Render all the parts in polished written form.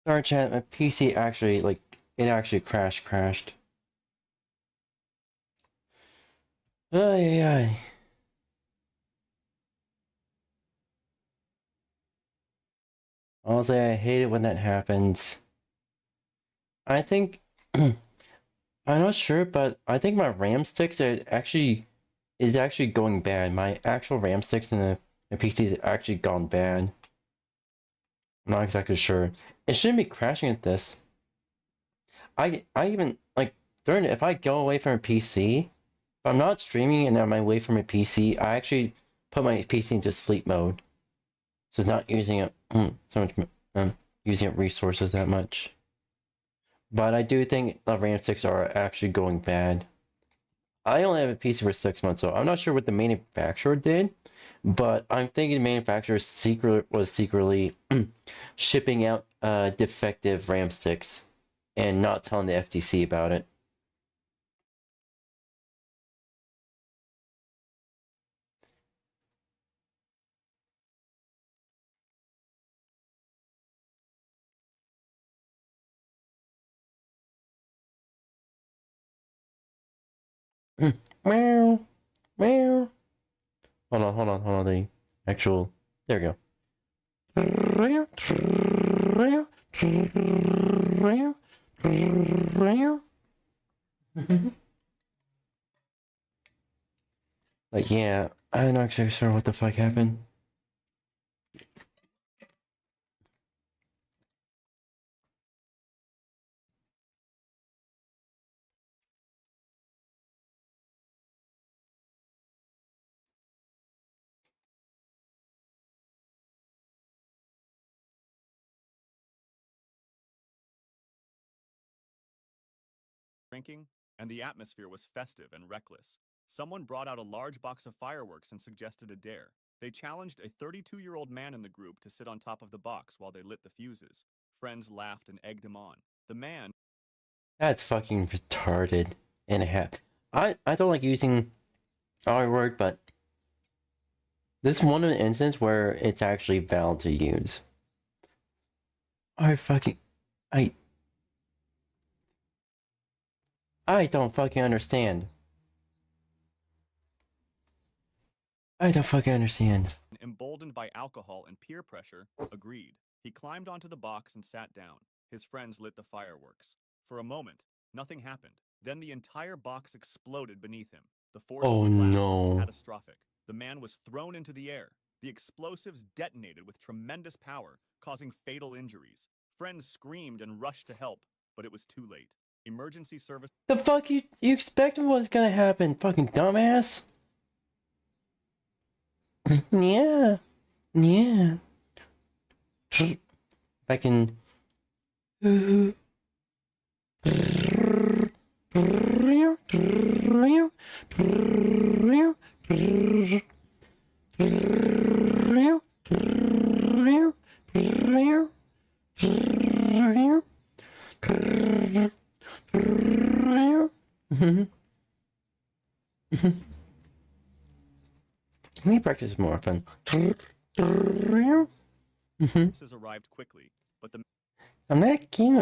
Sorry, chat. My PC actually, it actually crashed. Ay, ay. Honestly, I hate it when that happens. I think, I'm not sure, but I think my RAM sticks is actually going bad. My actual RAM sticks in the PC is actually gone bad. I'm not exactly sure. It shouldn't be crashing at this. I even, if I go away from a PC, if I'm not streaming and I'm away from a PC, I actually put my PC into sleep mode. So it's not using up using up resources that much. But I do think the RAM sticks are actually going bad. I only have a PC for 6 months, so I'm not sure what the manufacturer did, but I'm thinking the manufacturer was secretly shipping out defective RAM sticks and not telling the FTC about it. Meow, meow. Hold on. The actual, there we go. Like, yeah, I'm not actually sure what the fuck happened. Drinking, and the atmosphere was festive and reckless. Someone brought out a large box of fireworks and suggested a dare. They challenged a 32-year-old man in the group to sit on top of the box while they lit the fuses. Friends laughed and egged him on. The man... That's fucking retarded and a half. I don't like using our word, but this is one of the instances where it's actually valid to use. I don't fucking understand. I don't fucking understand. Emboldened by alcohol and peer pressure, agreed. He climbed onto the box and sat down. His friends lit the fireworks. For a moment, nothing happened. Then the entire box exploded beneath him. The force of the blast was catastrophic. The man was thrown into the air. The explosives detonated with tremendous power, causing fatal injuries. Friends screamed and rushed to help, but it was too late. Emergency service... The fuck you expected was gonna happen, fucking dumbass? Yeah. Yeah. If I can... Let me practice more often. arrived quickly, but the I'm not cute.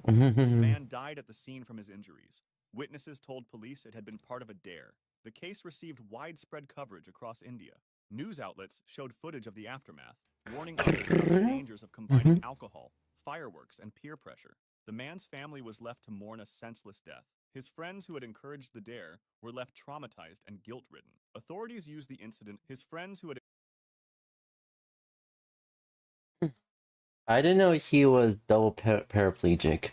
man died at the scene from his injuries. Witnesses told police it had been part of a dare. The case received widespread coverage across India. News outlets showed footage of the aftermath, warning others about the dangers of combining alcohol, fireworks, and peer pressure. The man's family was left to mourn a senseless death. His friends who had encouraged the dare were left traumatized and guilt-ridden. Authorities used the incident. His friends who had I didn't know he was double paraplegic.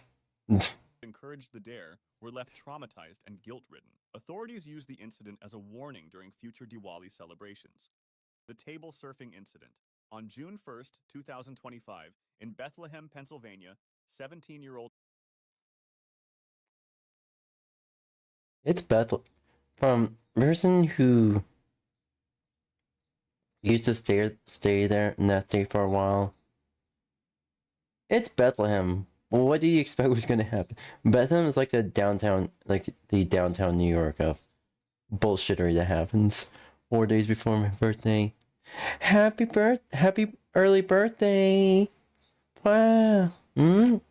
encouraged the dare were left traumatized and guilt-ridden. Authorities used the incident as a warning during future Diwali celebrations. The table surfing incident. On June 1st, 2025, in Bethlehem, Pennsylvania, 17-year-old... It's Bethel. From person who used to stay there in that state for a while. It's Bethlehem. Well, what do you expect was gonna happen? Bethlehem is like the downtown New York of bullshittery that happens 4 days before my birthday. Happy early birthday! Wow.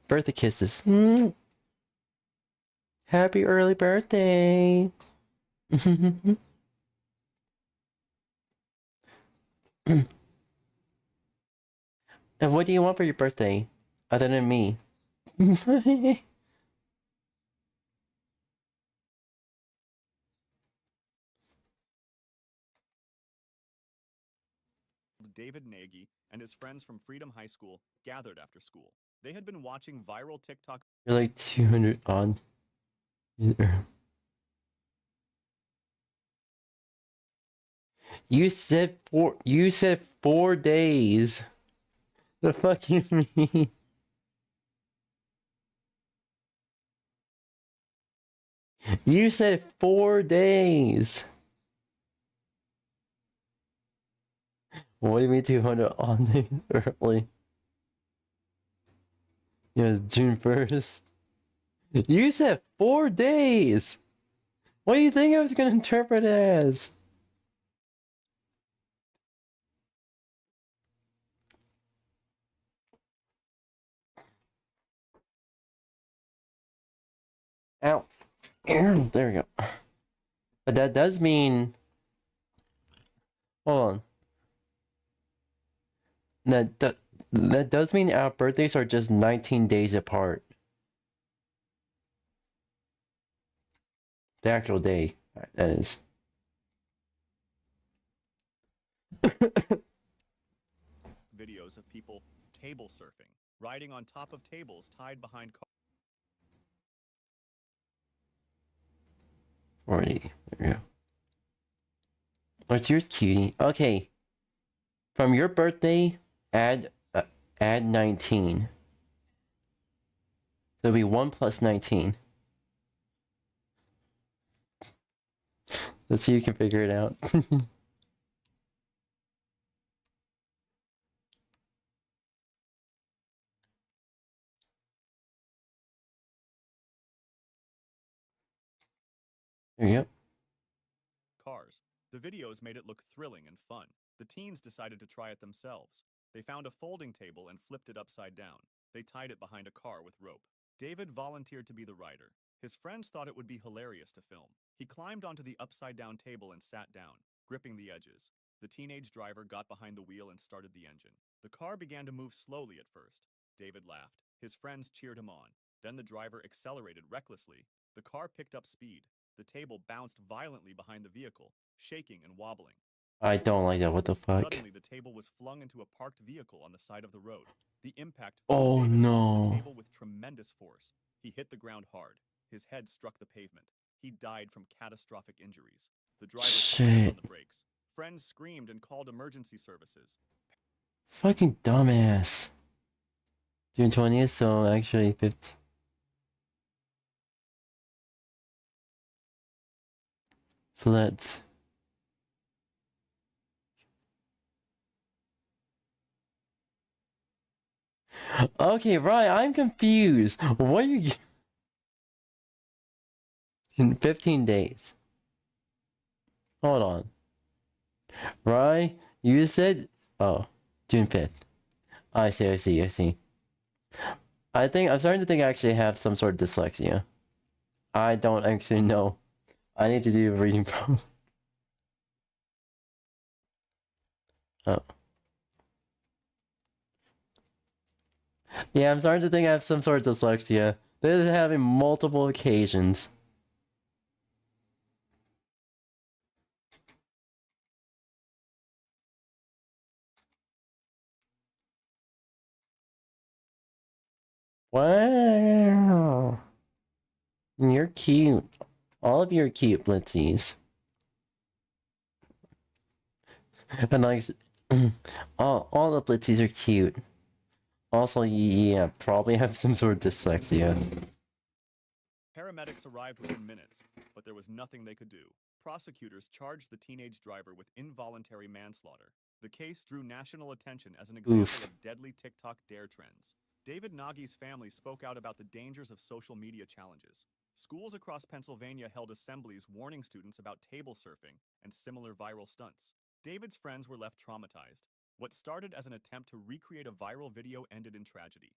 Birthday kisses. Happy early birthday! And what do you want for your birthday? Other than me? David Nagy and his friends from Freedom High School gathered after school. They had been watching viral TikTok... You're like 200 odd. You said 4 days. The fuck you mean? You said 4 days. What do you mean 200 on days early? Yeah, June 1st. You said 4 days. What do you think I was gonna interpret it as? Ow. There we go. But that does mean... Hold on. That does mean our birthdays are just 19 days apart. The actual day, that is. Videos of people table surfing, riding on top of tables tied behind cars. 40. There we go. What's yours, cutie? Okay. From your birthday, add 19. So it'll be 1 plus 19. Let's see if you can figure it out. There you go. Cars. The videos made it look thrilling and fun. The teens decided to try it themselves. They found a folding table and flipped it upside down. They tied it behind a car with rope. David volunteered to be the rider. His friends thought it would be hilarious to film. He climbed onto the upside-down table and sat down, gripping the edges. The teenage driver got behind the wheel and started the engine. The car began to move slowly at first. David laughed. His friends cheered him on. Then the driver accelerated recklessly. The car picked up speed. The table bounced violently behind the vehicle, shaking and wobbling. I don't like that. What the fuck? Suddenly, the table was flung into a parked vehicle on the side of the road. The impact Oh threw David off the no. table with tremendous force. He hit the ground hard. His head struck the pavement. He died from catastrophic injuries. The driver slammed on Shit. the brakes. Friends screamed and called emergency services. Fucking dumbass. June 20th, so actually 15. So that's... Okay, right, I'm confused. What are you... In 15 days. Hold on. Right, you said... Oh, June 5th. I see. I'm starting to think I actually have some sort of dyslexia. I don't actually know. I need to do a reading problem. Oh. Yeah, I'm starting to think I have some sort of dyslexia. This is having multiple occasions. Wow. You're cute. All of you are cute, Blitzies. And like, all the Blitzies are cute. Also, yeah, probably have some sort of dyslexia. Paramedics arrived within minutes, but there was nothing they could do. Prosecutors charged the teenage driver with involuntary manslaughter. The case drew national attention as an example of deadly TikTok dare trends. David Nagy's family spoke out about the dangers of social media challenges. Schools across Pennsylvania held assemblies warning students about table surfing and similar viral stunts. David's friends were left traumatized. What started as an attempt to recreate a viral video ended in tragedy.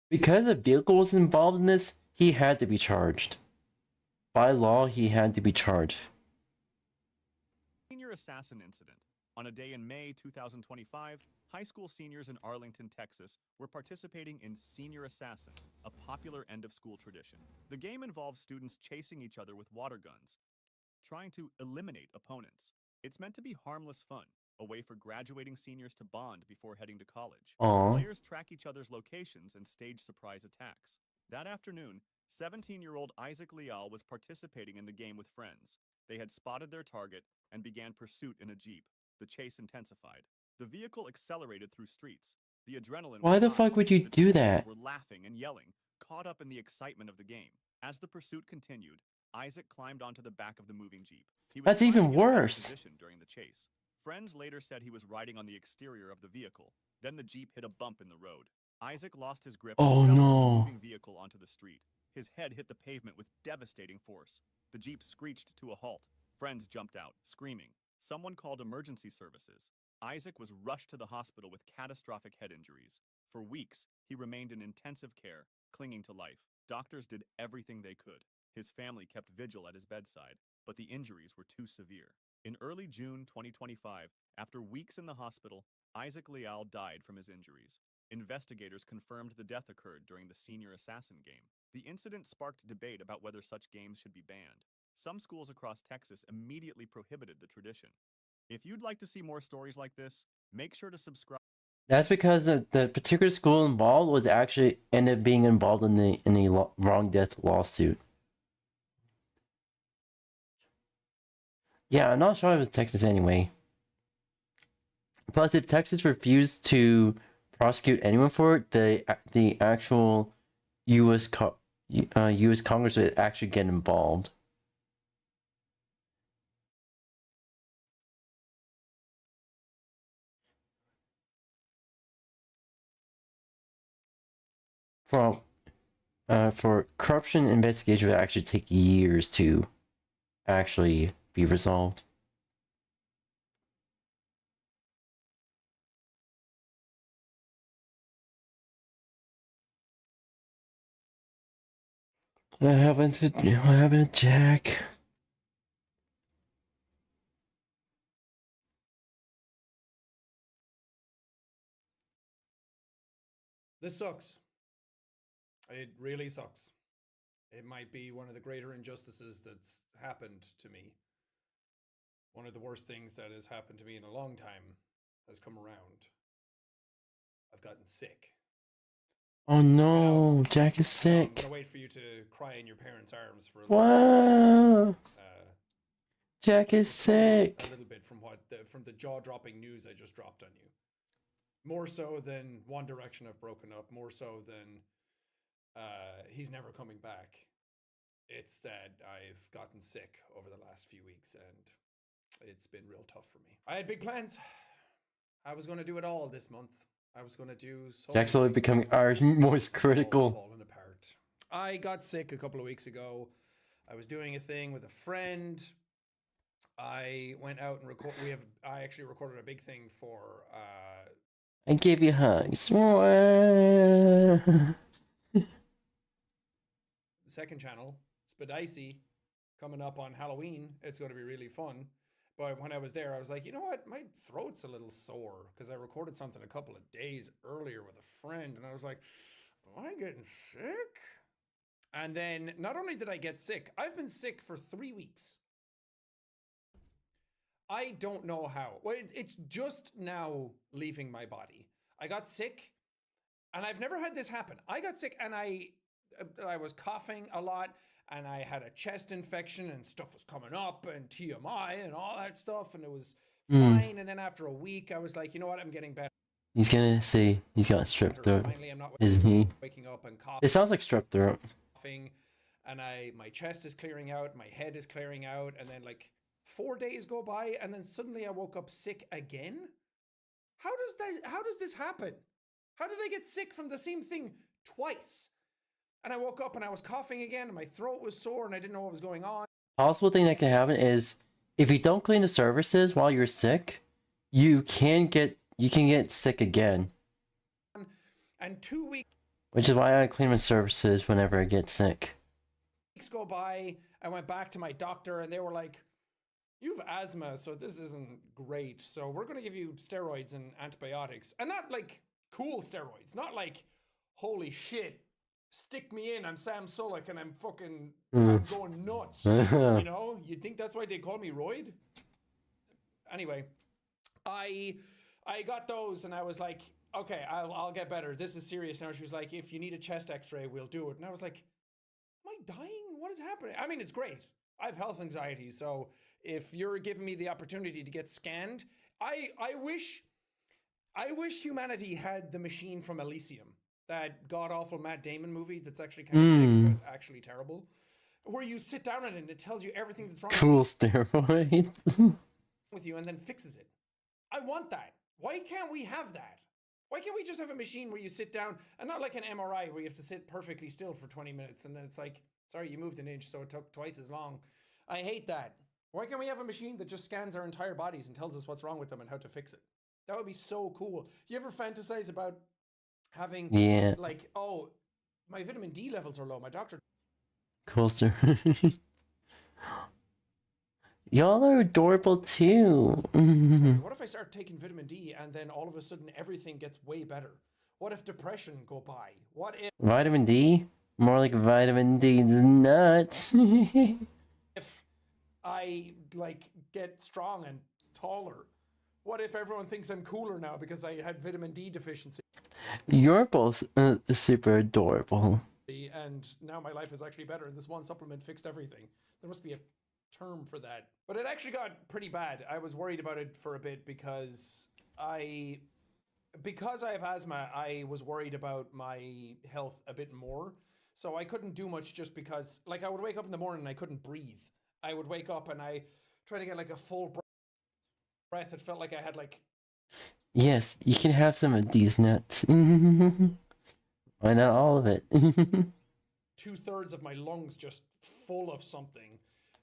Because a vehicle was involved in this, he had to be charged. By law, he had to be charged. Senior assassin incident. On a day in May 2025, high school seniors in Arlington, Texas, were participating in Senior Assassin, a popular end-of-school tradition. The game involves students chasing each other with water guns, trying to eliminate opponents. It's meant to be harmless fun, a way for graduating seniors to bond before heading to college. Aww. Players track each other's locations and stage surprise attacks. That afternoon, 17-year-old 𝙂𝙚𝙣𝙚 was participating in the game with friends. They had spotted their target and began pursuit in a Jeep. The chase intensified. The vehicle accelerated through streets. The adrenaline Why was the high. fuck would you The do teenagers that? were laughing and yelling, caught up in the excitement of the game. As the pursuit continued, Isaac climbed onto the back of the moving Jeep. He was That's trying even to get a better worse. position during the chase. Friends later said he was riding on the exterior of the vehicle. Then the Jeep hit a bump in the road. Isaac lost his grip and Oh fell from the no. moving vehicle onto the street. His head hit the pavement with devastating force. The Jeep screeched to a halt. Friends jumped out, screaming. Someone called emergency services. Isaac was rushed to the hospital with catastrophic head injuries. For weeks, he remained in intensive care, clinging to life. Doctors did everything they could. His family kept vigil at his bedside, but the injuries were too severe. In early June 2025, after weeks in the hospital, 𝙂𝙚𝙣𝙚 died from his injuries. Investigators confirmed the death occurred during the Senior Assassin game. The incident sparked debate about whether such games should be banned. Some schools across Texas immediately prohibited the tradition. If you'd like to see more stories like this, make sure to subscribe. That's because the particular school involved was actually ended up being involved in the wrong death lawsuit. Yeah, I'm not sure it was Texas anyway. Plus, if Texas refused to prosecute anyone for it, the actual U.S. U.S. Congress would actually get involved. From for corruption investigation would actually take years to actually be resolved. What happened to Jack? This sucks. It really sucks. It might be one of the greater injustices that's happened to me. One of the worst things that has happened to me in a long time has come around. I've gotten sick. Oh no, Jack is sick. I'm gonna wait for you to cry in your parents' arms for a little bit. Wow. Jack is sick. A little bit from the jaw-dropping news I just dropped on you. More so than One Direction have broken up. More so than he's never coming back. It's that I've gotten sick over the last few weeks and it's been real tough for me. I had big plans. I was going to do it all this month. I was going to do so Jack's slowly becoming our most critical. Falling apart. I got sick a couple of weeks ago. I was doing a thing with a friend. I went out and I actually recorded a big thing for I gave you hugs. Second channel, 𝙂𝙚𝙣𝙚𝙧𝙖, coming up on Halloween. It's going to be really fun. But when I was there, I was like, you know what? My throat's a little sore because I recorded something a couple of days earlier with a friend. And I was like, am I getting sick? And then not only did I get sick, I've been sick for 3 weeks. I don't know how. Well, it's just now leaving my body. I got sick and I've never had this happen. I got sick and I was coughing a lot and I had a chest infection and stuff was coming up and TMI and all that stuff and it was fine. And then after a week, I was like, you know what? I'm getting better. He's gonna say he's got strep throat, Finally, I'm not isn't he? Waking up and coughing. It sounds like strep throat. And my chest is clearing out, my head is clearing out, and then like 4 days go by, and then suddenly I woke up sick again. How does this happen? How did I get sick from the same thing twice? And I woke up and I was coughing again, and my throat was sore, and I didn't know what was going on. Possible thing that can happen is if you don't clean the surfaces while you're sick, you can get sick again. And 2 weeks, which is why I clean my surfaces whenever I get sick. Weeks go by, I went back to my doctor, and they were like, "You have asthma, so this isn't great. So we're going to give you steroids and antibiotics, and not like cool steroids, not like holy shit." Stick me in, I'm Sam Sulek and I'm fucking I'm going nuts. You know, you'd think that's why they call me Royd? Anyway, I got those and I was like, okay, I'll get better. This is serious now. She was like, if you need a chest x-ray, we'll do it. And I was like, am I dying? What is happening? I mean, it's great. I have health anxiety. So if you're giving me the opportunity to get scanned, I wish humanity had the machine from Elysium. That god-awful Matt Damon movie that's actually kind of sick, but actually terrible. Where you sit down in it and it tells you everything that's wrong steroid with you and then fixes it. I want that. Why can't we have that? Why can't we just have a machine where you sit down and not like an MRI where you have to sit perfectly still for 20 minutes and then it's like, sorry, you moved an inch, so it took twice as long. I hate that. Why can't we have a machine that just scans our entire bodies and tells us what's wrong with them and how to fix it? That would be so cool. Do you ever fantasize about having like, oh, my vitamin D levels are low, my doctor Coaster. Y'all are adorable too. What if I start taking vitamin D and then all of a sudden everything gets way better? What if depression go by? What if vitamin D? More like vitamin D nuts. if I like get strong and taller? What if everyone thinks I'm cooler now because I had vitamin D deficiency? You're both super adorable. And now my life is actually better and this one supplement fixed everything. There must be a term for that. But it actually got pretty bad. I was worried about it for a bit because I have asthma, I was worried about my health a bit more. So I couldn't do much just because, like, I would wake up in the morning and I couldn't breathe. I would wake up and I try to get like a full breath. It felt like I had like... Yes, you can have some of these nuts. Why not all of it? 2/3 of my lungs just full of something,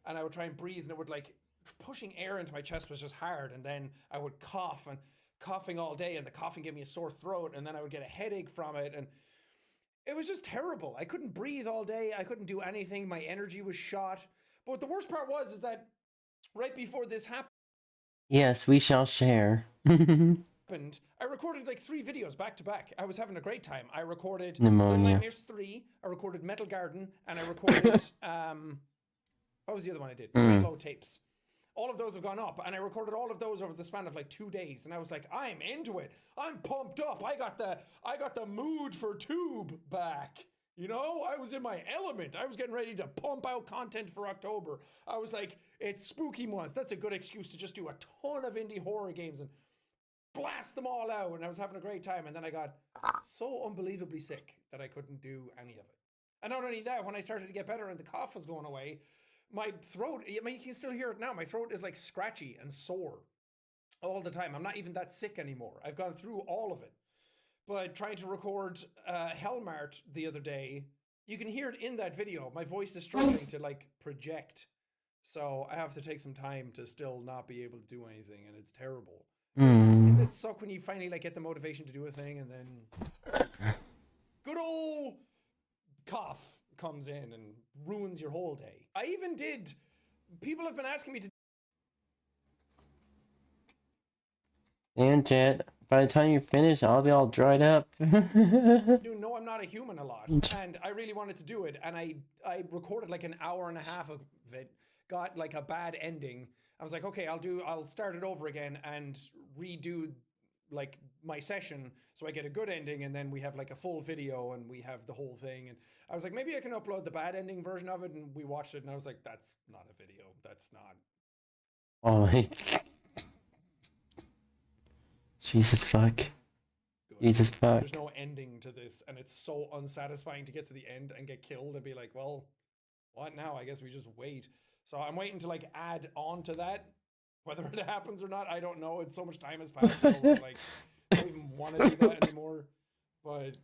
and I would try and breathe, and it would like pushing air into my chest was just hard, and then I would cough and coughing all day, and the coughing gave me a sore throat, and then I would get a headache from it, and it was just terrible. I couldn't breathe all day. I couldn't do anything. My energy was shot. But the worst part was is that right before this Yes, we shall share. happened, I recorded like 3 videos back to back. I was having a great time. I recorded Pneumonia. Nightmares 3, I recorded Metal Garden, and I recorded what was the other one I did? Rainbow Tapes. All of those have gone up, and I recorded all of those over the span of like 2 days, and I was like, I'm into it. I'm pumped up. I got the mood for tube back. You know, I was in my element. I was getting ready to pump out content for October. I was like, it's spooky month. That's a good excuse to just do a ton of indie horror games and blast them all out. And I was having a great time. And then I got so unbelievably sick that I couldn't do any of it. And not only that, when I started to get better and the cough was going away, my throat, I mean, you can still hear it now. My throat is like scratchy and sore all the time. I'm not even that sick anymore. I've gone through all of it. But trying to record 𝙂𝙚 the other day, you can hear it in that video. My voice is struggling to like project. So I have to take some time to still not be able to do anything, and it's terrible. Isn't it suck when you finally like get the motivation to do a thing and then good old cough comes in and ruins your whole day? I even did. People have been asking me to. And chat, by the time you finish, I'll be all dried up. Do No, I'm Not a Human a lot, and I really wanted to do it, and I recorded like an hour and a half of it, got like a bad ending. I was like, okay, I'll start it over again and redo like my session so I get a good ending, and then we have like a full video and we have the whole thing. And I was like, maybe I can upload the bad ending version of it, and we watched it, and I was like, that's not a video. That's not. Oh my. Jesus fuck. Good. Jesus fuck. There's no ending to this, and it's so unsatisfying to get to the end and get killed and be like, well, what now? I guess we just wait. So I'm waiting to like add on to that. Whether it happens or not, I don't know. It's so much time has passed. So like, I don't even want to do that anymore. But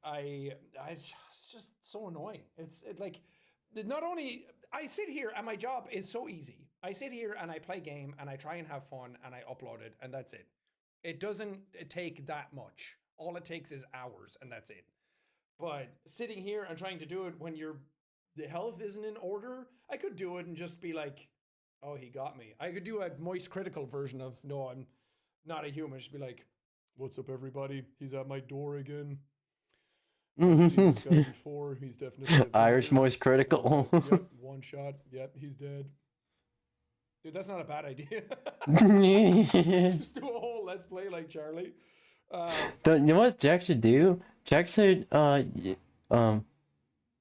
it's just so annoying. It's like, not only I sit here and my job is so easy. I sit here and I play game and I try and have fun and I upload it, and that's it. It doesn't take that much. All it takes is hours, and that's it. But sitting here and trying to do it when the health isn't in order, I could do it and just be like, oh, he got me. I could do a Moist Critical version of No, I'm Not a Human. Just be like, what's up, everybody? He's at my door again. I've seen this guy before. He's definitely Irish Moist Critical. Yep, one shot. Yep, he's dead. Dude, that's not a bad idea. Just do a whole Let's Play like Charlie. You know what Jack should do? Jack should wear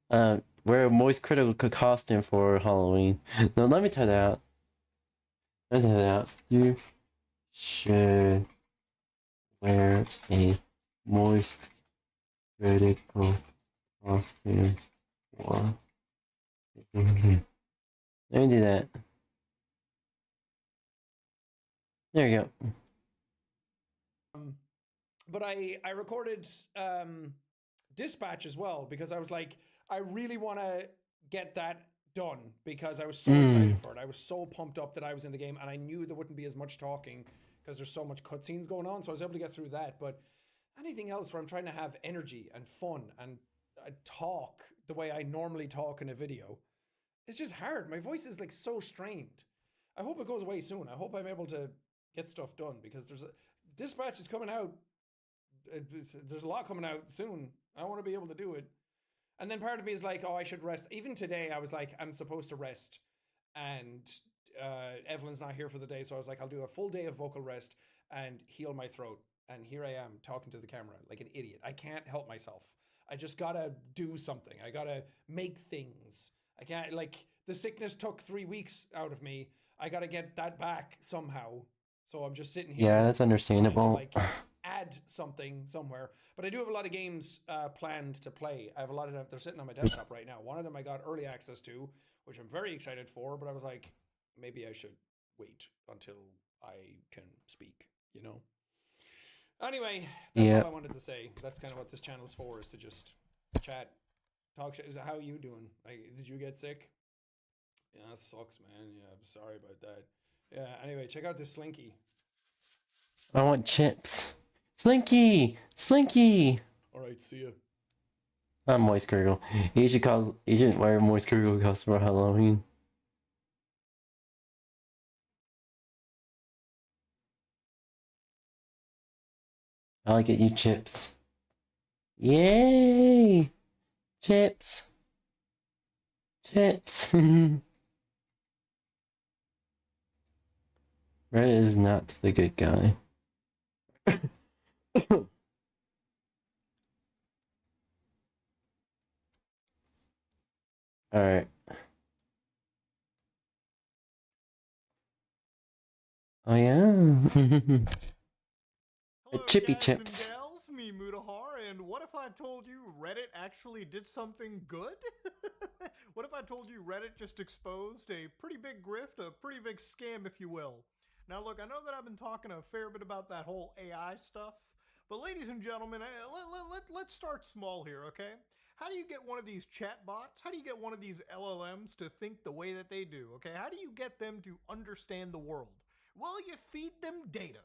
a Moist Critical costume for Halloween. No, let me try that out. Let me try that out. You should wear a Moist Critical costume for. Let me do that. There you go. But I recorded Dispatch as well, because I was like, I really want to get that done, because I was so excited for it. I was so pumped up that I was in the game, and I knew there wouldn't be as much talking because there's so much cutscenes going on, so I was able to get through that. But anything else where I'm trying to have energy and fun and talk the way I normally talk in a video, it's just hard. My voice is like so strained. I hope it goes away soon. I hope I'm able to get stuff done, because Dispatch is coming out. There's a lot coming out soon. I want to be able to do it. And then part of me is like, oh, I should rest. Even today, I was like, I'm supposed to rest. And Evelyn's not here for the day. So I was like, I'll do a full day of vocal rest and heal my throat. And here I am talking to the camera like an idiot. I can't help myself. I just got to do something. I got to make things. I can't, like, the sickness took 3 weeks out of me. I got to get that back somehow. So I'm just sitting here. Yeah, that's understandable. To, like, add something somewhere. But I do have a lot of games planned to play. I have a lot of them. They're sitting on my desktop right now. One of them I got early access to, which I'm very excited for. But I was like, maybe I should wait until I can speak, you know? Anyway, that's all I wanted to say. That's kind of what this channel is for, is to just chat talk shit. How are you doing? Like, did you get sick? Yeah, that sucks, man. Yeah, I'm sorry about that. Yeah. Anyway, check out this Slinky. I want chips. Slinky! Slinky! All right, see ya. Not Moist Crinkle. You should wear Moist Crinkle costume for Halloween. I'll get you chips. Yay! Chips! Chips! Reddit is not the good guy. Alright. Oh yeah. Hello, Chippy guys chips. and gals, me 𝙂𝙚, and what if I told you Reddit actually did something good? What if I told you Reddit just exposed a pretty big grift, a pretty big scam, if you will? Now look, I know that I've been talking a fair bit about that whole AI stuff, but ladies and gentlemen, let's start small here, okay? How do you get one of these chatbots, how do you get one of these LLMs to think the way that they do, okay? How do you get them to understand the world? Well, you feed them data.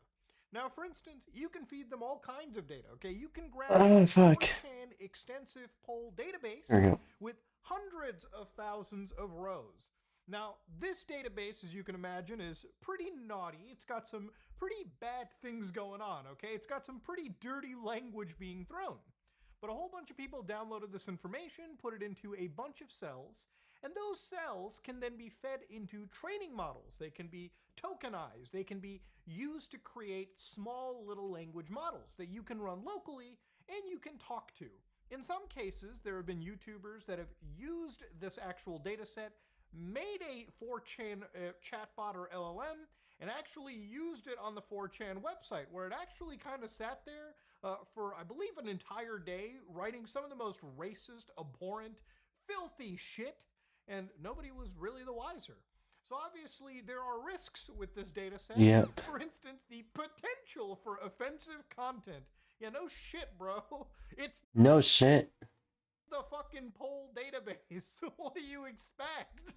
Now, for instance, you can feed them all kinds of data, okay? You can grab Oh, a fuck. 4chan extensive poll There we database go. with hundreds of thousands of rows. Now, this database, as you can imagine, is pretty naughty. It's got some pretty bad things going on, okay? It's got some pretty dirty language being thrown. But a whole bunch of people downloaded this information, put it into a bunch of cells, and those cells can then be fed into training models. They can be tokenized. They can be used to create small little language models that you can run locally and you can talk to. In some cases, there have been YouTubers that have used this actual data set, made a 4chan chatbot or LLM, and actually used it on the 4chan website, where it actually kind of sat there for, I believe, an entire day, writing some of the most racist, abhorrent, filthy shit, and nobody was really the wiser. So obviously there are risks with this data set. Yep. For instance, the potential for offensive content. Yeah, no shit, bro. It's No shit. the fucking poll database. What do you expect?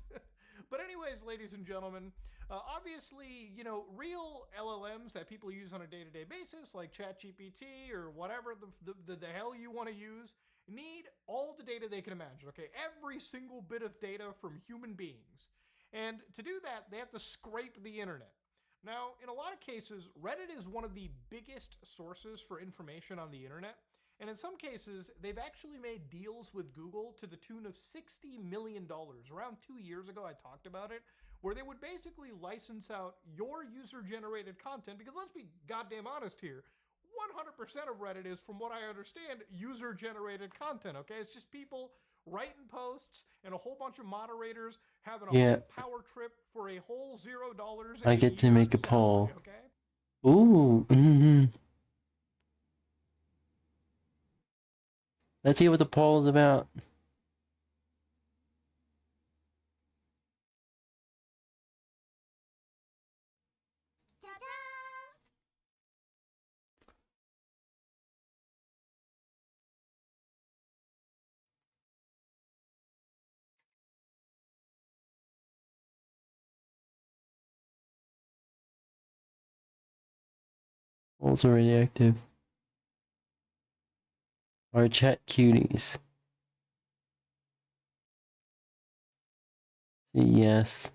But anyways, ladies and gentlemen, obviously, you know, real LLMs that people use on a day-to-day basis, like ChatGPT or whatever the hell you want to use, need all the data they can imagine, okay? Every single bit of data from human beings. And to do that, they have to scrape the internet. Now, in a lot of cases, Reddit is one of the biggest sources for information on the internet. And in some cases, they've actually made deals with Google to the tune of $60 million. Around 2 years ago, I talked about it, where they would basically license out your user-generated content, because let's be goddamn honest here, 100% of Reddit is, from what I understand, user-generated content, okay? It's just people writing posts and a whole bunch of moderators having a Yeah. whole power trip for a whole $0 I get to make a salary, poll. okay? Ooh. Let's see what the poll is about. Poll's already active. Our chat cuties. Yes.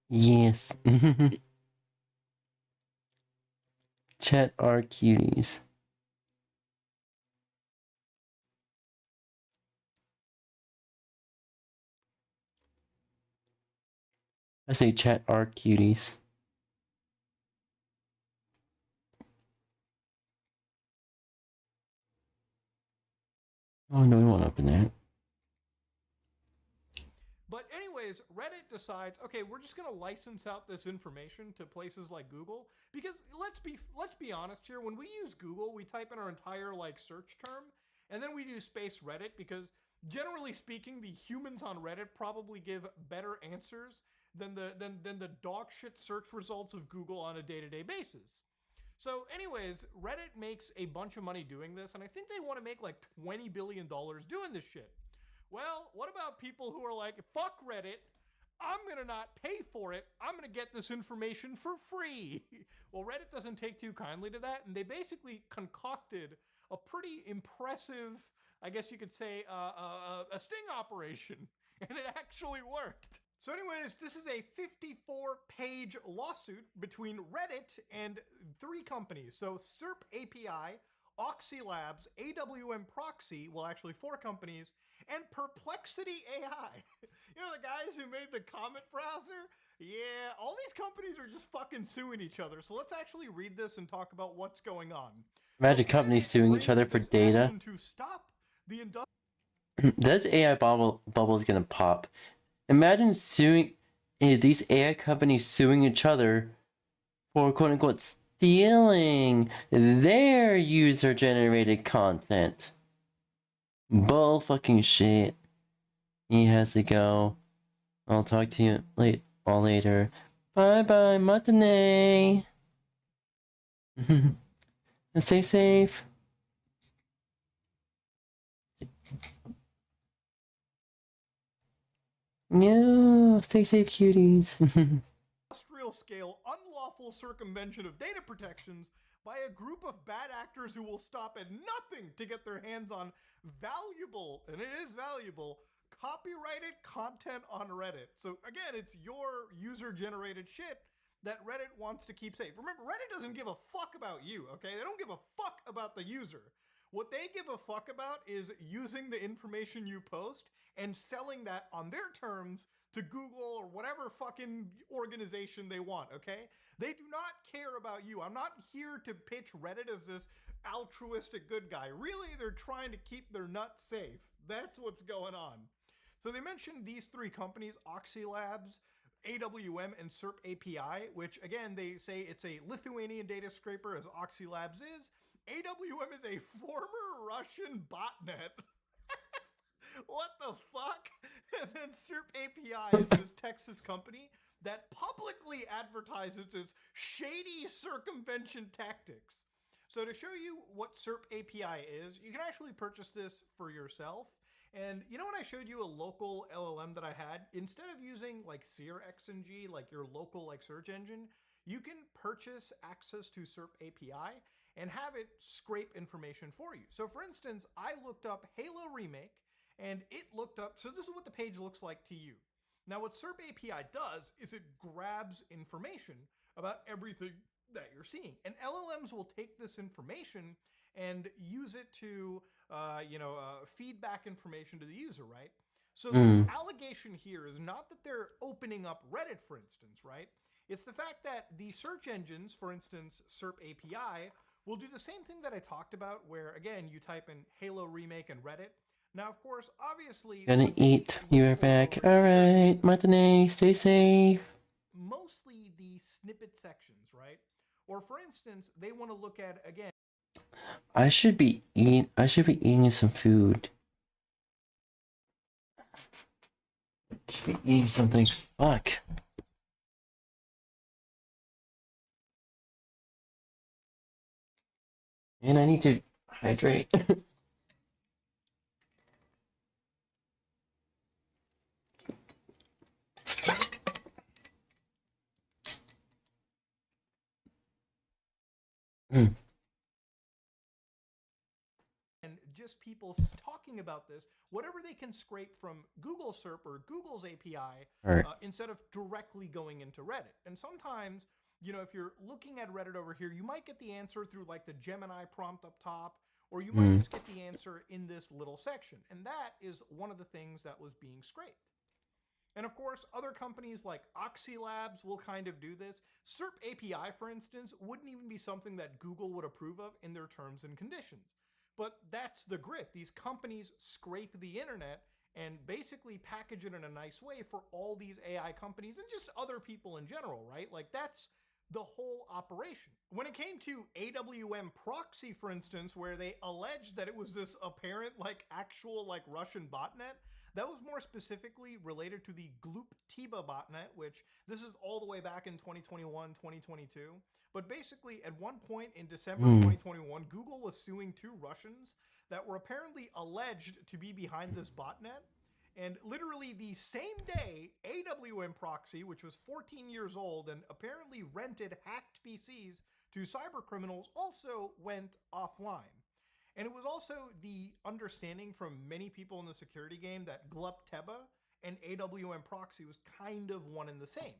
Yes. Chat our cuties. I say chat our cuties. Oh no, we won't open that. But anyways, Reddit decides, okay, we're just going to license out this information to places like Google, because let's be honest here, when we use Google, we type in our entire like search term and then we do space Reddit, because generally speaking, the humans on Reddit probably give better answers than the dog shit search results of Google on a day-to-day basis. So anyways, Reddit makes a bunch of money doing this, and I think they want to make like $20 billion doing this shit. Well, what about people who are like, fuck Reddit, I'm gonna not pay for it, I'm gonna get this information for free? Well, Reddit doesn't take too kindly to that, and they basically concocted a pretty impressive, I guess you could say, a sting operation, and it actually worked. So anyways, this is a 54-page lawsuit between Reddit and 3 companies. So SERP API, Oxy Labs, AWM Proxy, well actually 4 companies, and Perplexity AI. You know the guys who made the comment browser? Yeah, all these companies are just fucking suing each other. So let's actually read this and talk about what's going on. Imagine companies suing each other for data. To stop the This AI bubble is gonna pop. Imagine suing these AI companies suing each other for quote unquote stealing their user generated content. Bull fucking shit. He has to go. I'll talk to you later. Bye bye, matane. Stay safe. No, stay safe, cuties. industrial scale unlawful circumvention of data protections by a group of bad actors who will stop at nothing to get their hands on valuable, and it is valuable, copyrighted content on Reddit. So again, it's your user-generated shit that Reddit wants to keep safe. Remember, Reddit doesn't give a fuck about you, okay? They don't give a fuck about the user. What they give a fuck about is using the information you post and selling that on their terms to Google or whatever fucking organization they want, okay? They do not care about you. I'm not here to pitch Reddit as this altruistic good guy. Really, they're trying to keep their nuts safe. That's what's going on. So they mentioned these 3 companies, Oxy Labs, AWM, and SERP API, which again, they say it's a Lithuanian data scraper as Oxy Labs is. AWM is a former Russian botnet. What the fuck? And then SERP API is this Texas company that publicly advertises its shady circumvention tactics. So to show you what SERP API is, you can actually purchase this for yourself. And you know when I showed you a local LLM that I had, instead of using like SeerXNG, like your local like search engine, you can purchase access to SERP API and have it scrape information for you. So for instance, I looked up Halo Remake, and it looked up, so this is what the page looks like to you. Now what SERP API does is it grabs information about everything that you're seeing. And LLMs will take this information and use it to, feed back information to the user, right? So the allegation here is not that they're opening up Reddit, for instance, right? It's the fact that the search engines, for instance, SERP API, will do the same thing that I talked about, where again, you type in Halo Remake and Reddit. Now, of course, obviously... Gonna eat. You are back. Alright, matane, stay safe. Mostly the snippet sections, right? Or for instance, they want to look at, again... I should be eating some food. I should be eating something. Fuck. And I need to hydrate. And just people talking about this, whatever they can scrape from Google SERP or Google's API, instead of directly going into Reddit. And sometimes, you know, if you're looking at Reddit over here, you might get the answer through like the Gemini prompt up top, or you might just get the answer in this little section. And that is one of the things that was being scraped. And of course, other companies like Oxy Labs will kind of do this. SERP API, for instance, wouldn't even be something that Google would approve of in their terms and conditions. But that's the grit. These companies scrape the internet and basically package it in a nice way for all these AI companies and just other people in general, right? Like that's the whole operation. When it came to AWM Proxy, for instance, where they alleged that it was this apparent like actual like Russian botnet, That was more specifically related to the 𝙂𝙚 botnet, which this is all the way back in 2021, 2022. But basically, at one point in December 2021, Google was suing 2 Russians that were apparently alleged to be behind this botnet. And literally the same day, 𝙂𝙤𝙤, which was 14 years old and apparently rented hacked PCs to cyber criminals, also went offline. And it was also the understanding from many people in the security game that 𝙂𝙤𝙤 and 𝙂𝙤𝙤 was kind of one and the same.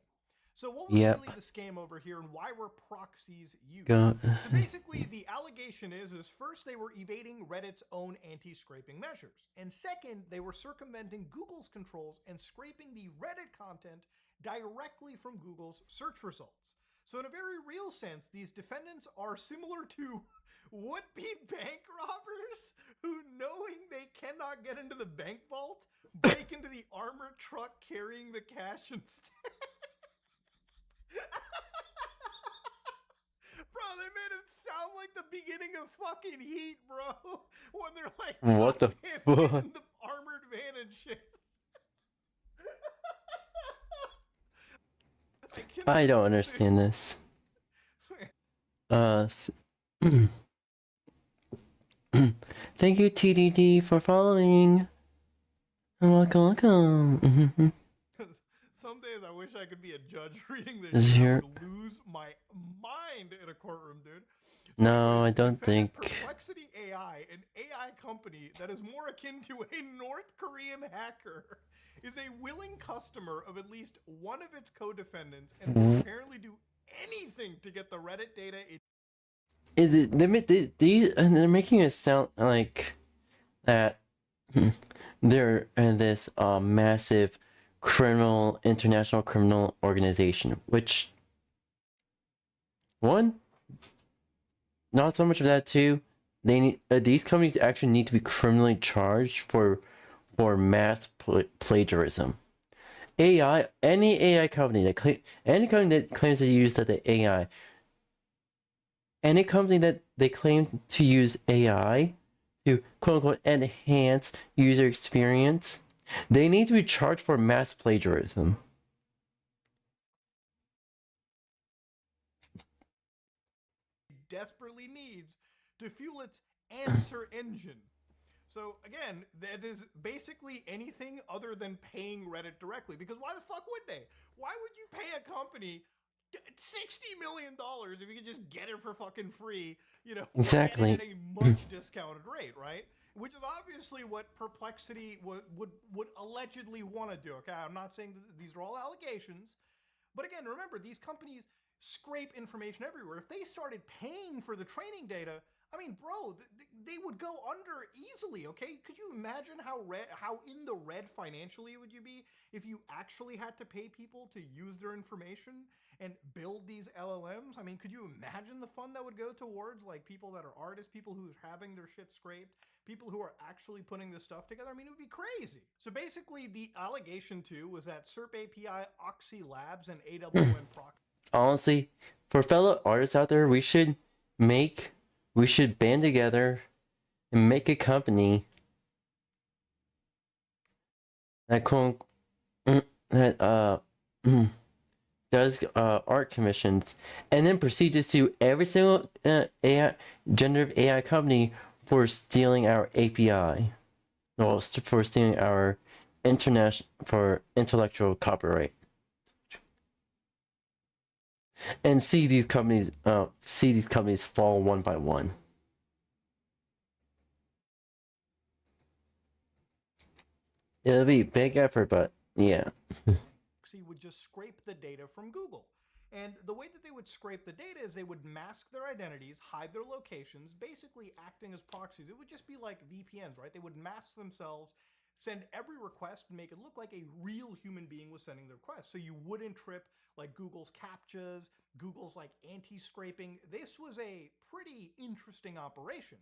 So what was Yep. really the scam over here, and why were proxies used? Go. So basically, the allegation is first they were evading Reddit's own anti-scraping measures, and second, they were circumventing Google's controls and scraping the Reddit content directly from Google's search results. So in a very real sense, these defendants are similar to would-be bank robbers who, knowing they cannot get into the bank vault, break into the armored truck carrying the cash instead. Bro, they made it sound like the beginning of fucking Heat, bro. When they're like, What the fuck? in the armored van and shit. I don't understand this. Thank you, TDD, for following. Welcome. Some days I wish I could be a judge reading this Is shit. I your- would lose my mind in a courtroom, dude. No, I don't Defendant think. Perplexity AI, an AI company that is more akin to a North Korean hacker, is a willing customer of at least one of its co-defendants and will apparently do anything to get the Reddit data. They're making it sound like that they're this massive international criminal organization, which one, not so much of that. Two, they need these companies actually need to be criminally charged for mass plagiarism. Any AI company that claims to use the AI. Any company that they claim to use AI to quote unquote enhance user experience, they need to be charged for mass plagiarism. Desperately needs to fuel its answer engine. So again, that is basically anything other than paying Reddit directly. Because why the fuck would they? Why would you pay a company $60 million if you could just get it for fucking free, you know, Exactly. at a much discounted rate, right? Which is obviously what Perplexity would allegedly want to do. Okay, I'm not saying that these are all allegations, but again, remember, these companies scrape information everywhere. If they started paying for the training data, I mean, bro, they would go under easily, okay? Could you imagine how in the red financially would you be if you actually had to pay people to use their information and build these LLMs? I mean, could you imagine the fund that would go towards like people that are artists, people who are having their shit scraped, people who are actually putting this stuff together? I mean, it would be crazy. So basically, the allegation too was that SERP API, Oxy Labs, and AWM Proxy. Honestly, for fellow artists out there, we should band together and make a company that does art commissions, and then proceed to sue every single generative AI company for stealing our API, well, for stealing our intellectual copyright, and see these companies fall one by one. It'll be a big effort, but yeah. Would just scrape the data from Google. And the way that they would scrape the data is they would mask their identities, hide their locations, basically acting as proxies. It would just be like VPNs, right? They would mask themselves, send every request, and make it look like a real human being was sending the request. So you wouldn't trip like Google's CAPTCHAs, Google's like anti-scraping. This was a pretty interesting operation.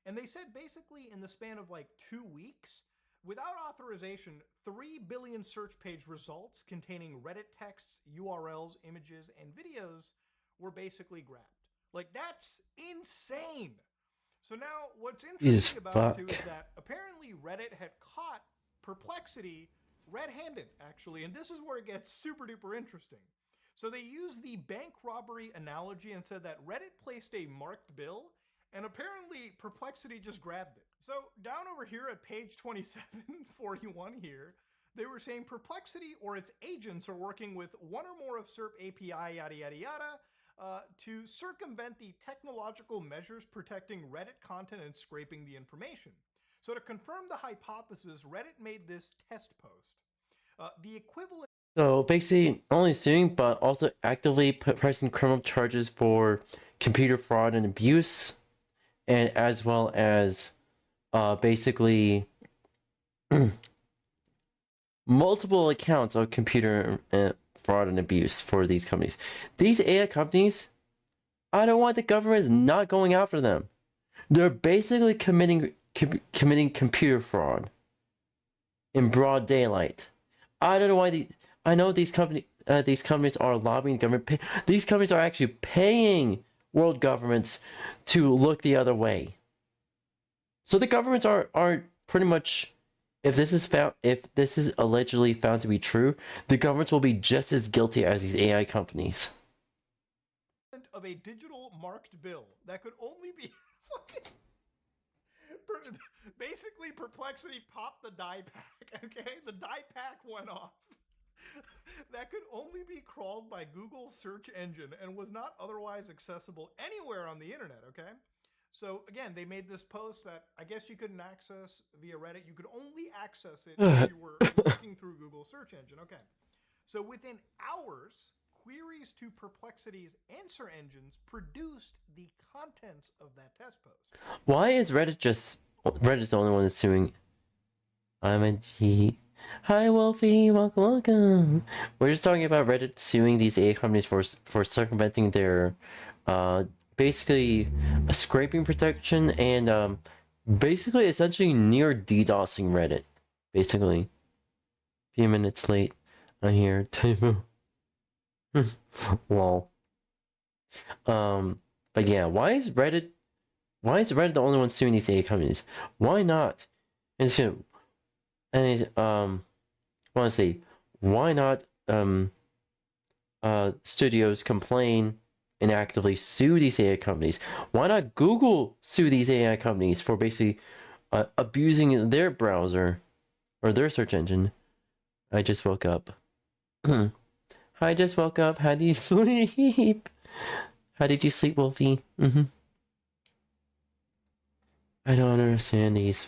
And they said basically in the span of like 2 weeks, without authorization, 3 billion search page results containing Reddit texts, URLs, images, and videos were basically grabbed. Like, that's insane. So now what's interesting about it too is that apparently Reddit had caught Perplexity red-handed, actually, and this is where it gets super duper interesting. So they used the bank robbery analogy and said that Reddit placed a marked bill, and apparently Perplexity just grabbed it. So down over here at page 2741 here, they were saying Perplexity or its agents are working with one or more of SERP API yada yada yada to circumvent the technological measures protecting Reddit content and scraping the information. So to confirm the hypothesis, Reddit made this test post. The equivalent. So basically, only suing, but also actively pressing criminal charges for computer fraud and abuse, and as well as basically multiple accounts of computer fraud and abuse for these companies. These AI companies, I don't want the government is not going after them. They're basically committing computer fraud in broad daylight. I don't know why I know these companies are lobbying the government. These companies are actually paying world governments to look the other way. So the governments are pretty much, if this is allegedly found to be true, the governments will be just as guilty as these AI companies. Of a digital marked bill that could only be basically Perplexity popped the die pack, okay? The die pack went off. That could only be crawled by Google search engine and was not otherwise accessible anywhere on the internet, okay? So again, they made this post that I guess you couldn't access via Reddit. You could only access it if you were looking through Google search engine, okay? So within hours, queries to Perplexity's answer engines produced the contents of that test post. Why is Reddit's the only one that's suing? I'm a G. Hi Wolfie, welcome. We're just talking about Reddit suing these AI companies for circumventing their basically a scraping protection and basically essentially near DDoSing Reddit. Basically. A few minutes late. I'm here. Lol. But yeah, why is Reddit the only one suing these AI companies? Why not? Want to say, why not studios complain and actively sue these AI companies? Why not Google sue these AI companies for basically abusing their browser or their search engine? I just woke up. I just woke up. How do you sleep? How did you sleep, Wolfie? I don't understand these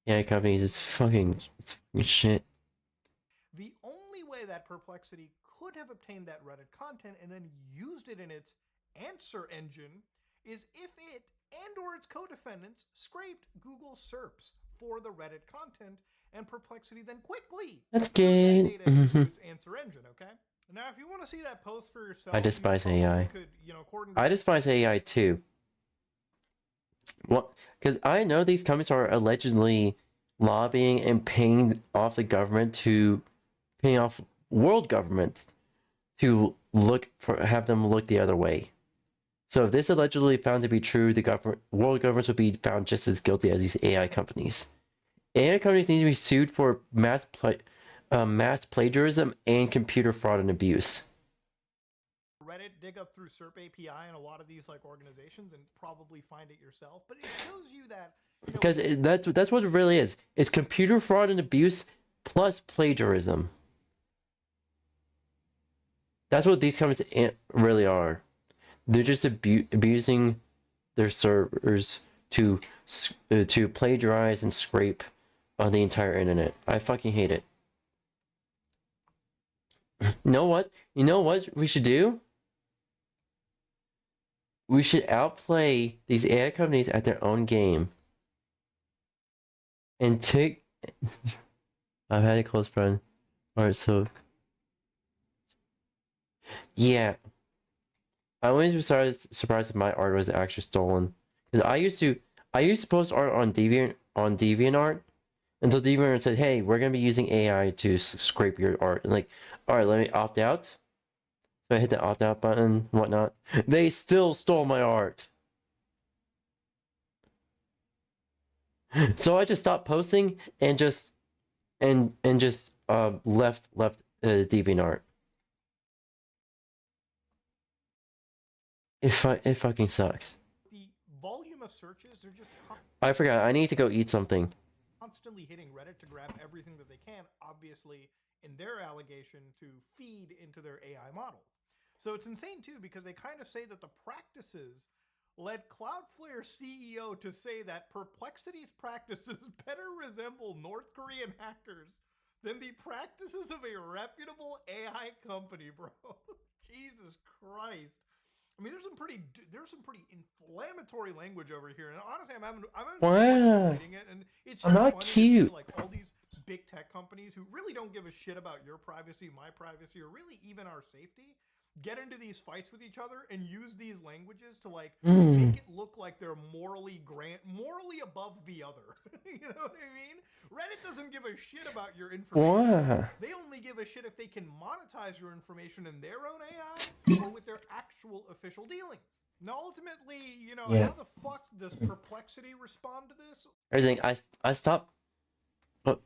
AI companies. It's fucking shit. The only way that Perplexity could have obtained that Reddit content and then used it in its answer engine is if it and or its co-defendants scraped Google SERPs for the Reddit content, and Perplexity then quickly That's good. data into its answer engine, okay? Now, if you want to see that post for yourself, I despise AI. I despise AI too. What? Because I know these companies are allegedly lobbying and paying off the government paying off world governments to have them look the other way. So if this allegedly found to be true, world governments would be found just as guilty as these AI companies. AI companies need to be sued for mass plagiarism and computer fraud and abuse. Reddit, dig up through SERP API and a lot of these like organizations and probably find it yourself. But it shows you that because that's what it really is. It's computer fraud and abuse plus plagiarism. That's what these companies really are. They're just abusing their servers to plagiarize and scrape on the entire internet. I fucking hate it. You know what? You know what we should do? We should outplay these AI companies at their own game. And take... I've had a close friend. Alright, so... Yeah. I was surprised if my art was actually stolen. Because I used to post art on DeviantArt until DeviantArt said, hey, we're gonna be using AI to scrape your art. And like, alright, let me opt out. So I hit the opt out button and whatnot. They still stole my art. So I just stopped posting and just and just left DeviantArt. It fucking sucks. The volume of searches are just I forgot. I need to go eat something. constantly hitting Reddit to grab everything that they can, obviously in their allegation to feed into their AI model. So it's insane too, because they kind of say that the practices led Cloudflare CEO to say that Perplexity's practices better resemble North Korean hackers than the practices of a reputable AI company, bro. Jesus Christ. I mean, there's some pretty inflammatory language over here, and honestly, I'm having Wow. fun reading it, and it's I'm just not funny cute. to see, like, all these big tech companies who really don't give a shit about your privacy, my privacy, or really even our safety, get into these fights with each other and use these languages to like make it look like they're morally above the other. You know what I mean? Reddit doesn't give a shit about your information. Wow. They only give a shit if they can monetize your information in their own AI or with their actual official dealings. Now, ultimately, you know, Yeah. how the fuck does Perplexity respond to this? Everything. I stopped. Oh.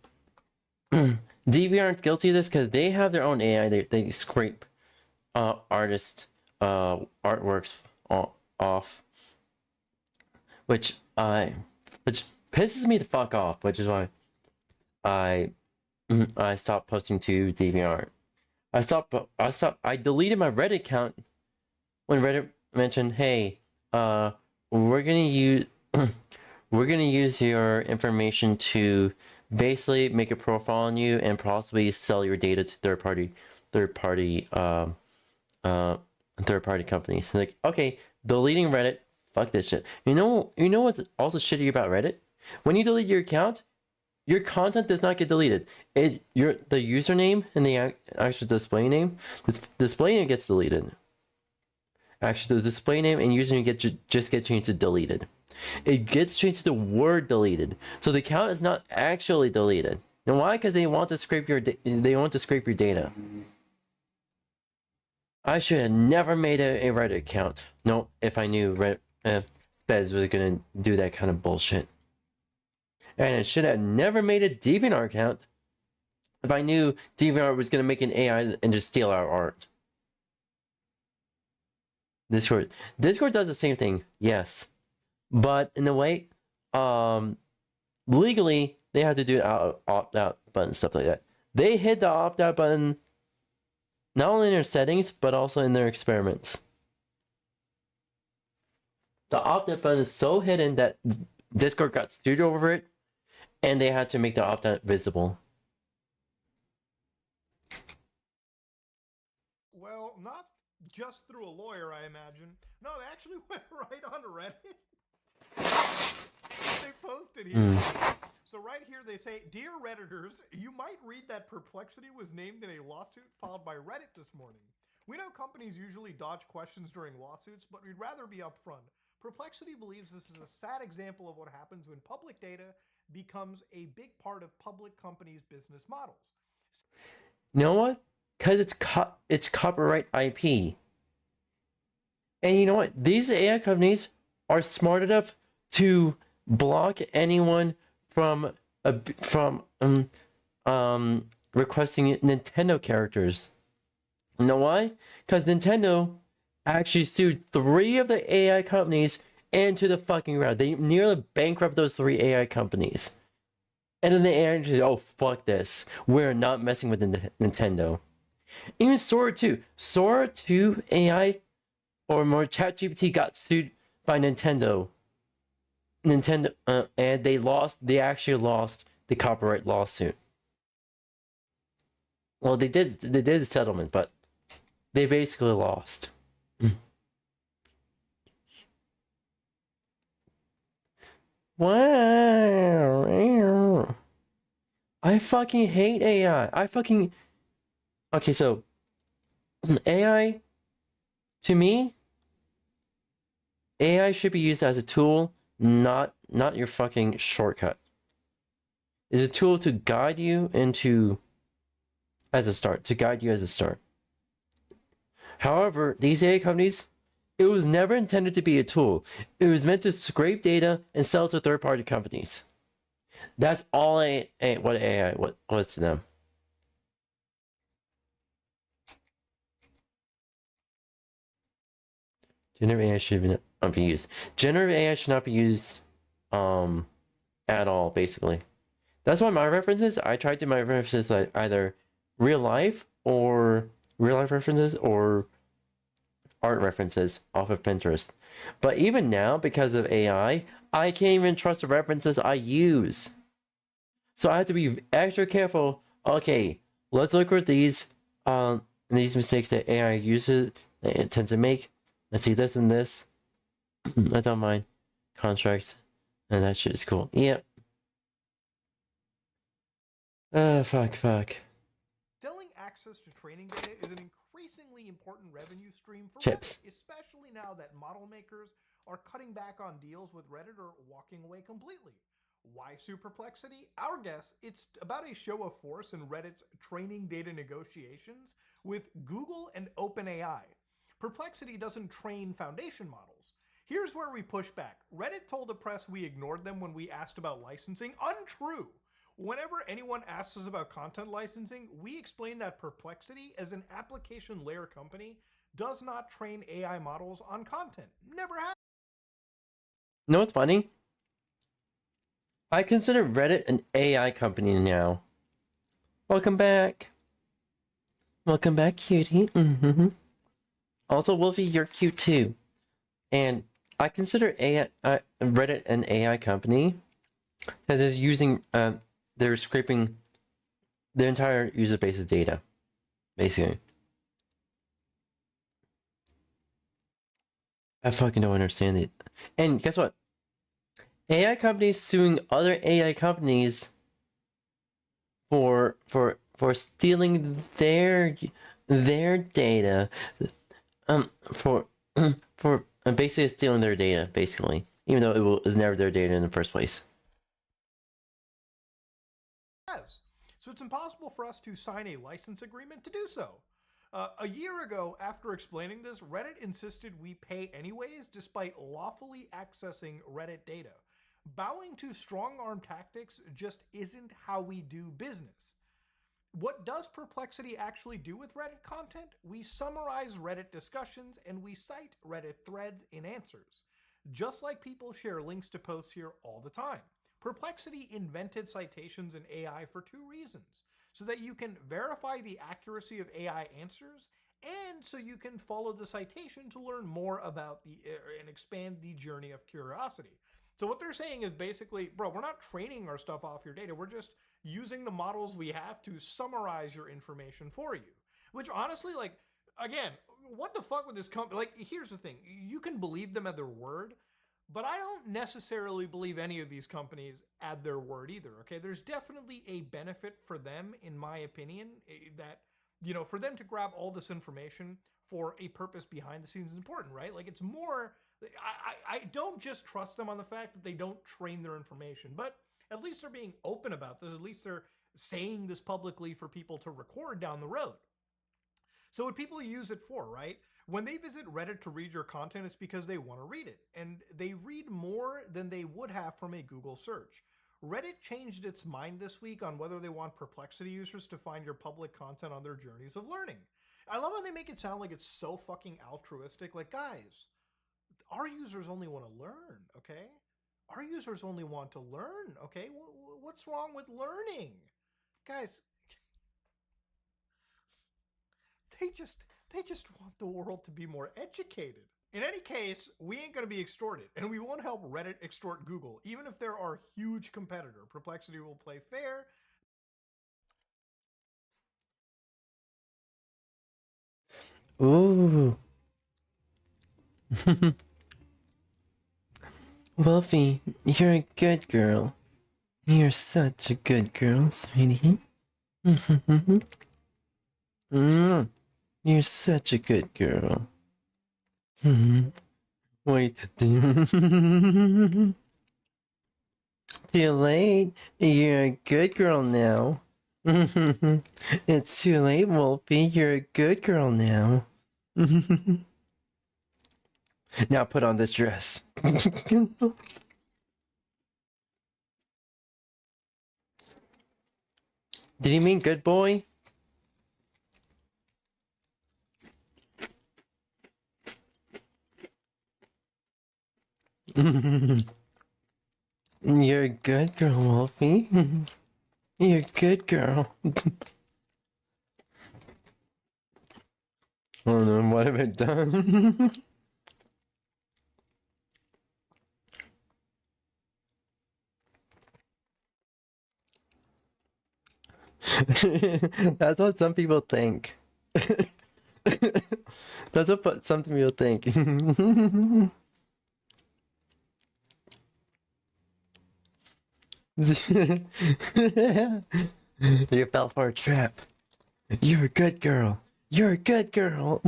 DeviantArt's guilty of this because they have their own AI. They scrape artist artworks off, which pisses me the fuck off. Which is why I stopped posting to DeviantArt. I deleted my Reddit account when Reddit mentioned, hey, we're gonna use your information to basically make a profile on you and possibly sell your data to third party companies. Like, okay, deleting Reddit, fuck this shit. You know what's also shitty about Reddit? When you delete your account, your content does not get deleted. The username and the actual display name, the display name gets deleted. Actually, the display name and username just get changed to deleted. It gets changed to the word deleted, so the account is not actually deleted. And why? Because they want to scrape your data. I should have never made a Reddit account. No, if I knew Spez was gonna do that kind of bullshit. And I should have never made a DeviantArt account if I knew DeviantArt was gonna make an AI and just steal our art. Discord does the same thing, yes, but in a way, legally they have to do an opt-out button, stuff like that. They hid the opt-out button not only in their settings but also in their experiments. The opt-out button is so hidden that Discord got sued over it, and they had to make the opt-out visible. Well, not just through a lawyer, I imagine. No, they actually went right on Reddit. They posted here. So right here they say, "Dear Redditors, you might read that Perplexity was named in a lawsuit filed by Reddit this morning. We know companies usually dodge questions during lawsuits, but we'd rather be upfront. Perplexity believes this is a sad example of what happens when public data becomes a big part of public companies' business models." You know what? Because it's copyright IP. And you know what? These AI companies are smart enough to block anyone from requesting Nintendo characters. You know why? Because Nintendo actually sued 3 of the AI companies into the fucking ground. They nearly bankrupted those 3 AI companies. And then the AI said, oh, fuck this. We're not messing with Nintendo. Even Sora 2. Sora 2 AI, or more, ChatGPT got sued by Nintendo. And they actually lost the copyright lawsuit. Well, they did a settlement, but they basically lost. Wow. I fucking hate AI. Okay, so AI, to me, AI should be used as a tool, not your fucking shortcut. It's a tool to guide you as a start. However, these AI companies, it was never intended to be a tool. It was meant to scrape data and sell to third-party companies. That's all what AI was to them. Generative AI should not be used. Generative AI should not be used at all, basically. That's why my references, I tried to my references like either real life references or art references off of Pinterest. But even now, because of AI, I can't even trust the references I use. So I have to be extra careful. Okay, let's look at these mistakes that AI uses, it tends to make. Let's see this and this. I don't mind contracts, and that shit is cool. Yep. Fuck. Selling access to training data is an increasingly important revenue stream for Chips. Reddit, especially now that model makers are cutting back on deals with Reddit or walking away completely. Why sue Perplexity? Our guess, it's about a show of force in Reddit's training data negotiations with Google and OpenAI. Perplexity doesn't train foundation models. Here's where we push back. Reddit told the press we ignored them when we asked about licensing. Untrue. Whenever anyone asks us about content licensing, we explain that Perplexity, as an application layer company, does not train AI models on content. Never has. You know what's funny? I consider Reddit an AI company now. Welcome back. Welcome back, cutie. Also, Wolfie, you're cute too. And I consider Reddit an AI company that is using, they're scraping their entire user base's data, basically. I fucking don't understand it. And guess what? AI companies suing other AI companies for stealing their data, for basically stealing their data, basically, even though it was never their data in the first place. So it's impossible for us to sign a license agreement to do so. A year ago, after explaining this, Reddit insisted we pay anyways despite lawfully accessing Reddit data. Bowing to strong-arm tactics just isn't how we do business. What does Perplexity actually do with Reddit content? We summarize Reddit discussions and we cite Reddit threads in answers. Just like people share links to posts here all the time. Perplexity invented citations in AI for two reasons. So that you can verify the accuracy of AI answers, and so you can follow the citation to learn more about and expand the journey of curiosity. So what they're saying is basically, bro, we're not training our stuff off your data. We're just using the models we have to summarize your information for you. Which honestly, like, again, what the fuck with this company? Like, here's the thing. You can believe them at their word, but I don't necessarily believe any of these companies add their word either, okay? There's definitely a benefit for them, in my opinion, that, you know, for them to grab all this information for a purpose behind the scenes is important, right? Like, it's more, I don't just trust them on the fact that they don't train their information, but at least they're being open about this. At least they're saying this publicly for people to record down the road. So what people use it for, right? When they visit Reddit to read your content, it's because they want to read it. And they read more than they would have from a Google search. Reddit changed its mind this week on whether they want Perplexity users to find your public content on their journeys of learning. I love how they make it sound like it's so fucking altruistic. Like, guys, our users only want to learn, okay? Our users only want to learn, okay? What's wrong with learning? Guys, they just want the world to be more educated. In any case, we ain't going to be extorted, and we won't help Reddit extort Google. Even if they're our huge competitor, Perplexity will play fair. Ooh. Wolfie, you're a good girl. You're such a good girl, sweetie. You're such a good girl. Wait. Too late. You're a good girl now. It's too late, Wolfie. You're a good girl now. Now put on this dress. Did he mean good boy? You're a good girl, Wolfie. You're a good girl. Oh no, what have I done? That's what some people think. That's what some people think. You fell for a trap. You're a good girl. You're a good girl.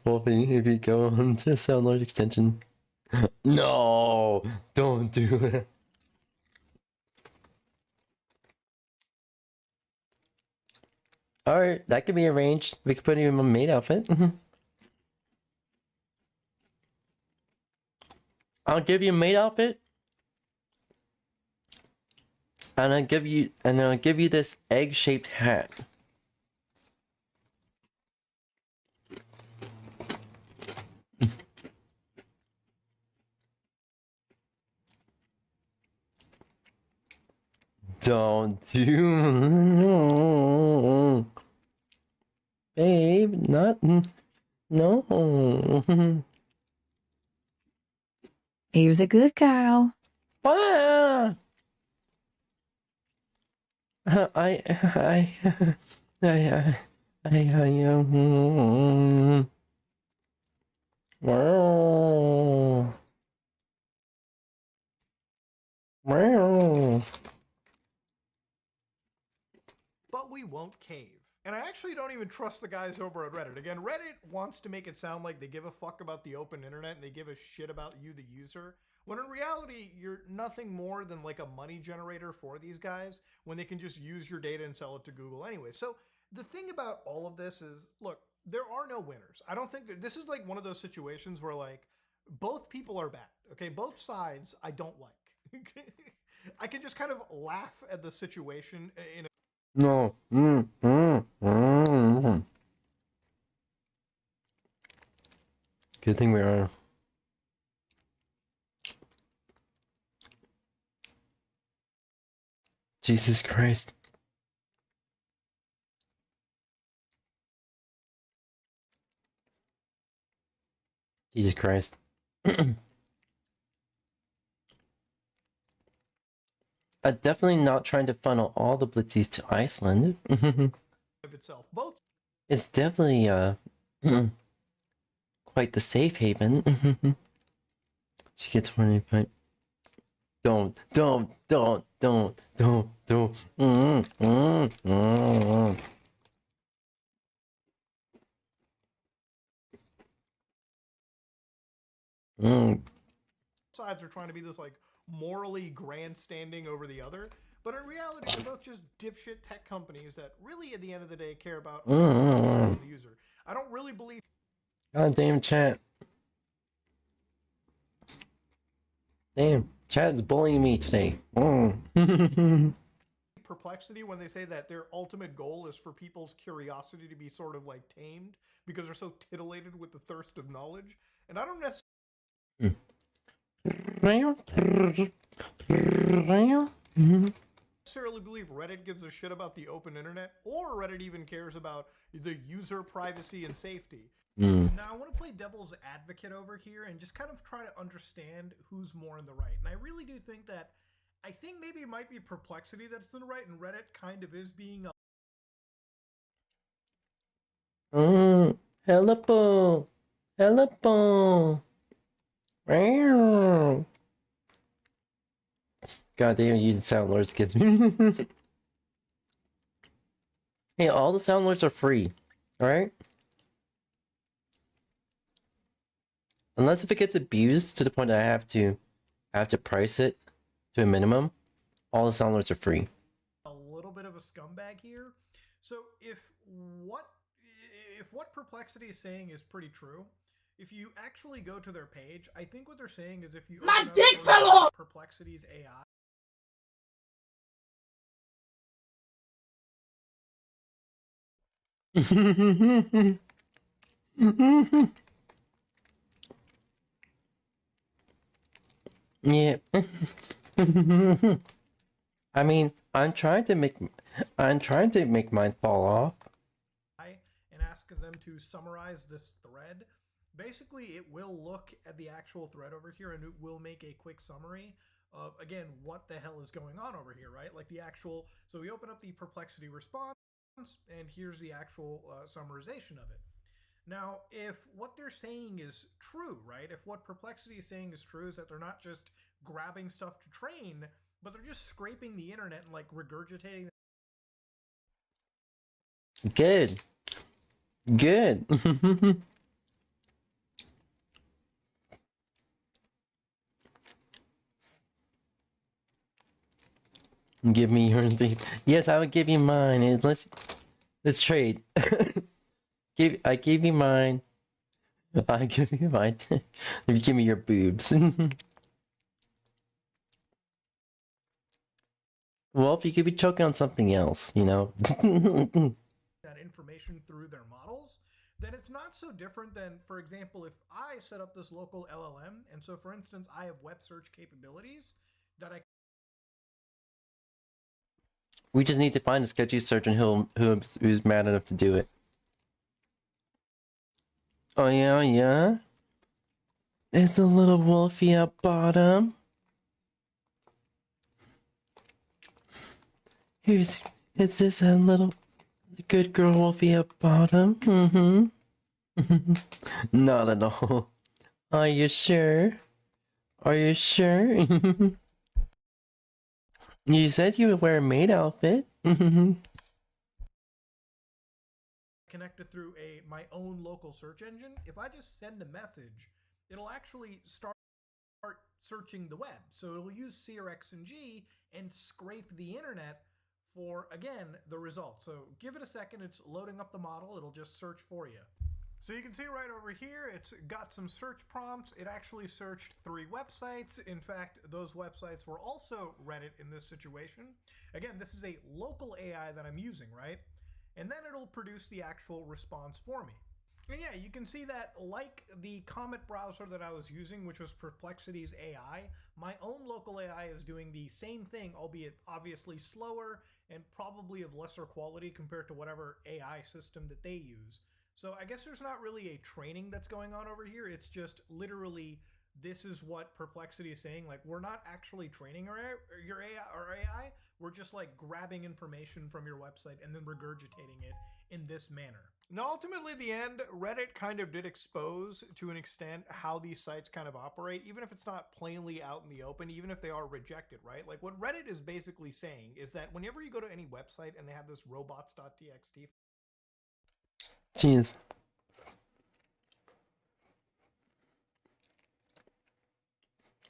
Wolfie, if you go on to Soundlord extension. No, don't do it. Alright, that could be arranged. We could put him in a maid outfit. I'll give you a maid outfit. And I'll give you this egg-shaped hat. Don't do no. Babe, not no. Here's a good girl. Ah! I wow. Wow. But we won't cave. And I actually don't even trust the guys over at Reddit. Again, Reddit wants to make it sound like they give a fuck about the open internet and they give a shit about you, the user. When in reality, you're nothing more than like a money generator for these guys when they can just use your data and sell it to Google anyway. So the thing about all of this is, look, there are no winners. I don't think that this is like one of those situations where like both people are bad. Okay, both sides I don't like. I can just kind of laugh at the situation in a No. Good thing we are. Jesus Christ. Jesus Christ. I'm definitely not trying to funnel all the blitzies to Iceland. of itself. Both It's definitely quite the safe haven. She gets 25. Don't. sides are trying to be this like morally grandstanding over the other, but in reality, they're both just dipshit tech companies that really, at the end of the day, care about the user. I don't really believe. God damn chat. Damn, chat's bullying me today. Perplexity when they say that their ultimate goal is for people's curiosity to be sort of like tamed because they're so titillated with the thirst of knowledge, and I don't necessarily believe Reddit gives a shit about the open internet, or Reddit even cares about the user privacy and safety. Now, I want to play devil's advocate over here and just kind of try to understand who's more in the right. And I really do think that, I think maybe it might be Perplexity that's in the right, and Reddit kind of is being a... Hello. God damn, using sound lords gets me. Hey, all the sound lords are free, alright? Unless if it gets abused to the point that I have to price it to a minimum, all the sound lords are free. a little bit of a scumbag here. So if what if what Perplexity is saying is pretty true, if you actually go to their page, I think what they're saying is if you My open up dick sort fell of off! Perplexity's AI. Yeah. I mean, I'm trying to make mine fall off. And ask them to summarize this thread. Basically, it will look at the actual thread over here and it will make a quick summary of, again, what the hell is going on over here, right? Like the actual, so we open up the Perplexity response and here's the actual summarization of it. Now, if what they're saying is true, right? If what Perplexity is saying is true is that they're not just grabbing stuff to train, but they're just scraping the internet and like regurgitating. Good. Good. Give me yours, babe. Yes, I would give you mine. Let's trade. I gave you mine. I give you mine. You give me your boobs. Well, if you could be choking on something else, you know. That information through their models, then it's not so different than, for example, if I set up this local LLM, and so for instance, I have web search capabilities that I. We just need to find a sketchy surgeon who's mad enough to do it. Oh yeah. Is the little wolfie up bottom? Is this a little good girl wolfie up bottom? Not at all. Are you sure? Are you sure? You said you would wear a maid outfit. Connected through my own local search engine. If I just send a message, it'll actually start searching the web. So it'll use CRXNG and scrape the internet for, again, the results. So give it a second. It's loading up the model. It'll just search for you. So you can see right over here, it's got some search prompts. It actually searched 3 websites. In fact, those websites were also Reddit in this situation. Again, this is a local AI that I'm using, right? And then it'll produce the actual response for me. And yeah, you can see that like the Comet browser that I was using, which was Perplexity's AI, my own local AI is doing the same thing, albeit obviously slower and probably of lesser quality compared to whatever AI system that they use. So I guess there's not really a training that's going on over here. It's just literally, this is what Perplexity is saying. Like, we're not actually training your AI. We're just like grabbing information from your website and then regurgitating it in this manner. Now, ultimately, at the end, Reddit kind of did expose to an extent how these sites kind of operate, even if it's not plainly out in the open, even if they are rejected, right? Like, what Reddit is basically saying is that whenever you go to any website and they have this robots.txt. Jeez.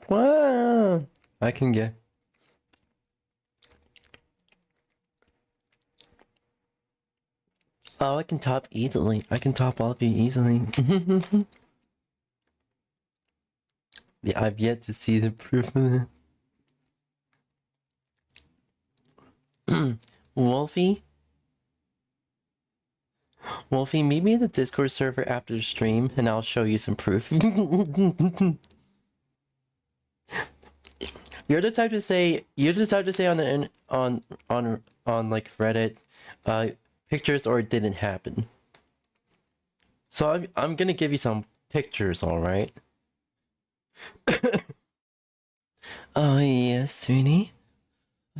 Wow. I can get. Oh, I can top easily. I can top all of you easily. Yeah, I've yet to see the proof of it. Wolfie? Wolfie, meet me at the Discord server after the stream and I'll show you some proof. You're the type to say on like Reddit, pictures or it didn't happen. So I'm gonna give you some pictures, alright? Oh yes, sweetie.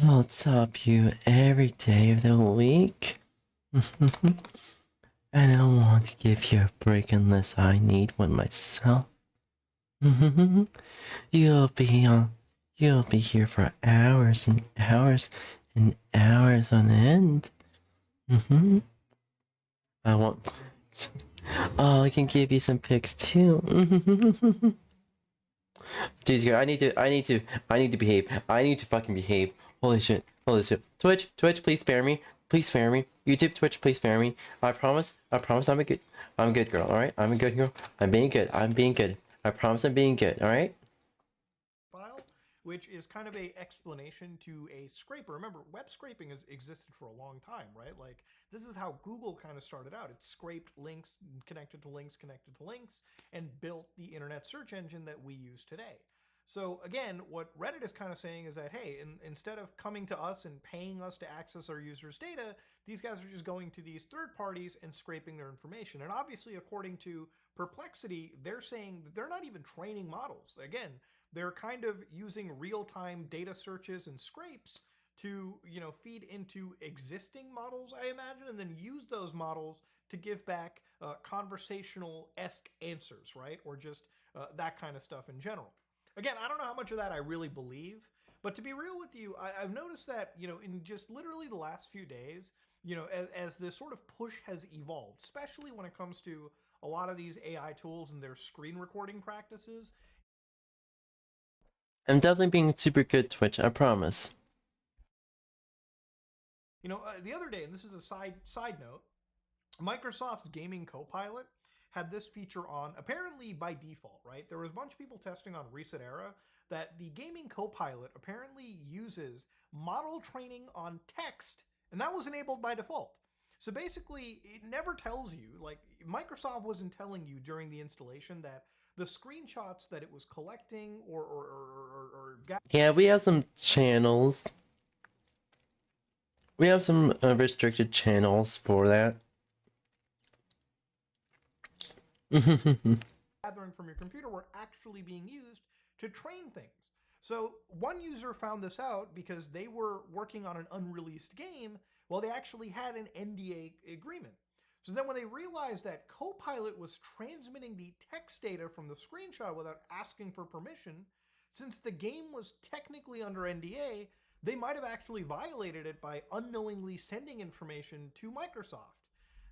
I'll top you every day of the week. And I want to give you a break unless I need one myself. You'll be here for hours and hours and hours on end. I want. Oh, I can give you some pics too. Jeez, I need to behave. I need to fucking behave. Holy shit. Twitch, please spare me. please spare me. YouTube, Twitch, please spare me. I promise I'm a good girl, alright? I'm a good girl. I'm being good. I promise I'm being good, alright? File, which is kind of a explanation to a scraper. Remember, web scraping has existed for a long time, right? Like, this is how Google kind of started out. It scraped links, connected to links, and built the internet search engine that we use today. So again, what Reddit is kind of saying is that, hey, instead of coming to us and paying us to access our users' data, these guys are just going to these third parties and scraping their information. And obviously, according to Perplexity, they're saying that they're not even training models. Again, they're kind of using real-time data searches and scrapes to, feed into existing models, I imagine, and then use those models to give back conversational-esque answers, right? Or just that kind of stuff in general. Again, I don't know how much of that I really believe, but to be real with you, I've noticed that, in just literally the last few days, as this sort of push has evolved, especially when it comes to a lot of these AI tools and their screen recording practices. I'm definitely being super good, Twitch, I promise. The other day, and this is a side note, Microsoft's gaming Copilot had this feature on, apparently by default, right? There was a bunch of people testing on Reset Era that the gaming Copilot apparently uses model training on text, and that was enabled by default. So basically, it never tells you, like, Microsoft wasn't telling you during the installation that the screenshots that it was collecting or Yeah, we have some channels. We have some restricted channels for that. gathering from your computer were actually being used to train things. So one user found this out because they were working on an unreleased game while they actually had an NDA agreement. So then when they realized that Copilot was transmitting the text data from the screenshot without asking for permission, since the game was technically under NDA, they might have actually violated it by unknowingly sending information to Microsoft.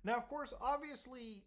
Now, of course, obviously,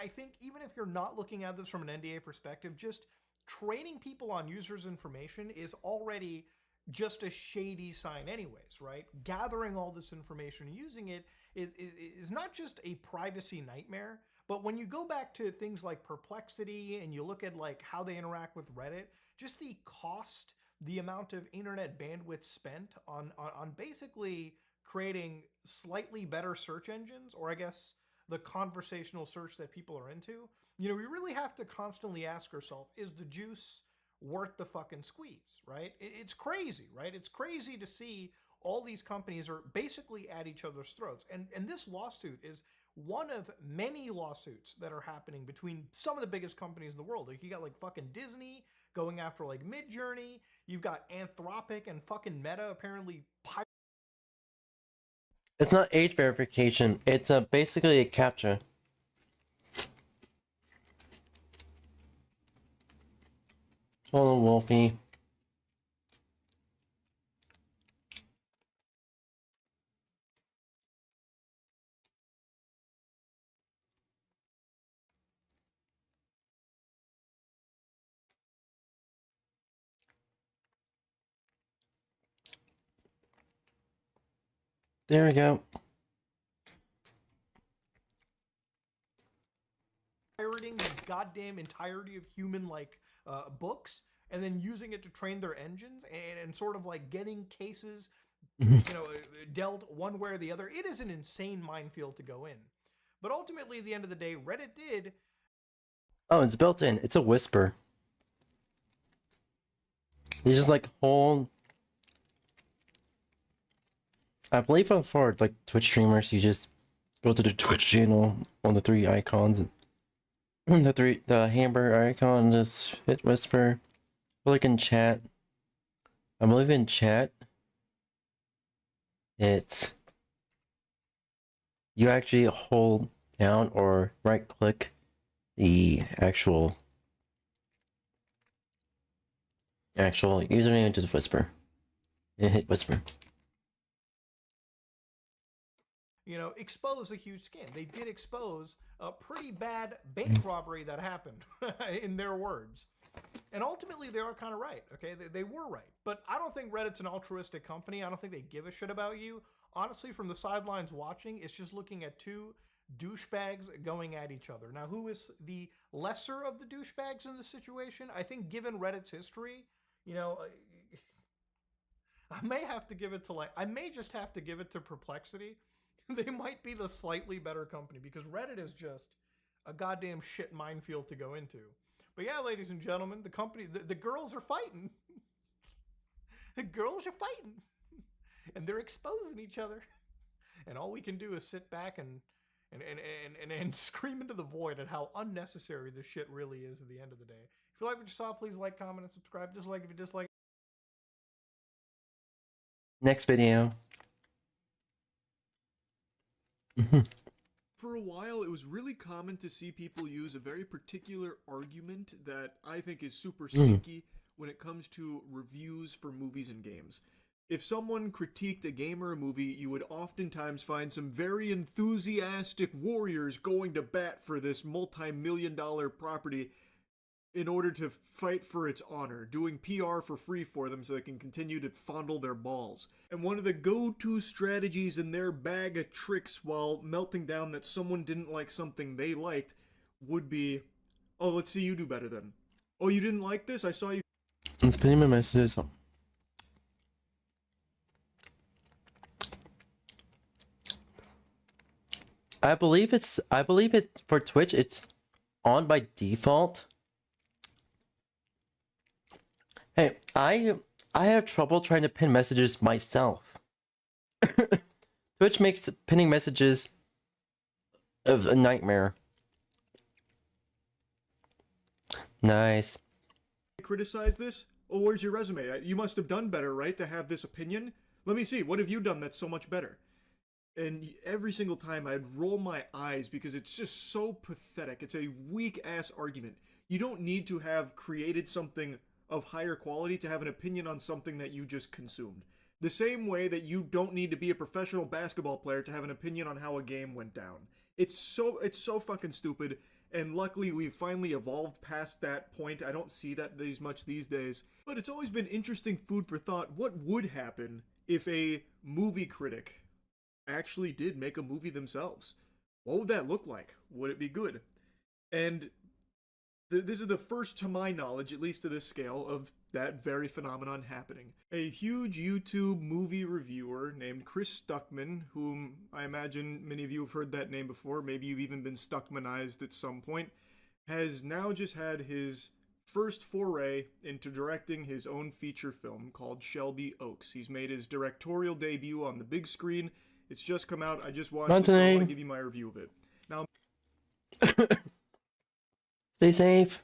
I think even if you're not looking at this from an NDA perspective, just training people on users' information is already just a shady sign anyways, right? Gathering all this information and using it is not just a privacy nightmare, but when you go back to things like Perplexity and you look at like how they interact with Reddit, just the cost, the amount of internet bandwidth spent on basically creating slightly better search engines, or I guess the conversational search that people are into, we really have to constantly ask ourselves, is the juice worth the fucking squeeze, right? It's crazy, right? It's crazy to see all these companies are basically at each other's throats. And this lawsuit is one of many lawsuits that are happening between some of the biggest companies in the world. Like, you got like fucking Disney going after like Midjourney. You've got Anthropic and fucking Meta apparently It's not age verification, it's basically a captcha. Hello, Wolfie. There we go. pirating the goddamn entirety of human books and then using it to train their engines and sort of like getting cases dealt one way or the other. It is an insane minefield to go in. But ultimately, at the end of the day, Reddit did. Oh, it's built in. It's a whisper. You just like hold. I believe for like Twitch streamers, you just go to the Twitch channel on the three icons, the hamburger icon, just hit whisper. Or like in chat. I believe in chat, it's you actually hold down or right click the actual username and just whisper. And hit whisper. Expose a huge scam. They did expose a pretty bad bank robbery that happened, in their words. And ultimately, they are kind of right, okay? They were right. But I don't think Reddit's an altruistic company. I don't think they give a shit about you. honestly, from the sidelines watching, it's just looking at two douchebags going at each other. Now, who is the lesser of the douchebags in this situation? I think, given Reddit's history, you know, I may have to give it to I may just have to give it to Perplexity. They might be the slightly better company because Reddit is just a goddamn shit minefield to go into. But yeah, ladies and gentlemen, the girls are fighting. The girls are fighting. And they're exposing each other. And all we can do is sit back and scream into the void at how unnecessary this shit really is at the end of the day. If you like what you saw, please like, comment, and subscribe. Dislike if you dislike. Next video. For a while, it was really common to see people use a very particular argument that I think is super sneaky when it comes to reviews for movies and games. If someone critiqued a game or a movie, you would oftentimes find some very enthusiastic warriors going to bat for this multi-million-dollar property in order to fight for its honor, doing PR for free for them so they can continue to fondle their balls. And one of the go-to strategies in their bag of tricks while melting down that someone didn't like something they liked would be, oh, let's see you do better then. Oh, you didn't like this? I saw you. Let's put in my messages. I believe it for Twitch, it's on by default. Hey, I have trouble trying to pin messages myself. Twitch makes pinning messages of a nightmare. Nice. Criticize this? Oh, where's your resume? You must have done better, right, to have this opinion? Let me see. What have you done that's so much better? And every single time I'd roll my eyes because it's just so pathetic. It's a weak-ass argument. You don't need to have created something of higher quality to have an opinion on something that you just consumed. The same way that you don't need to be a professional basketball player to have an opinion on how a game went down. It's so fucking stupid, and luckily we've finally evolved past that point. I don't see that much these days, but it's always been interesting food for thought. What would happen if a movie critic actually did make a movie themselves? What would that look like? Would it be good? And this is the first, to my knowledge, at least to this scale, of that very phenomenon happening. A huge YouTube movie reviewer named Chris Stuckman, whom I imagine many of you have heard that name before, maybe you've even been Stuckmanized at some point, has now just had his first foray into directing his own feature film called Shelby Oaks. He's made his directorial debut on the big screen. It's just come out. I just watched it, so I want to give you my review of it. Now, stay safe.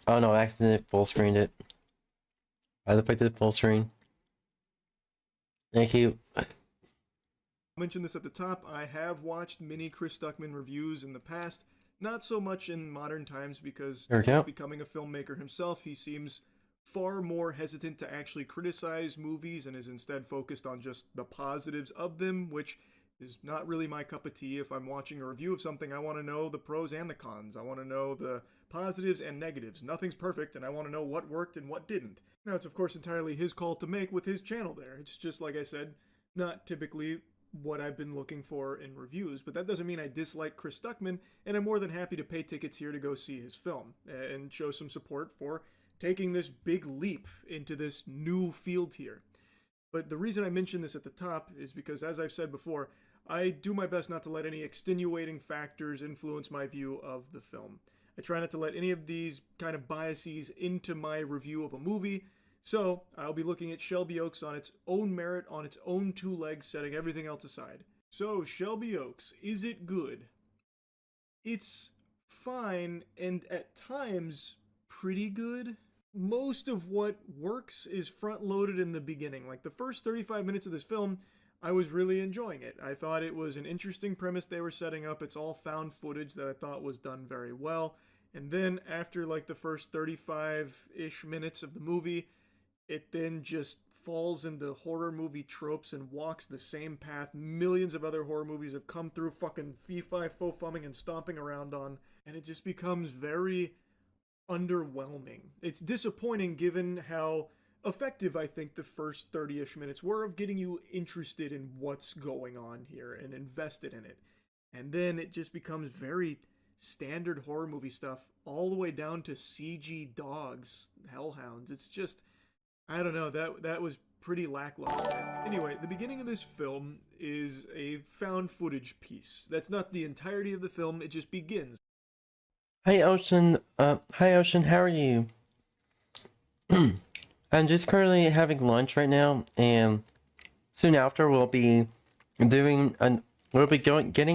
Oh no, I accidentally full screened it. Why the fuck did it full screen? Thank you. I mentioned this at the top. I have watched many Chris Stuckman reviews in the past. Not so much in modern times because becoming a filmmaker himself, he seems far more hesitant to actually criticize movies and is instead focused on just the positives of them, which is not really my cup of tea. If I'm watching a review of something, I want to know the pros and the cons. I want to know the positives and negatives. Nothing's perfect, and I want to know what worked and what didn't. Now, it's of course entirely his call to make with his channel there. It's just, like I said, not typically what I've been looking for in reviews, but that doesn't mean I dislike Chris Stuckman, and I'm more than happy to pay tickets here to go see his film and show some support for taking this big leap into this new field here. But the reason I mention this at the top is because, as I've said before, I do my best not to let any extenuating factors influence my view of the film. I try not to let any of these kind of biases into my review of a movie, so I'll be looking at Shelby Oaks on its own merit, on its own two legs, setting everything else aside. So, Shelby Oaks, is it good? It's fine, and at times, pretty good. Most of what works is front-loaded in the beginning. Like, the first 35 minutes of this film, I was really enjoying it. I thought it was an interesting premise they were setting up. It's all found footage that I thought was done very well. And then after like the first 35-ish minutes of the movie, it then just falls into horror movie tropes and walks the same path millions of other horror movies have come through fucking fee-fi-fo-fumming and stomping around on. And it just becomes very underwhelming. It's disappointing given how effective I think the first 30-ish minutes were of getting you interested in what's going on here and invested in it. And then it just becomes very standard horror movie stuff, all the way down to CG dogs, hellhounds. It's just, I don't know, that was pretty lackluster. Anyway, the beginning of this film is a found footage piece. That's not the entirety of the film, it just begins. Hey Ocean, how are you? I'm just currently having lunch right now, and soon after we'll be getting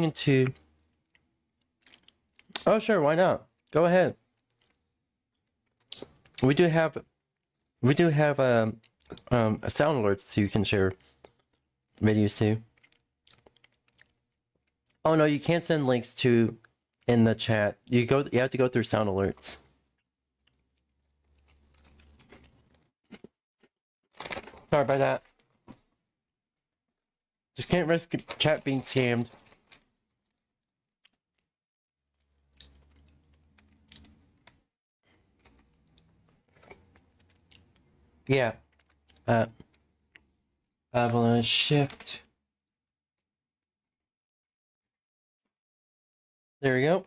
into. Oh sure, why not? Go ahead. We do have sound alerts you can share videos to. Oh no, you can't send links to in the chat. You have to go through sound alerts. Sorry about that. Just can't risk chat being scammed. Yeah. I'm gonna shift. There we go.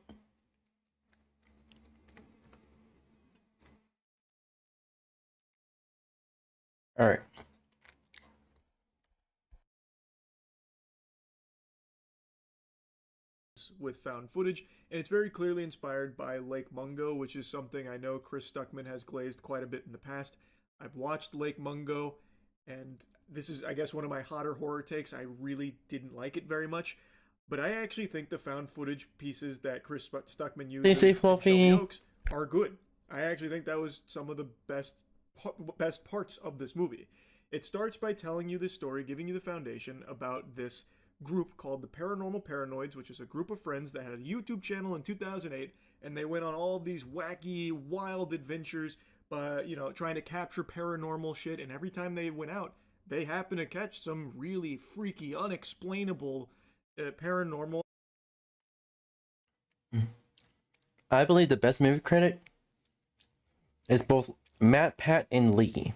All right. With found footage, and it's very clearly inspired by Lake Mungo, which is something I know Chris Stuckman has glazed quite a bit in the past. I've watched Lake Mungo, and this is, I guess, one of my hotter horror takes. I really didn't like it very much, but I actually think the found footage pieces that Chris Stuckman used in Shelby Oaks are good. I actually think that was some of the best parts of this movie. It starts by telling you the story, giving you the foundation about this group called the Paranormal Paranoids, which is a group of friends that had a YouTube channel in 2008, and they went on all of these wacky, wild adventures, trying to capture paranormal shit, and every time they went out, they happened to catch some really freaky, unexplainable paranormal. I believe the best movie credit is both Matt, Pat, and Lee.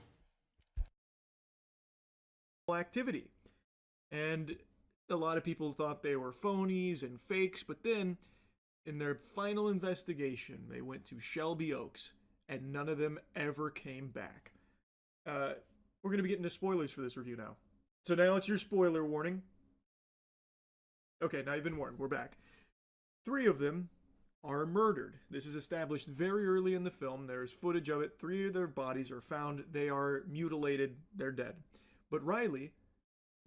Activity. And a lot of people thought they were phonies and fakes, but then in their final investigation, they went to Shelby Oaks, and none of them ever came back. We're going to be getting to spoilers for this review now. So now it's your spoiler warning. Okay, now you've been warned. We're back. 3 of them are murdered. This is established very early in the film. There's footage of it. 3 of their bodies are found. They are mutilated. They're dead. But Riley,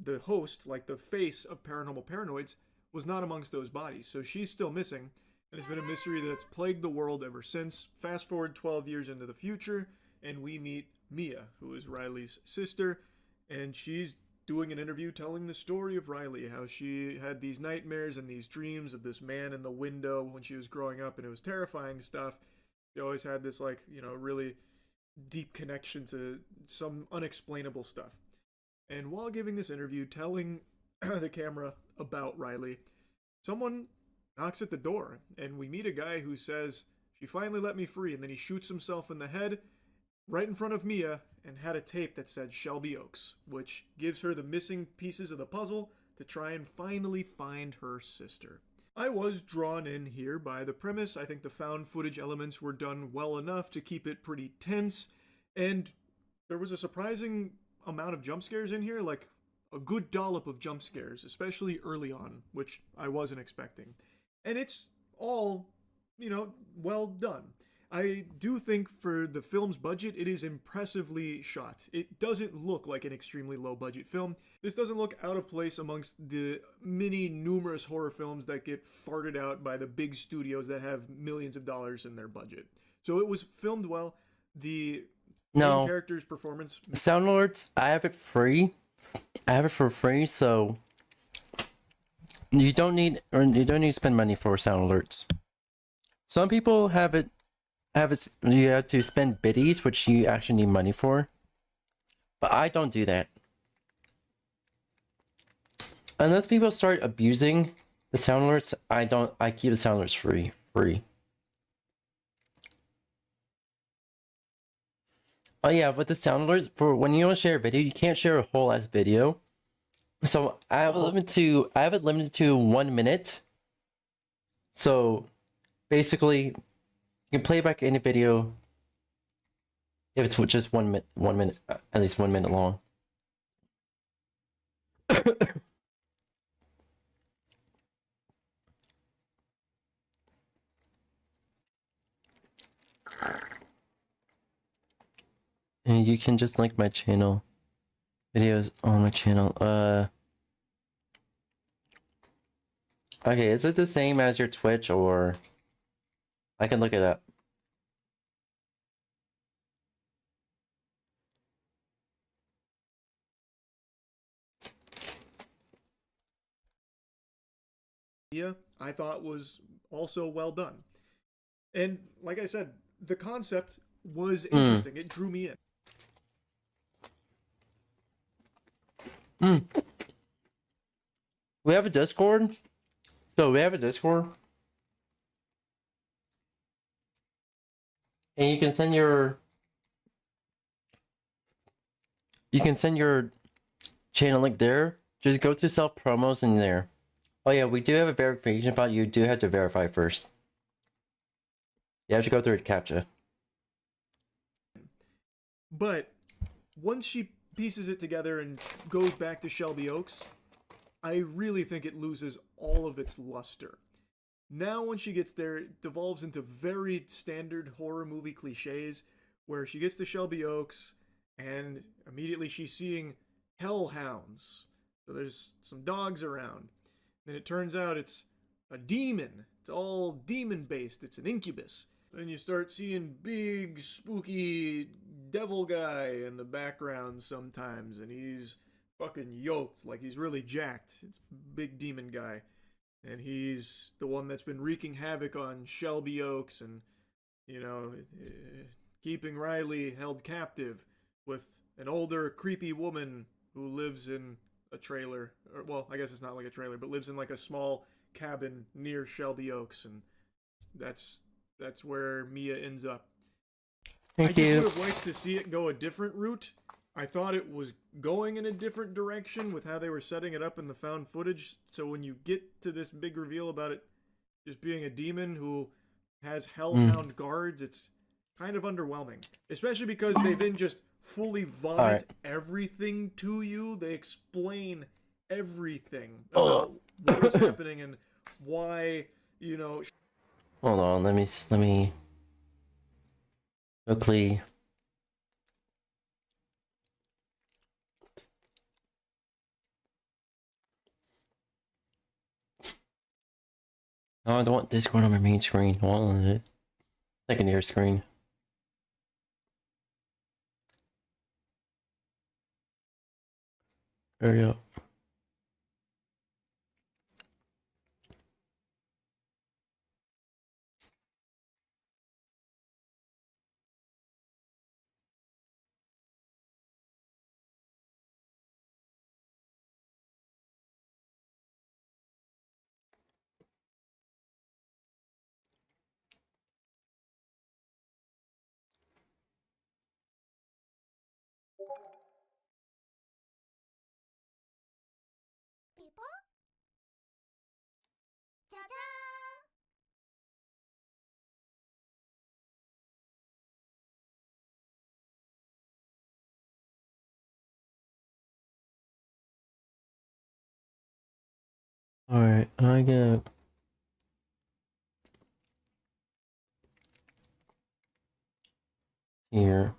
the host, like the face of Paranormal Paranoids, was not amongst those bodies. So she's still missing, and it's been a mystery that's plagued the world ever since. Fast forward 12 years into the future, and we meet Mia, who is Riley's sister, and she's doing an interview telling the story of Riley, how she had these nightmares and these dreams of this man in the window when she was growing up, and it was terrifying stuff. She always had this, really deep connection to some unexplainable stuff. And while giving this interview, telling the camera about Riley, someone knocks at the door, and we meet a guy who says, "She finally let me free," and then he shoots himself in the head right in front of Mia and had a tape that said Shelby Oaks, which gives her the missing pieces of the puzzle to try and finally find her sister. I was drawn in here by the premise. I think the found footage elements were done well enough to keep it pretty tense, and there was a surprising amount of jump scares in here, like a good dollop of jump scares, especially early on, which I wasn't expecting. And it's all, well done. I do think for the film's budget, it is impressively shot. It doesn't look like an extremely low budget film. This doesn't look out of place amongst the numerous horror films that get farted out by the big studios that have millions of dollars in their budget. So it was filmed well. The main character's performance. Sound alerts, I have it free. I have it for free, so you don't need to spend money for sound alerts. Some people have it. You have to spend biddies, which you actually need money for. But I don't do that. Unless people start abusing the sound alerts, I keep the sound alerts free. Oh yeah, with the sound alerts, for when you want to share a video, you can't share a whole ass video. So I have it limited to 1 minute. So basically, you can play back any video if it's just 1 minute, at least 1 minute long. And you can just link my channel, videos on my channel. Okay, is it the same as your Twitch, or I can look it up? I thought was also well done. And like I said, the concept was interesting. It drew me in. We have a Discord. So we have a Discord. And you can send your channel link there. Just go to self promos in there. Oh yeah, we do have a verification, but you do have to verify first. You have to go through a CAPTCHA. But once she pieces it together and goes back to Shelby Oaks, I really think it loses all of its luster. Now when she gets there, it devolves into very standard horror movie cliches, where she gets to Shelby Oaks and immediately she's seeing hellhounds. So there's some dogs around. Then it turns out it's a demon. It's all demon-based. It's an incubus. Then you start seeing big, spooky devil guy in the background sometimes, and he's fucking yoked, like he's really jacked. It's big demon guy. And he's the one that's been wreaking havoc on Shelby Oaks and, you know, keeping Riley held captive with an older, creepy woman who lives in a trailer. Or, well, I guess it's not like a trailer, but lives in like a small cabin near Shelby Oaks, and that's where Mia ends up. Thank you. I just would have liked to see it go a different route. I thought it was going in a different direction with how they were setting it up in the found footage. So when you get to this big reveal about it just being a demon who has hellhound guards, it's kind of underwhelming. Especially because they then just fully vomit everything to you. They explain everything about what was happening and why, you know... Hold on, let me quickly... No, I don't want Discord on my main screen. I want on the secondary screen. Hurry up. Alright, I got... Here.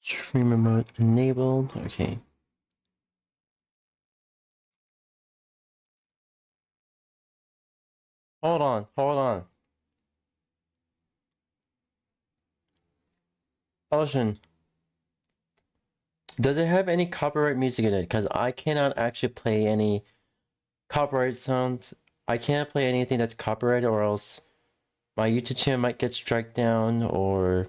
Stream remote enabled. Okay. Hold on. Ocean. Does it have any copyright music in it? Because I cannot actually play any copyright sounds I can't play anything that's copyrighted, or else my YouTube channel might get struck down, or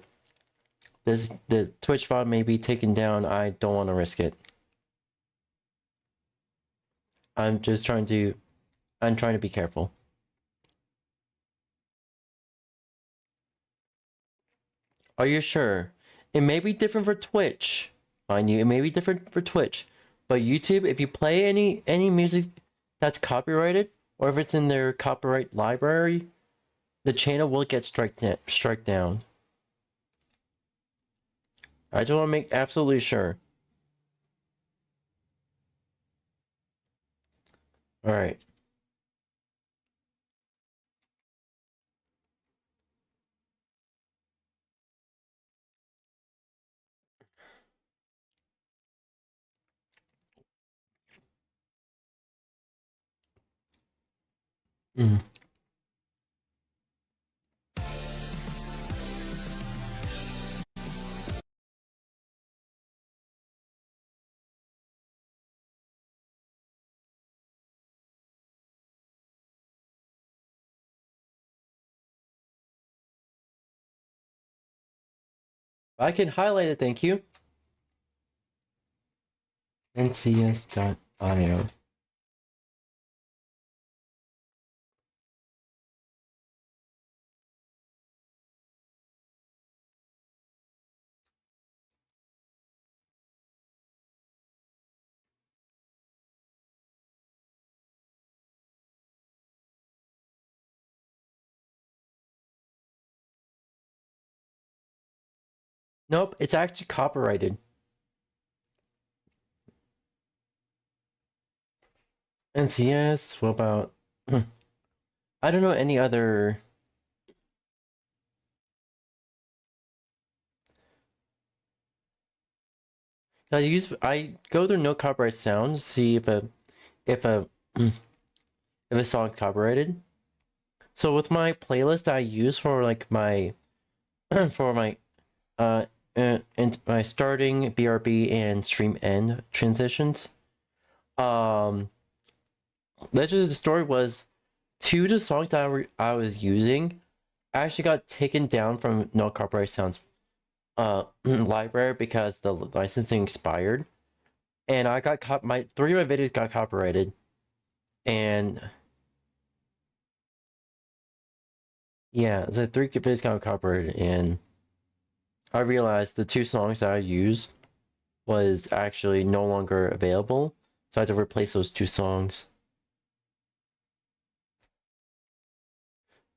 the Twitch VOD may be taken down. I don't want to risk it. I'm trying to be careful. Are you sure? It may be different for Twitch, mind you. It may be different for Twitch, but YouTube, if you play any music that's copyrighted, or if it's in their copyright library, the channel will get struck down. I just want to make absolutely sure. All right. Mm. I can highlight it, thank you. ncs.io. Nope, it's actually copyrighted. NCS, what about... I don't know any other... I go through no copyright sounds to see if a if a song's copyrighted. So with my playlist that I use for like my for my and my starting BRB and stream end transitions, Legend of the Story was two of the songs that I was using actually got taken down from no copyright sounds library because the licensing expired, and I got my 3 of my videos got copyrighted, and yeah, the 3 videos got copyrighted, and I realized the 2 songs that I used was actually no longer available, so I had to replace those 2 songs.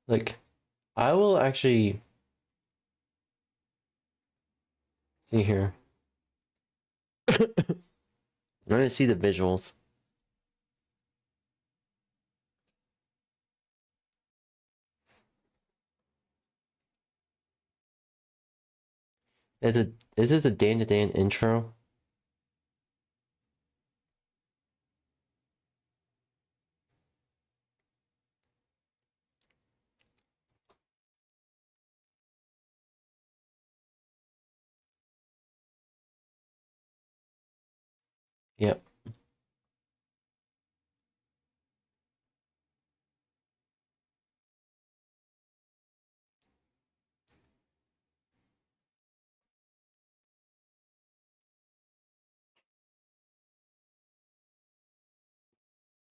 Like, I will actually see here. I'm gonna see the visuals. Is this a Dan to Dan intro? Yep.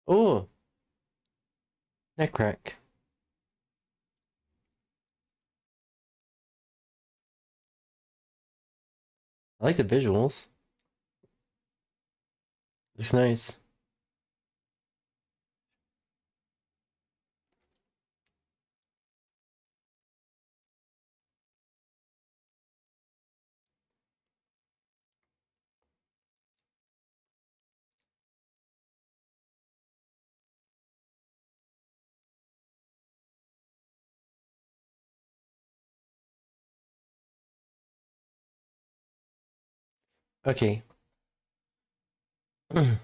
Oh, neck crack. I like the visuals. Looks nice. Okay. That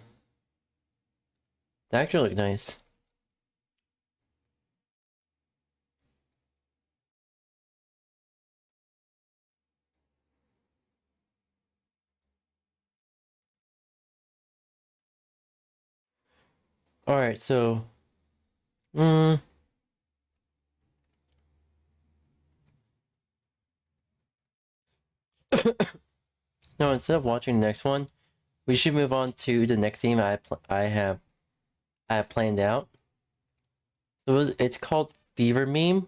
actually look nice. Alright, so Mm. No, instead of watching the next one, we should move on to the next game I have planned out. So it's called 𝙂𝙚𝙣𝙗𝙗,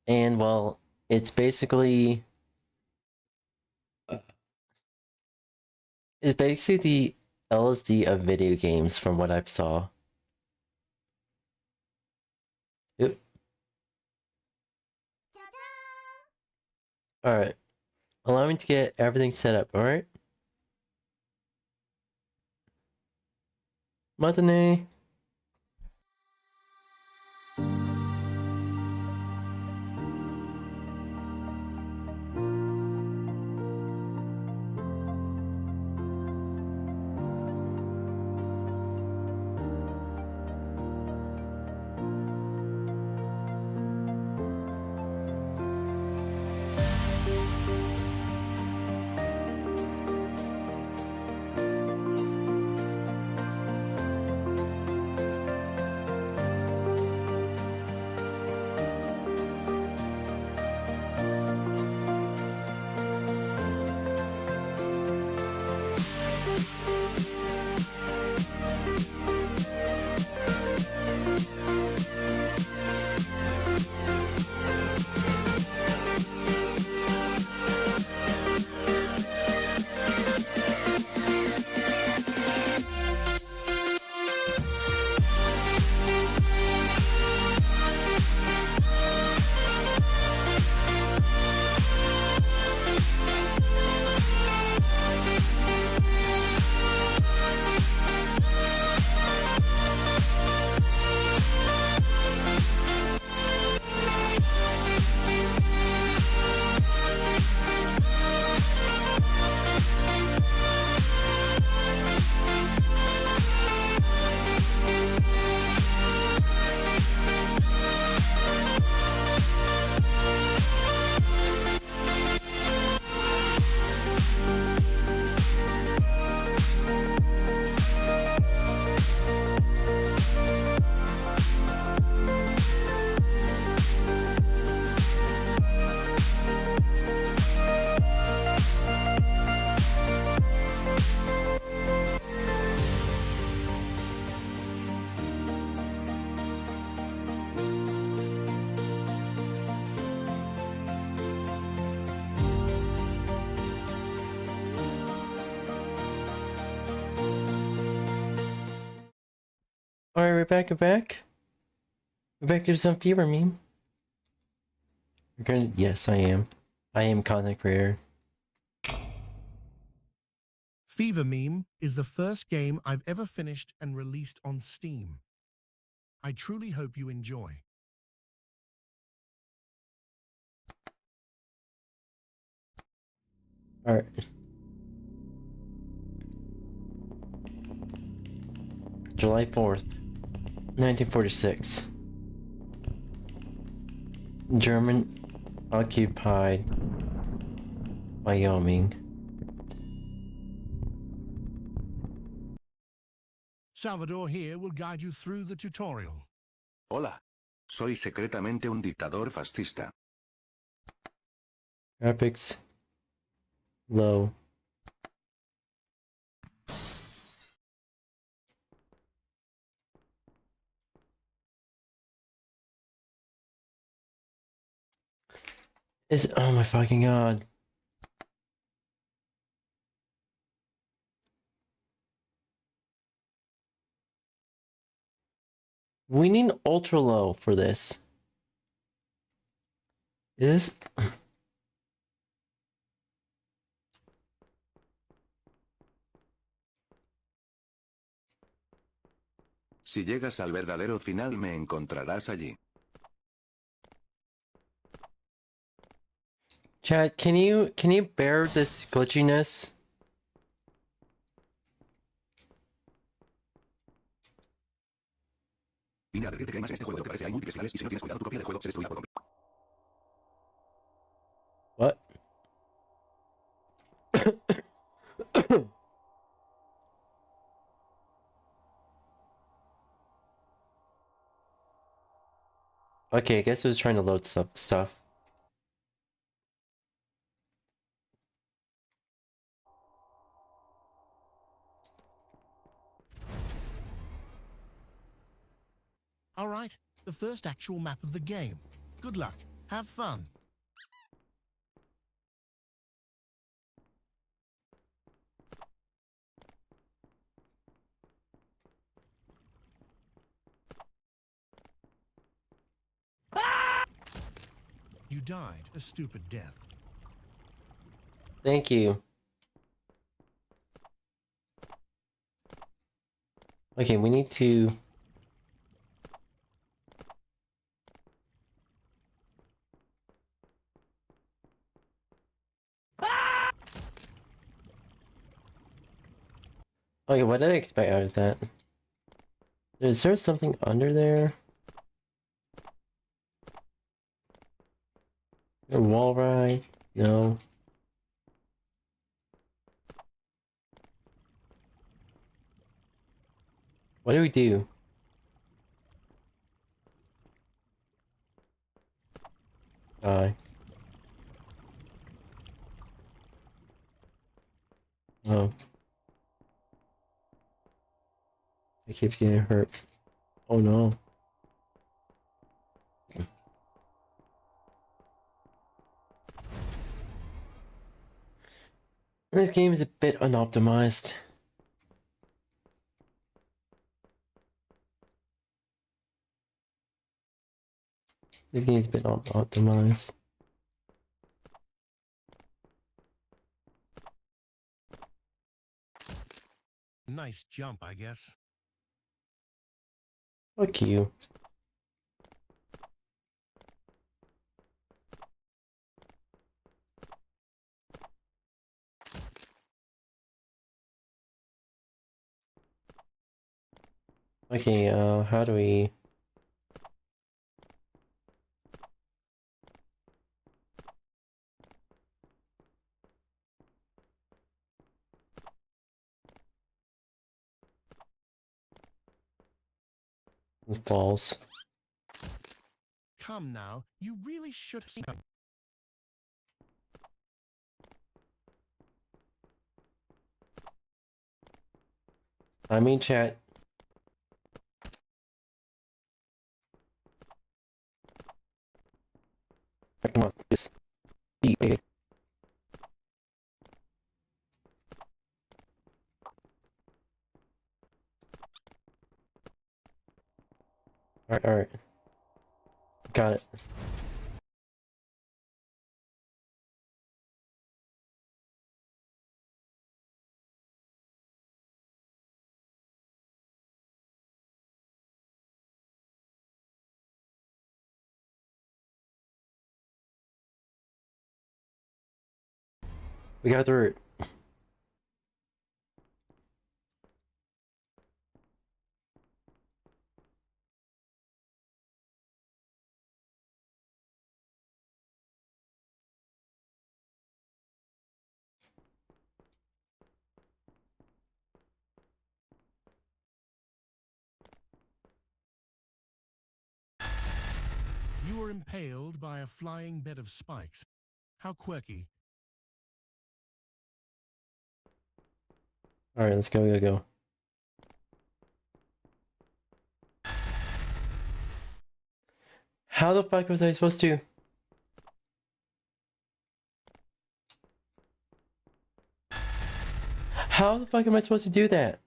and well, it's basically the LSD of video games from what I saw. Yep. Alright. Allow me to get everything set up, alright? Matane. Alright, we're back. Rebecca, some 𝙂𝙗𝙗𝙗. You're gonna. Yes, I am. I am content creator. 𝙂𝙗𝙗𝙗 is the first game I've ever finished and released on Steam. I truly hope you enjoy. Alright. July 4th, 1946. German occupied Wyoming. Salvador here will guide you through the tutorial. Hola. Soy secretamente un dictador fascista. Graphics low. Oh my fucking god. We need ultra low for this. Is this... Si llegas al verdadero final me encontrarás allí. Chat, can you bear this glitchiness? Vine a decirte que hay más en este juego de lo que parece, hay múltiples finales y si no tienes cuidado tu copia del juego se destruirá por completo. What? Okay, I guess it was trying to load stuff. All right, the first actual map of the game. Good luck. Have fun. You died a stupid death. Thank you. Okay, we need to... Okay, what did I expect out of that? Is there something under there? A wall ride? No. What do we do? Die. Oh. I keep getting hurt. Oh no. This game is a bit unoptimized. This game's a bit unoptimized. Nice jump, I guess. Fuck you. Okay, how do we... Balls. Come now, you really should have seen them. I mean, chat. Come on, please. Be. Alright. Got it. We got through it. You were impaled by a flying bed of spikes. How quirky. Alright, let's go. How the fuck was I supposed to? How the fuck am I supposed to do that?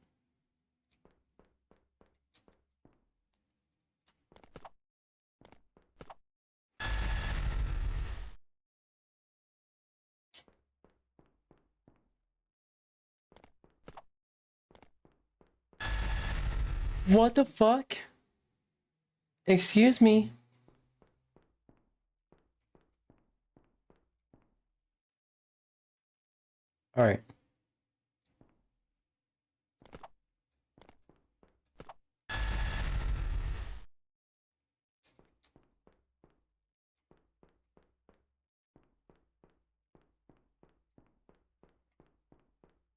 What the fuck? Excuse me. Alright.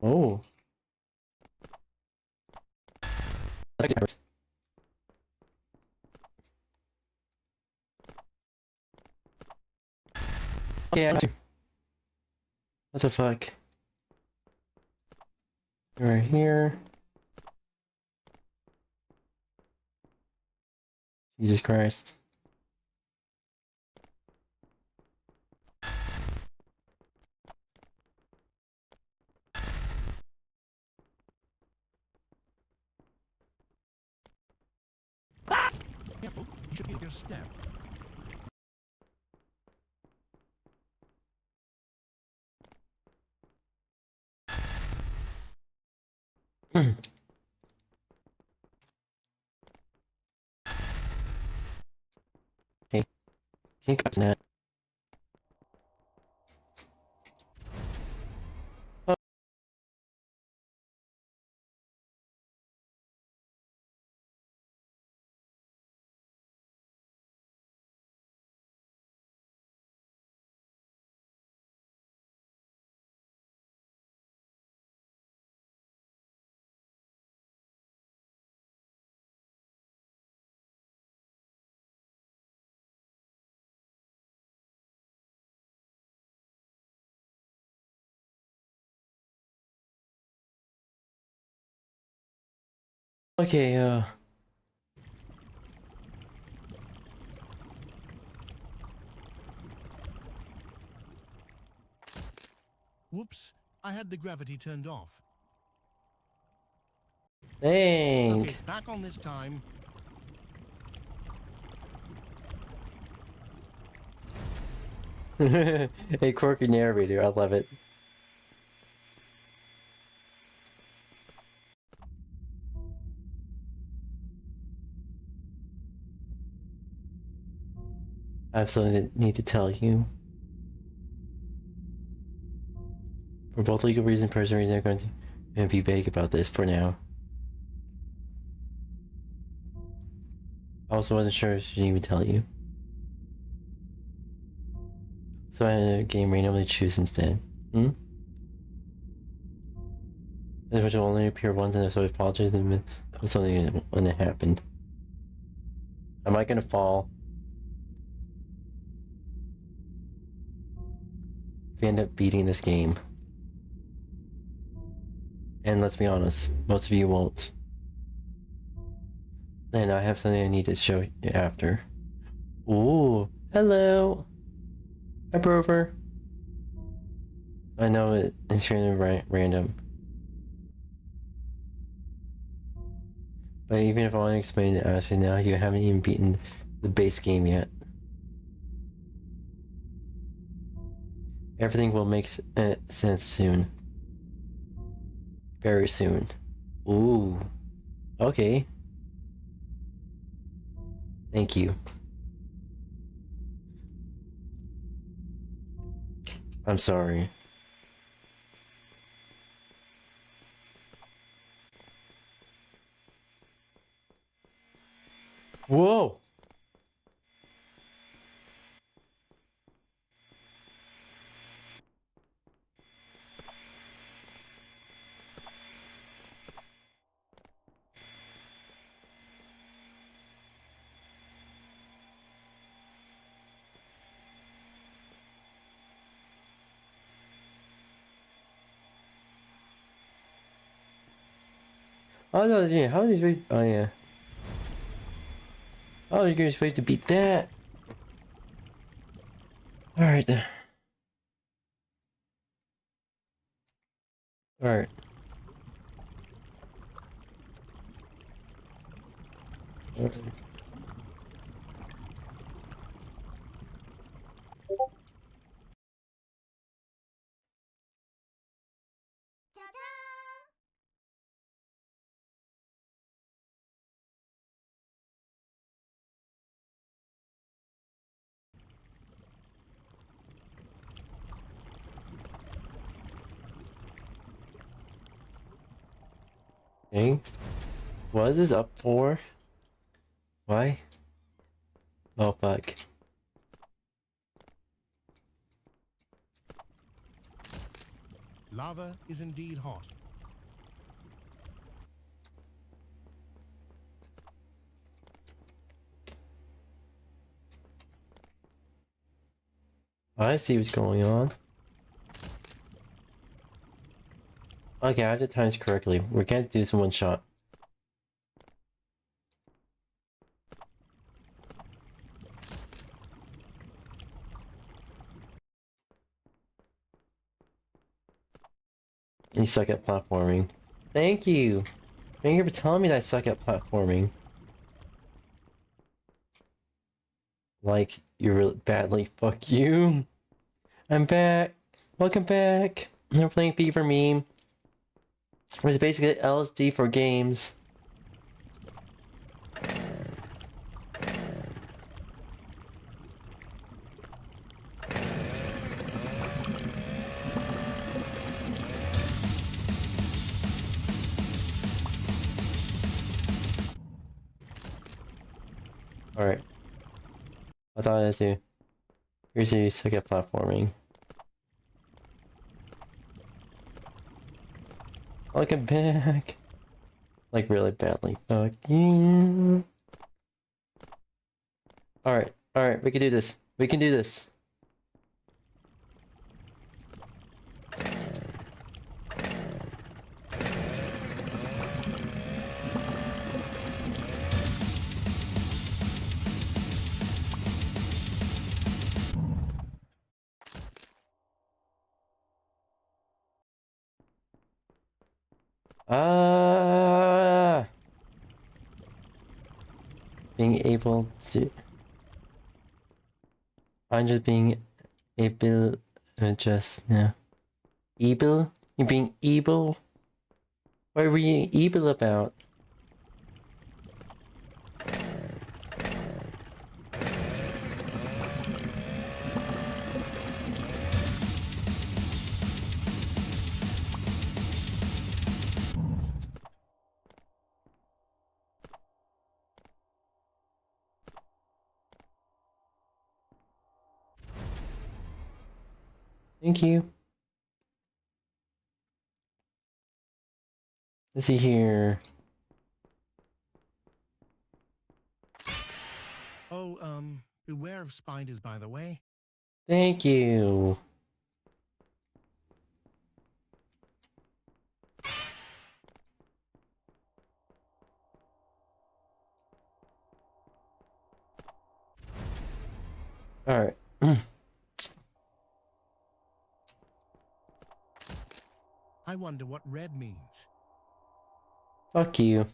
Oh. Okay, what the fuck? Right here. Jesus Christ. Careful, you should be able to step. Hey, think of that. Okay, Whoops, I had the gravity turned off. Okay, dang. it's back on this time. A quirky narrator, I love it. I have something to need to tell you. For both legal reasons and personal reasons, I'm going to be vague about this for now. I also wasn't sure if I should even tell you. So I had a game randomly choose instead. Which will only appear once, and so I apologize if something when it happened. Am I gonna fall? If we end up beating this game. And let's be honest, most of you won't. Then I have something I need to show you after. Ooh, hello! Hi, Brover. I know it's really random. But even if I want to explain it honestly now, you haven't even beaten the base game yet. Everything will make sense soon. Very soon. Ooh. Okay. Thank you. I'm sorry. Whoa! Oh no, yeah, how did you wait? Oh yeah. Oh, you're gonna wait to beat that? Alright then. Alright. Dang. What is this up for? Why? Oh fuck. Lava is indeed hot. I see what's going on. Okay, I did times correctly. We can't do this in one shot. You suck at platforming. Thank you! Thank you for telling me that I suck at platforming. Like, you really badly. Fuck you! I'm back! Welcome back! We're playing Fever Meme. Which is basically LSD for games. Alright. I thought I do. Here's you suck at platforming. Welcome back! Like, really badly. Fuck you! Alright, alright, we can do this. We can do this. Being able to... I'm just being able... just... yeah. Evil? You being evil? What were you evil about? Thank you. Let's see here. Oh, beware of spiders, by the way. Thank you. Alright. I wonder what red means. Fuck you.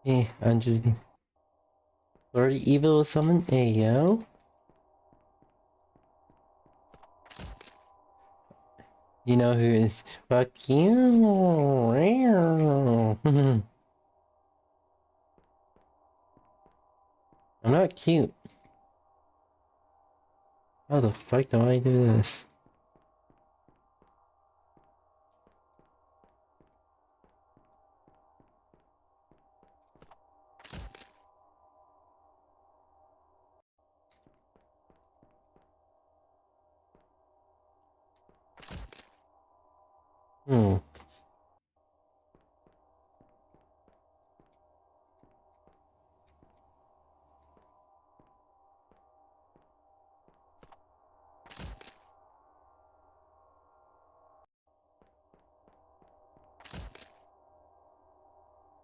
Hey, I'm just being... Lord Evil with someone? Hey, yo? You know who is... Fuck you! I'm not cute. How the fuck do I do this? Hmm.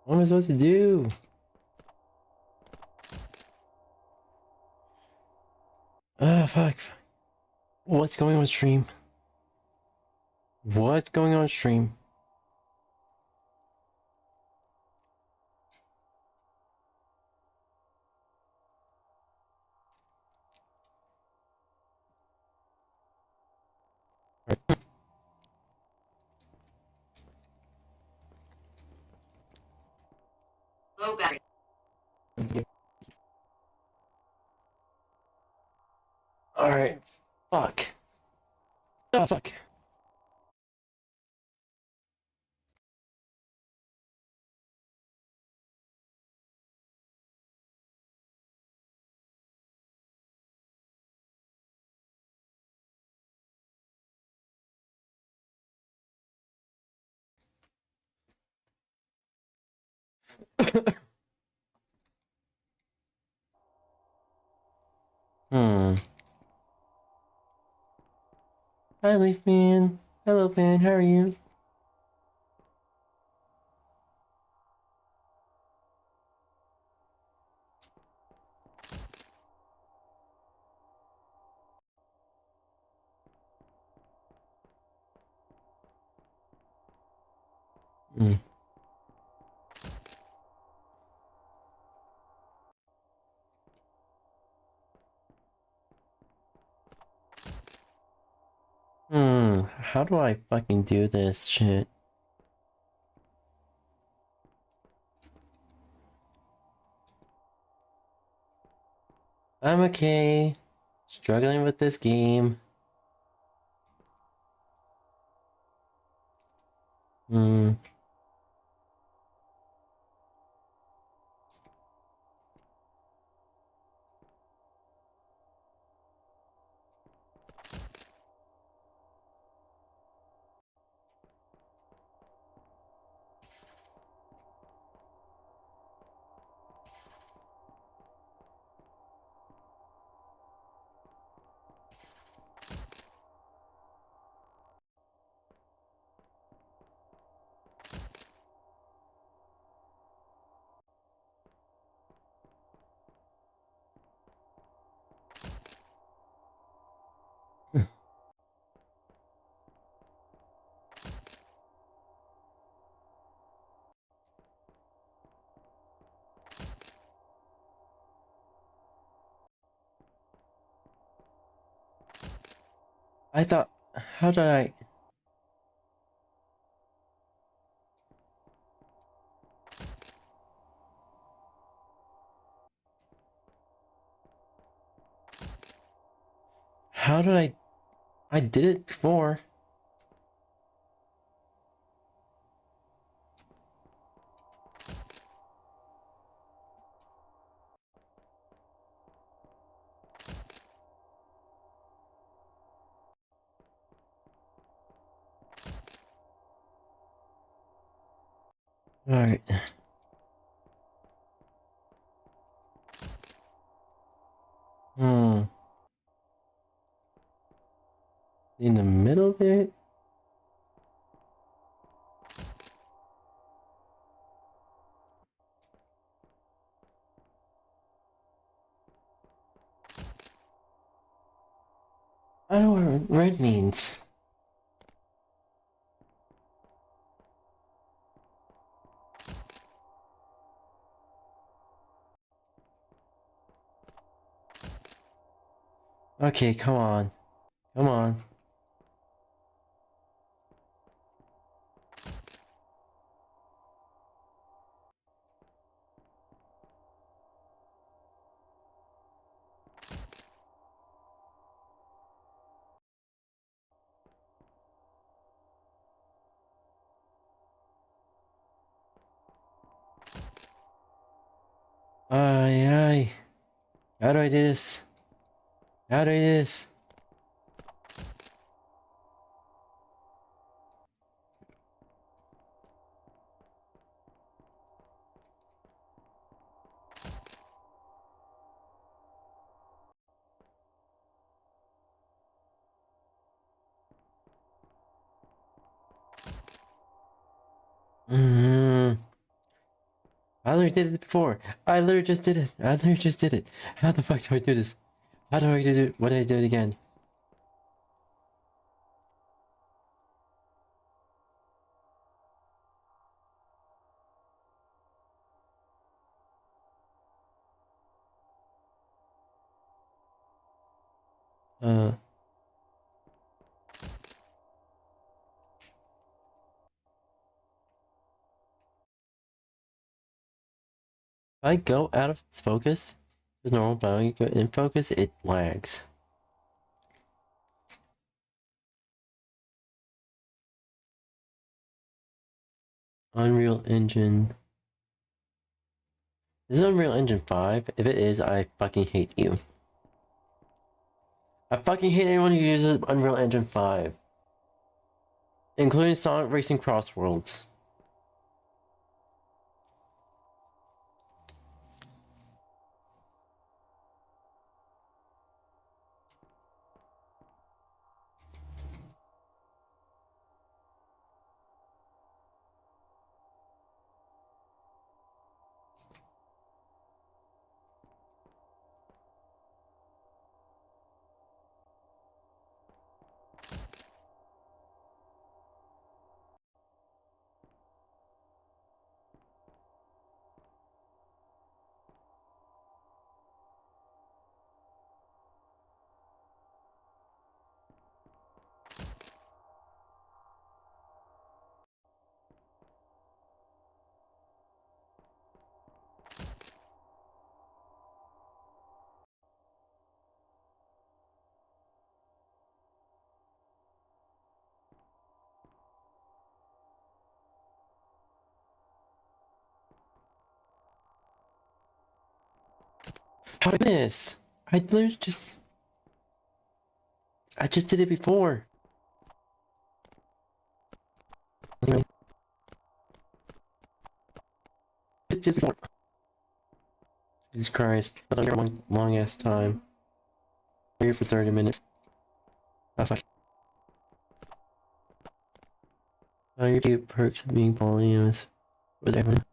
What am I supposed to do? Ah, fuck. What's going on stream? What's going on stream? Low battery. Alright. Fuck. Oh, fuck. Hmm. Hi, Leaf Man. Hello, man. How are you? Hmm. How do I fucking do this shit? I'm okay. Struggling with this game. Hmm. I thought, how did I? How did I did it before. Alright. Hmm. In the middle of it? I don't know what red means. Okay, come on. Come on. Aye, aye. How do I do this? How do I do this? Mm-hmm. I literally did it before. I literally just did it. I literally just did it. How the fuck do I do this? How do I do it? What did I do it again? Uh. If I go out of focus, the normal, but when you go in focus, it lags. Unreal Engine. This is Unreal Engine 5. If it is, I fucking hate you. I fucking hate anyone who uses Unreal Engine 5. Including Sonic Racing Crossworlds. How did I miss? I literally just... I just did it before. Just before. Jesus Christ. That was a long ass time. We're here for 30 minutes. Oh fuck. Oh, you get perks of being polyamorous with everyone.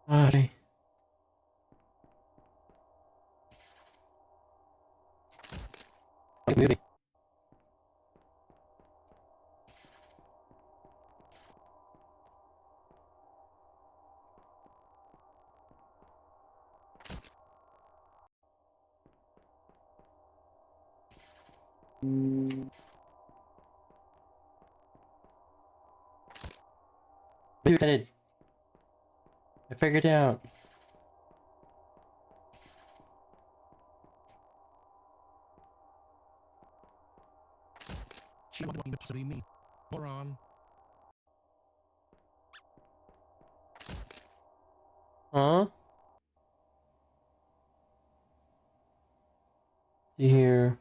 Hi. Keep moving. Moved. I figured it out. She would want to be me. Moron. Huh? You hear?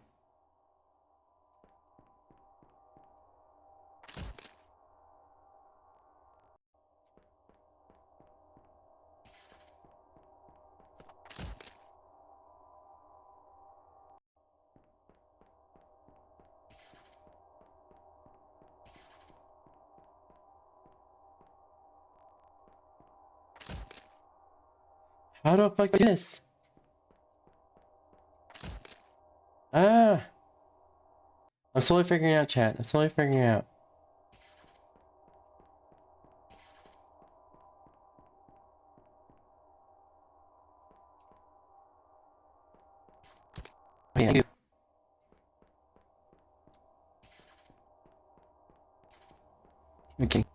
How do I fuck this? Ah! I'm slowly figuring it out, chat. I'm slowly figuring it out. Thank you. Okay.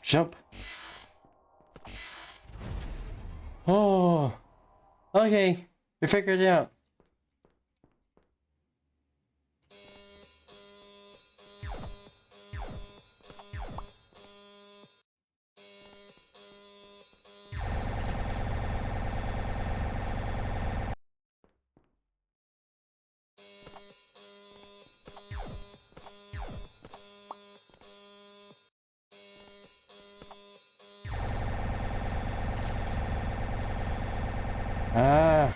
Jump. Oh. Okay. We figured it out. Ah.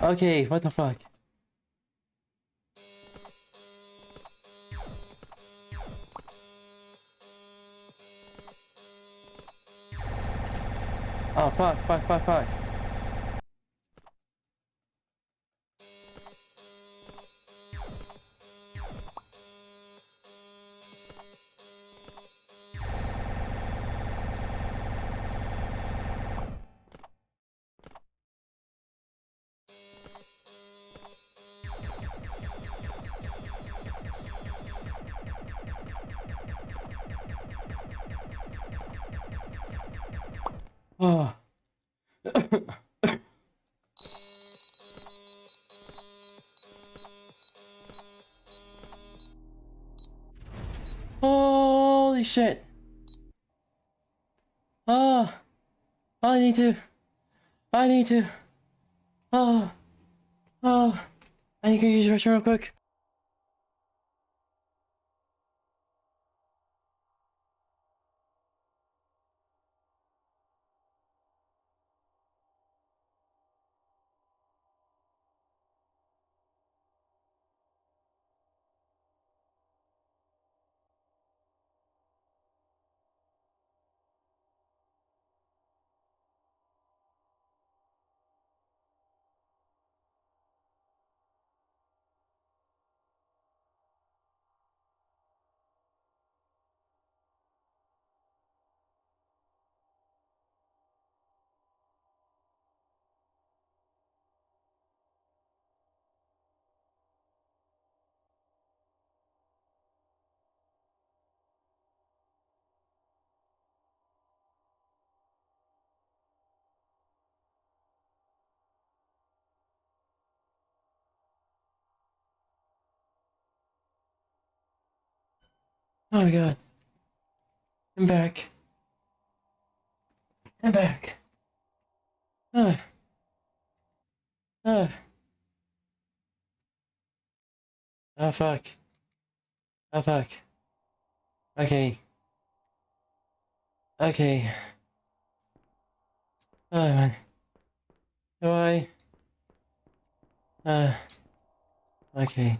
Okay, what the fuck? Oh, fuck. Oh. Holy shit. Oh. I need to. Oh. Oh. I need to go use the restroom real quick. Oh my god. I'm back. Uh. Uh. Oh fuck. Oh fuck. Okay. Okay. Oh man. Do I? Okay.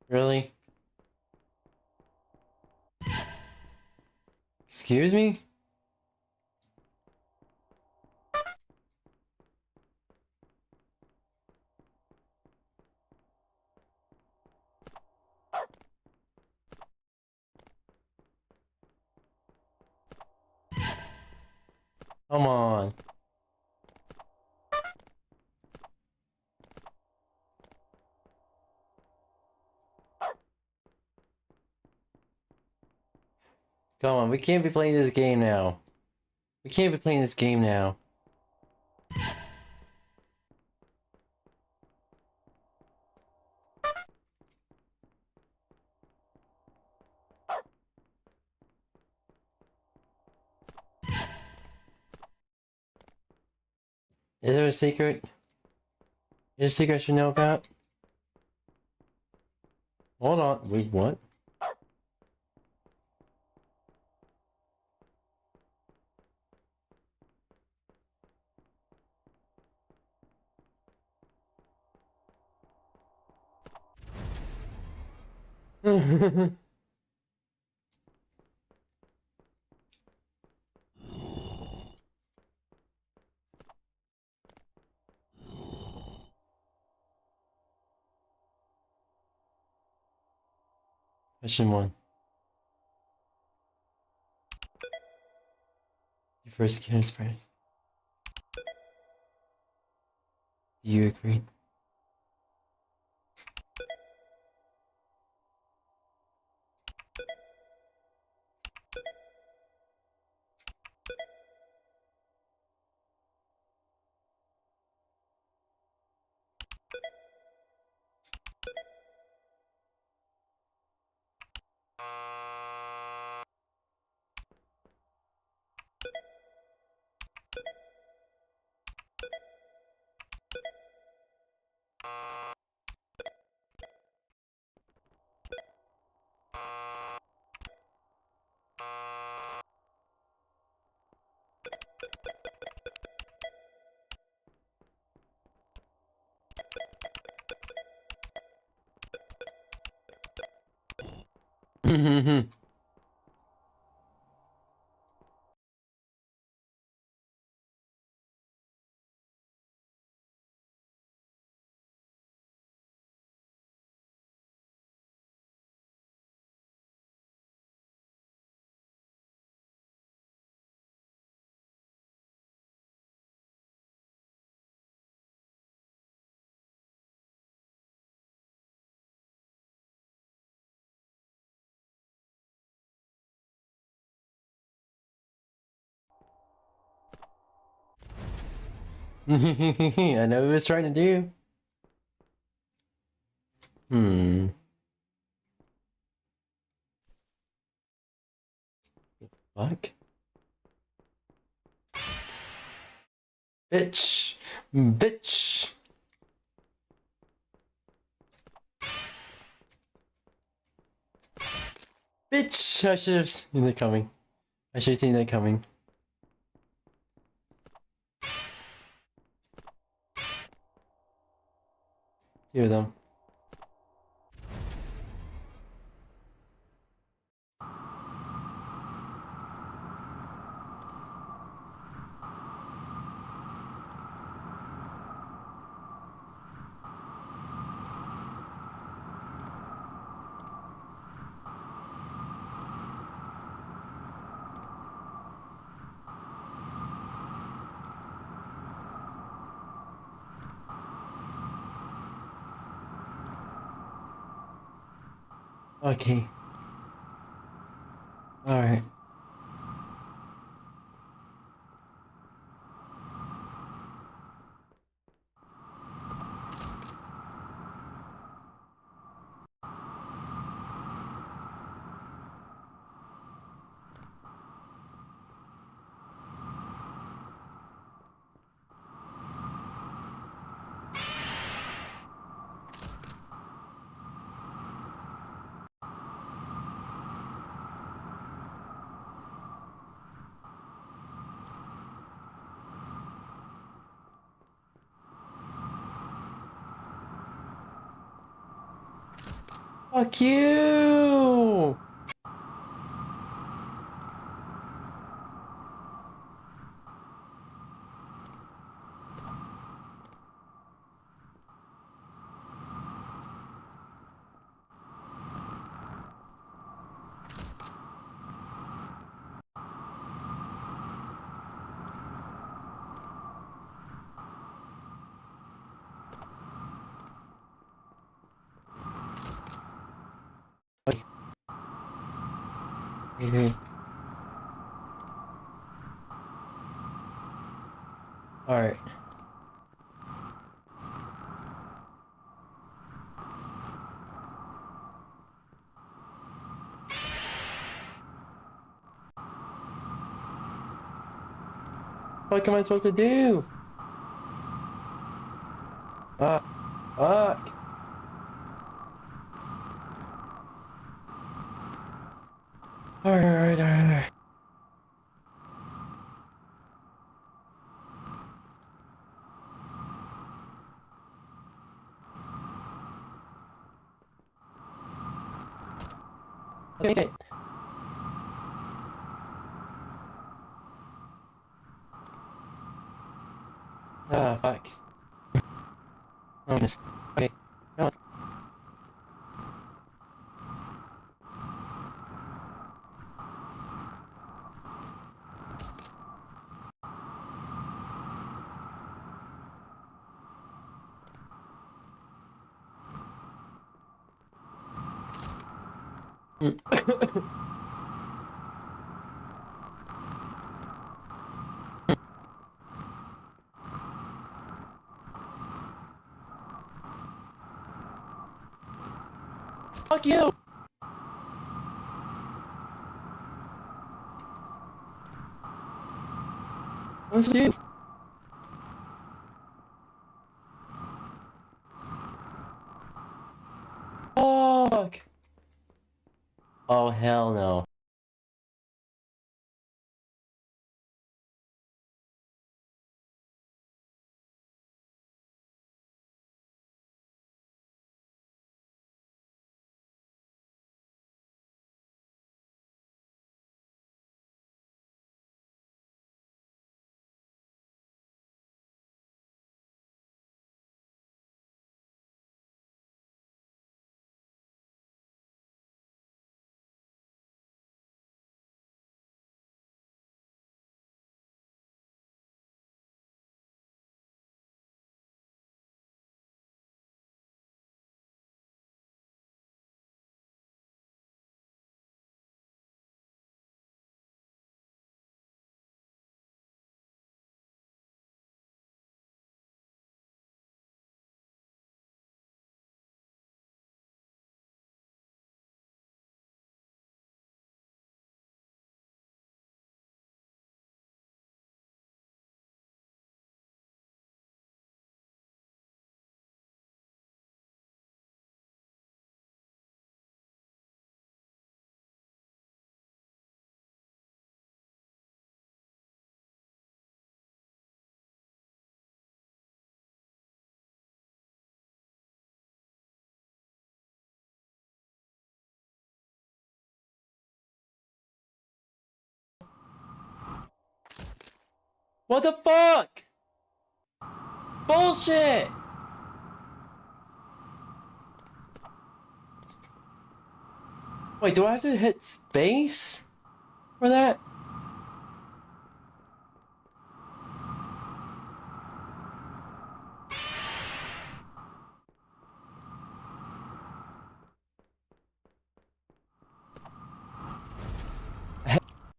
Really? Excuse me? Come on. Come on, we can't be playing this game now. Is there a secret? Is there a secret I should know about? Hold on. Wait, what? Question 1. Your first killer spread. Do you agree? I know what he was trying to do. Fuck. Bitch. Bitch. Bitch. I should have seen that coming. I should have seen that coming. Two of them. Okay. Alright. Fuck you! Okay. Alright. What am I supposed to do? Fuck. Alright. Okay. Ah, fuck. Oh, miss. Okay. No. Fuck you! What's do? Fuck! Oh, hell no. What the fuck? Bullshit! Wait, do I have to hit space for that?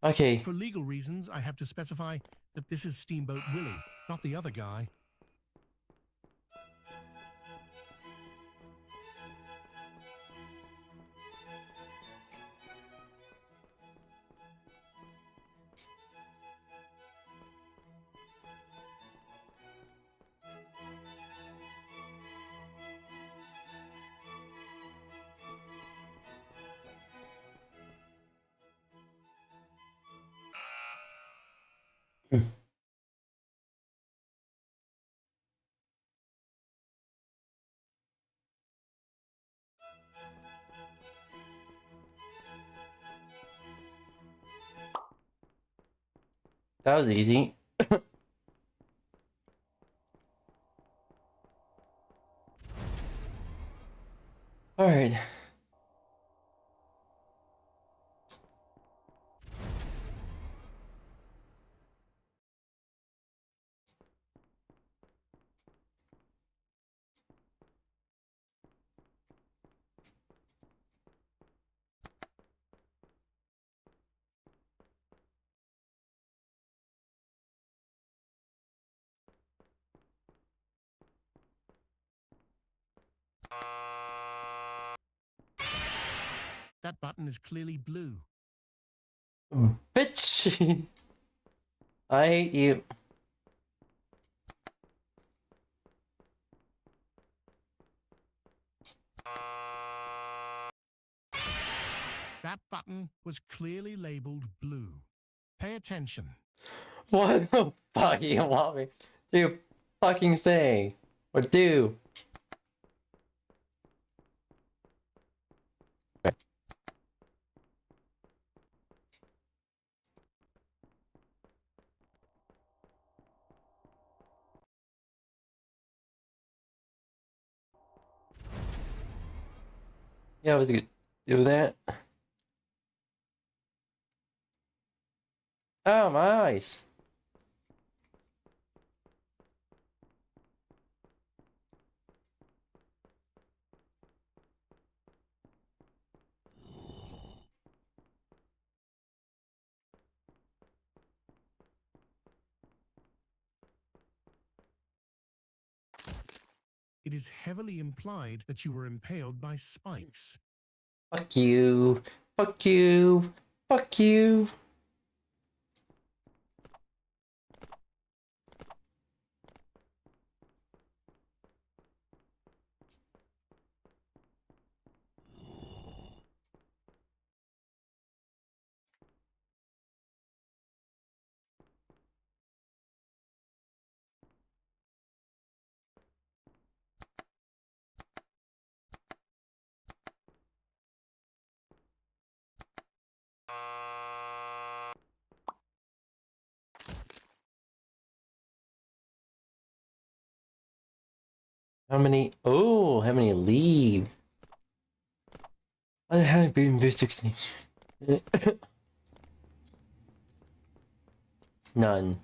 Okay. For legal reasons, I have to specify that this is Steamboat Willie, not the other guy. That was easy. Alright. That button is clearly blue. Bitch! I hate you. That button was clearly labeled blue. Pay attention. What the fuck you want me to fucking say? Or do? Yeah, I was gonna do that. Oh, my eyes. It is heavily implied that you were impaled by spikes. Fuck you. Fuck you. Fuck you. How many? Oh, how many leave? I haven't been through 16. None.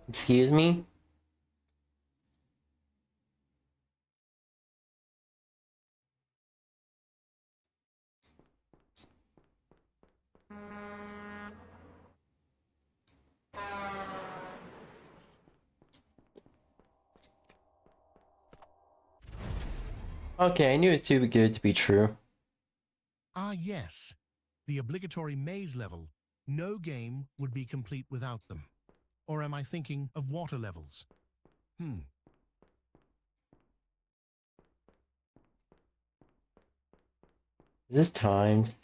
Excuse me? Okay, I knew it was too good to be true. Ah, yes. The obligatory maze level. No game would be complete without them. Or am I thinking of water levels? Is this timed?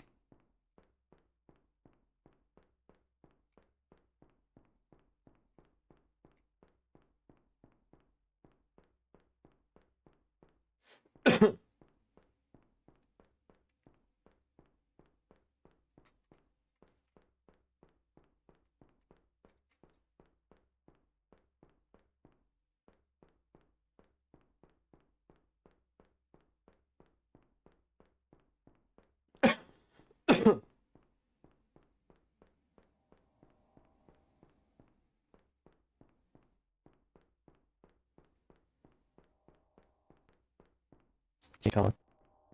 Okay, Colin.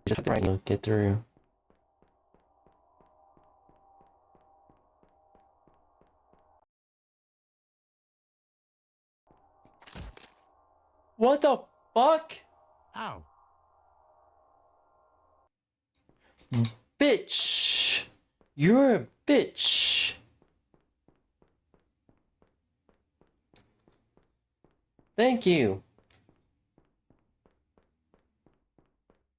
Just have the right note, get through. What the fuck? Ow. Bitch! You're a bitch! Thank you!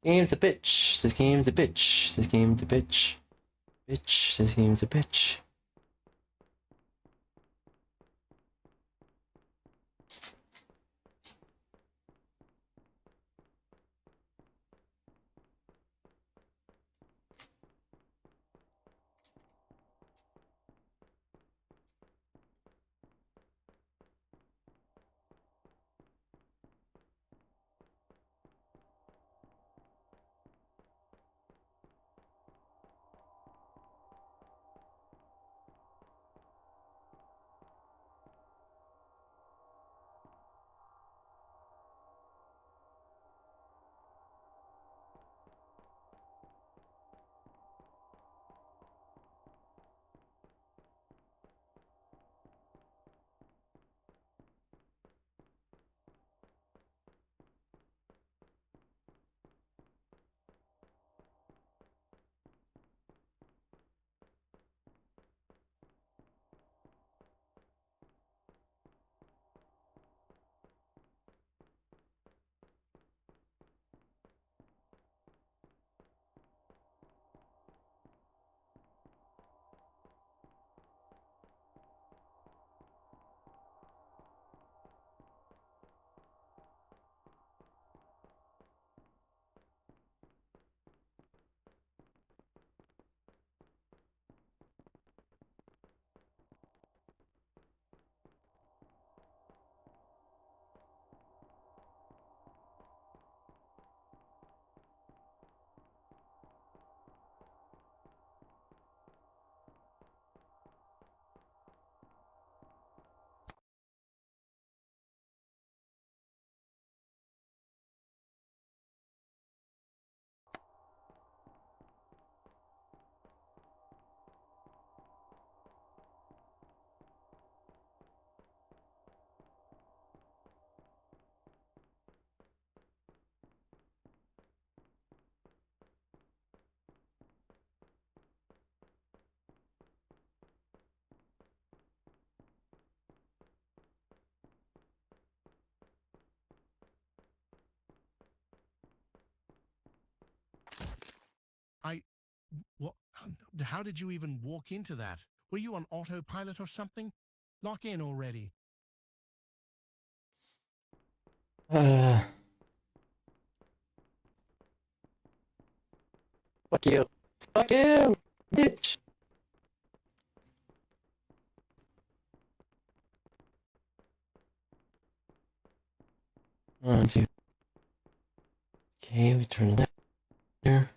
Game's a bitch. This game's a bitch. This game's a bitch. Bitch. This game's a bitch. What? How did you even walk into that? Were you on autopilot or something? Lock in already. Fuck you. Fuck you! Bitch! One, two. Okay, we turn it there.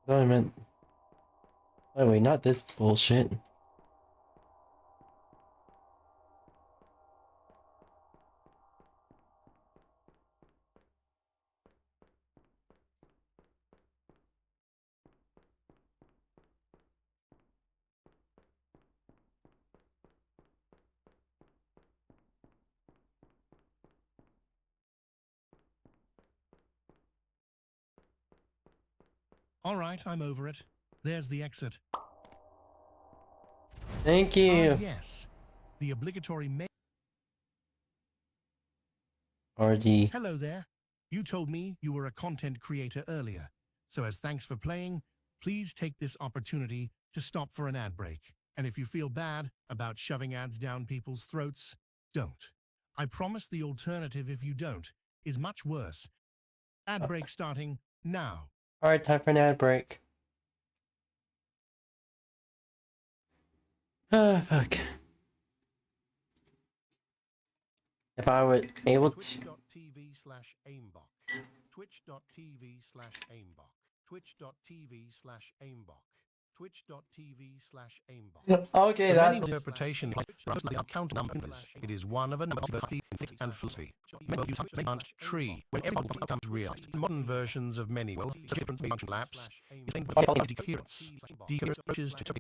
No, I meant. Oh wait, not this bullshit. All right, I'm over it. There's the exit. Thank you. Yes. The obligatory RD. Hello there. You told me you were a content creator earlier. So as thanks for playing, please take this opportunity to stop for an ad break. And if you feel bad about shoving ads down people's throats, don't. I promise the alternative, if you don't, is much worse. Ad break starting now. Alright, time for an ad break. Ah, fuck. If I were able to... Twitch.tv/aimbot. Twitch.tv/aimbot. Twitch.tv/aimbot. Twitch.tv/aimbot. Okay, The that... many interpretation count numbers. It is one of a number and philosophy. Tree. When everyone becomes real. Modern versions of many will different function laps. Decoherence. Decoherence to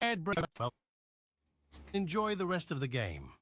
Ed break. Enjoy the rest of the game.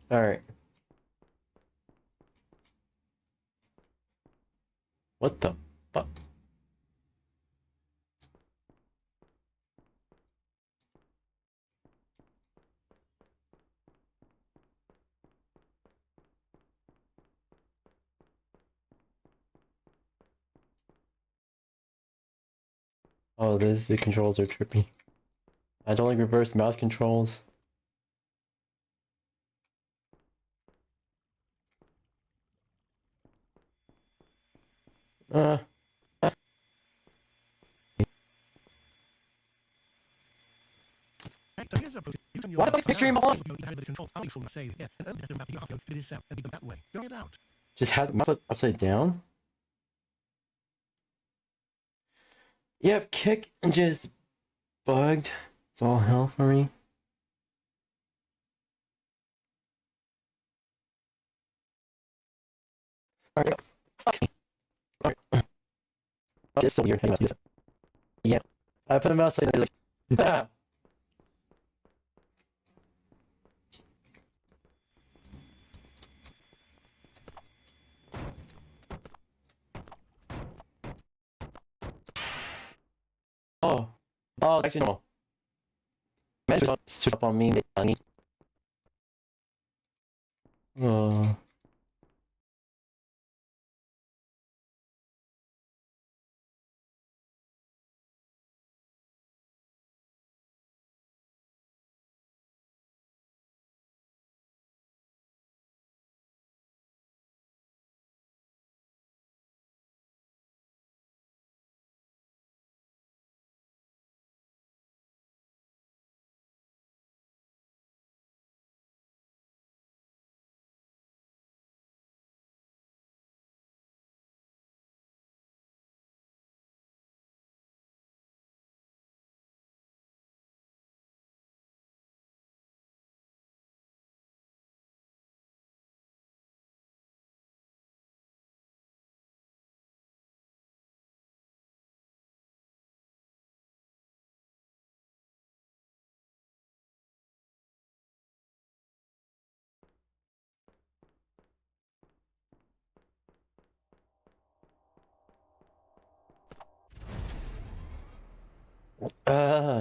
Alright. What the fuck? Oh, the controls are trippy. I don't like reverse mouse controls. What the fuck extreme one? Just had my foot upside down? Yep, kick and just bugged. It's all hell for me. Alright. It's so weird. Yeah. I put a mouse like ah. Oh. Oh, actually no. Man just stood up on me, money. Oh.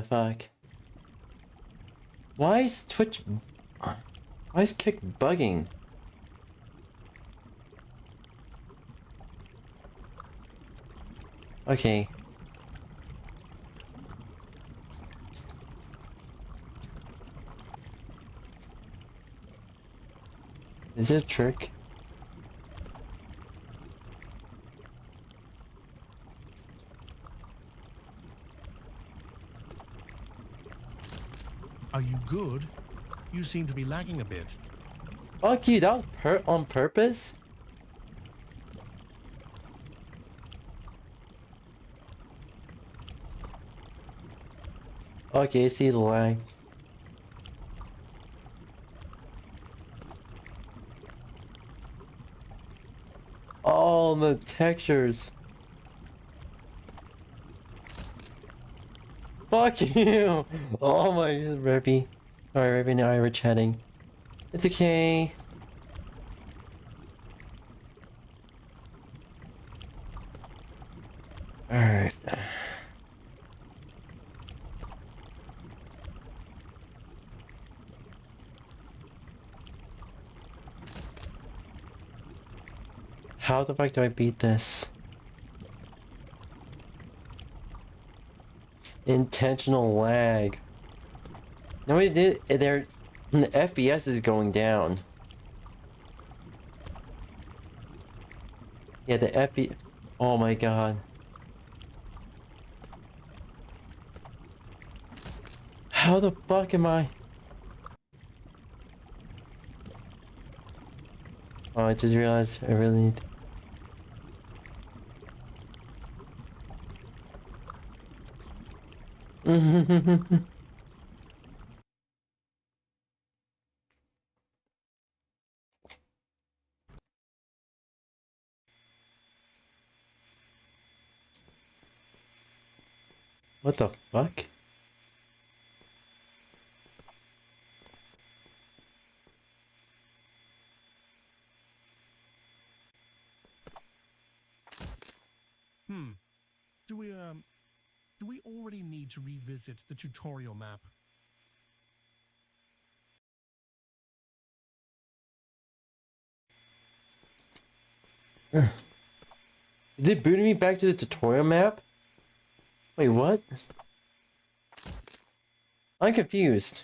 Fuck. Why is Twitch... Why is kick bugging? Okay. Is it a trick? Are you good? You seem to be lagging a bit. Fuck you, that was on purpose? Okay, I see the lag. Oh, the textures. Fuck you! Oh my god, Rebby. Sorry, Rebby and I were chatting. It's okay. Alright. How the fuck do I beat this? Intentional lag. No, it did. The FPS is going down. Yeah, the FPS. Oh my god. How the fuck am I? Oh, I just realized I really need. What the fuck? Do we already need to revisit the tutorial map? Did it boot me back to the tutorial map? Wait, what? I'm confused.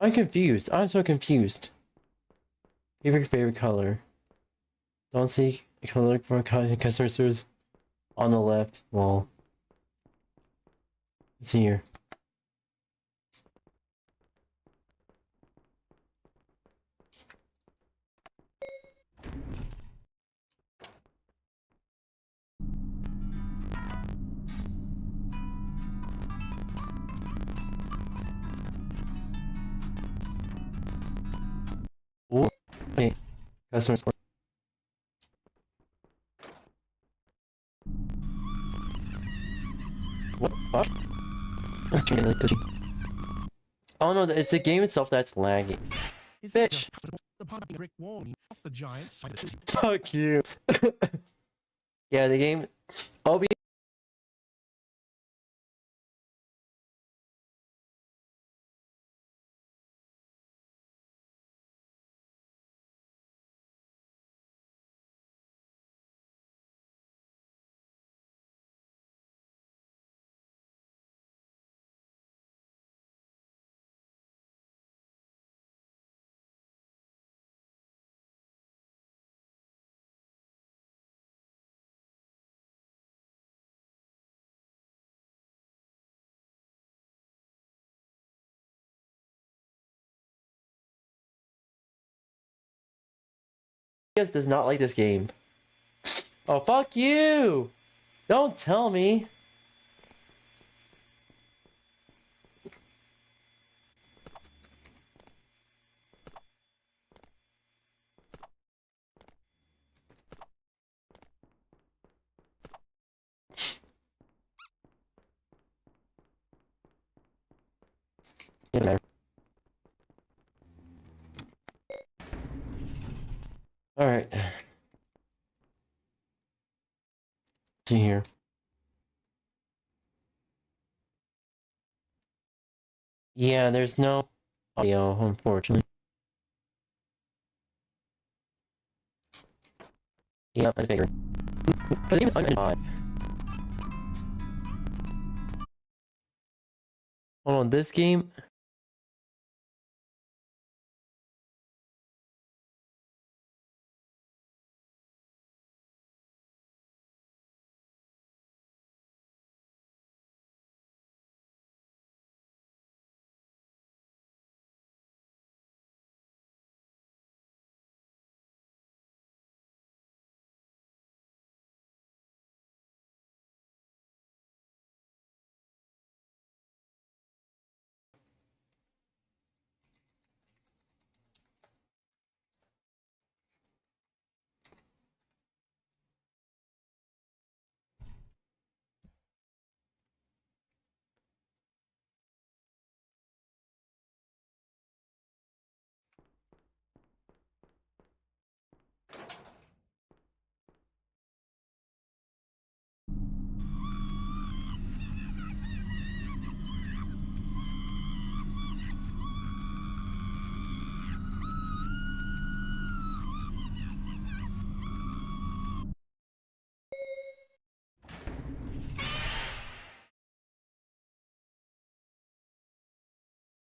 I'm confused. I'm so confused. Favorite color. Don't see color for customers on the left. Well, let's see here. Oh, wait. Customer support. What the fuck? Oh no, it's the game itself that's lagging. Bitch! The part of the brick wall, not the giant side of the city. Fuck you. Yeah, the game. I'll be. Does not like this game. Oh, fuck you! Don't tell me. Alright. See here. Yeah, there's no audio, unfortunately. Yeah, that's bigger. Because even I'm live. Hold on, this game.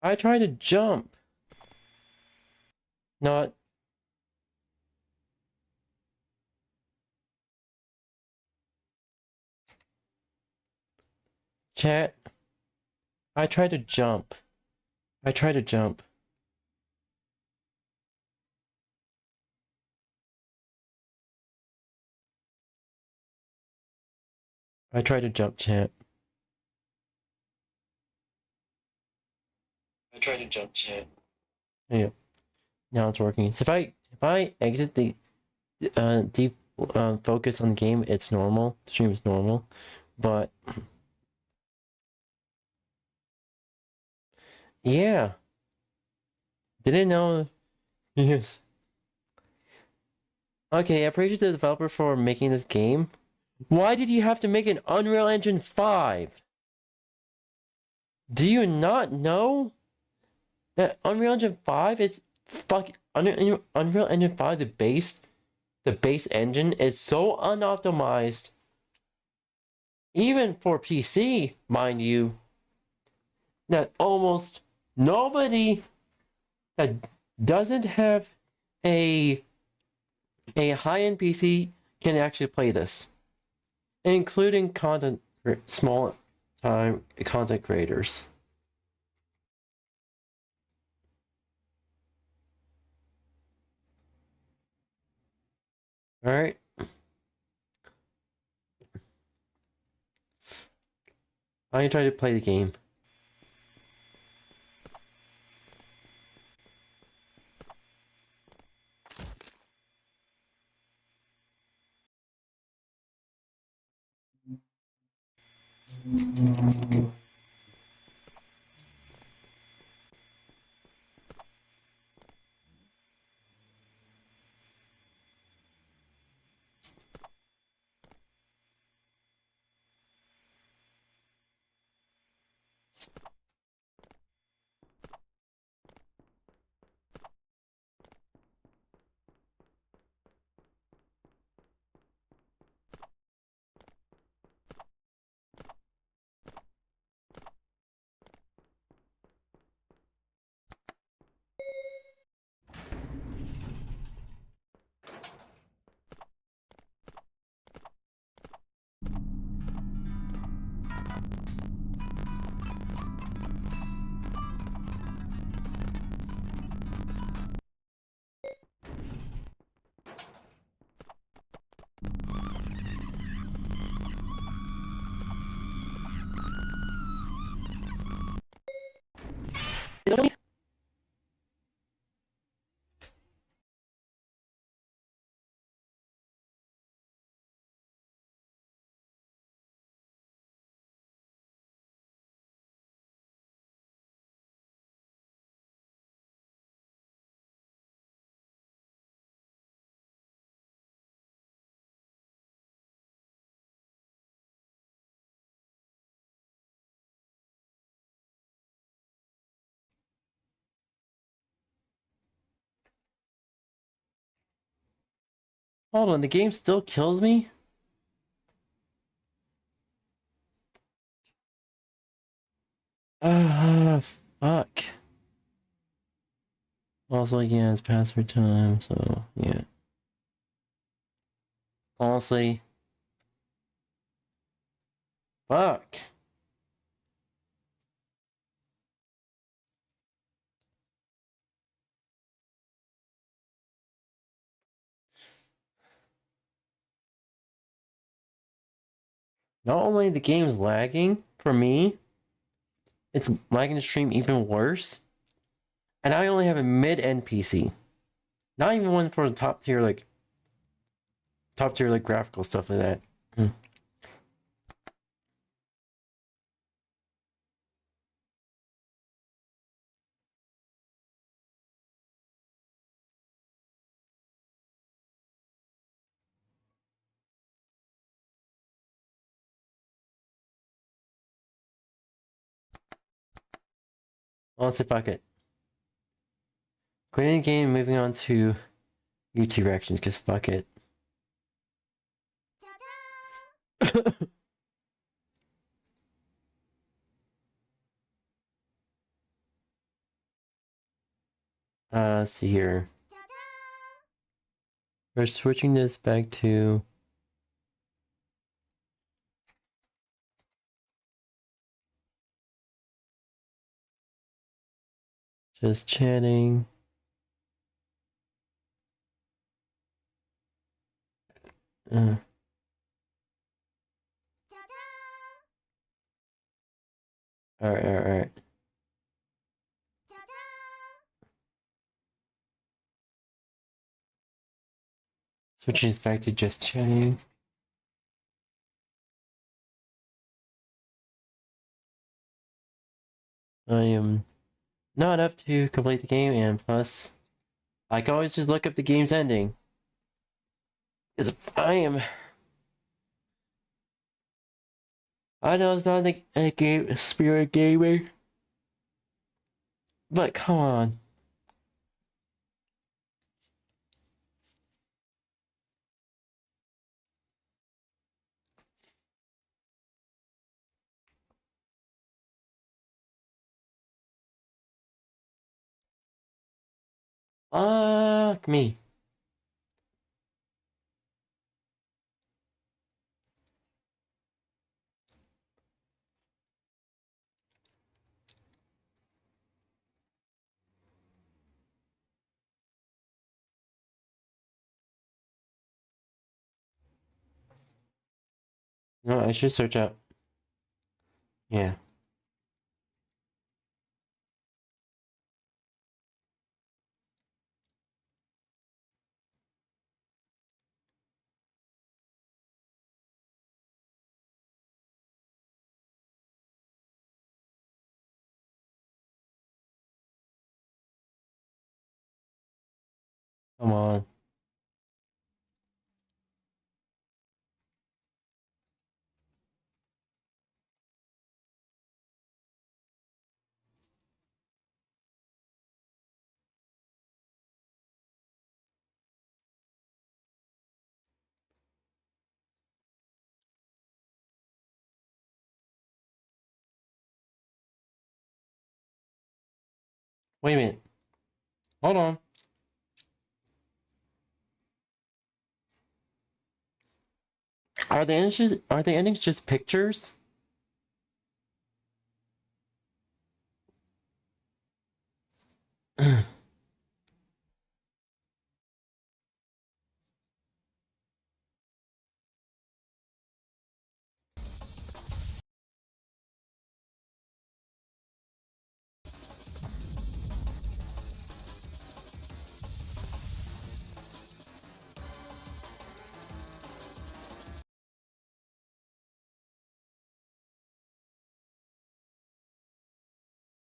I tried to jump. Not. Chat. I tried to jump. I tried to jump. I tried to jump, chat. I tried to jump, chat. Yeah. Now it's working. So if I exit the deep focus on the game, it's normal. The stream is normal. But yeah. Didn't know. Yes. Okay, I appreciate the developer for making this game. Why did you have to make an Unreal Engine 5? Do you not know that Unreal Engine 5 is Unreal Engine 5, the base engine is so unoptimized, even for PC, mind you, that almost nobody that doesn't have a high-end PC can actually play this, including small time content creators. All right. I'm gonna try to play the game. Hold on, the game still kills me? Ah, fuck. Also, yeah, it's password time, so yeah. Honestly. Fuck. Not only the game's lagging for me, it's lagging the stream even worse. And I only have a mid-end PC. Not even one for the top tier like graphical stuff like that. Honestly, fuck it. Quitting the game, moving on to YouTube reactions, because fuck it. Let's see here. We're switching this back to just chatting. Alright. Switching this back to just chatting. I am not up to complete the game, and plus, I can always just look up the game's ending. Because I know it's not a game, spirit gamer, but come on. Fuck me. No, I should search up. Yeah. Come on. Wait a minute. Hold on. Are the endings just pictures?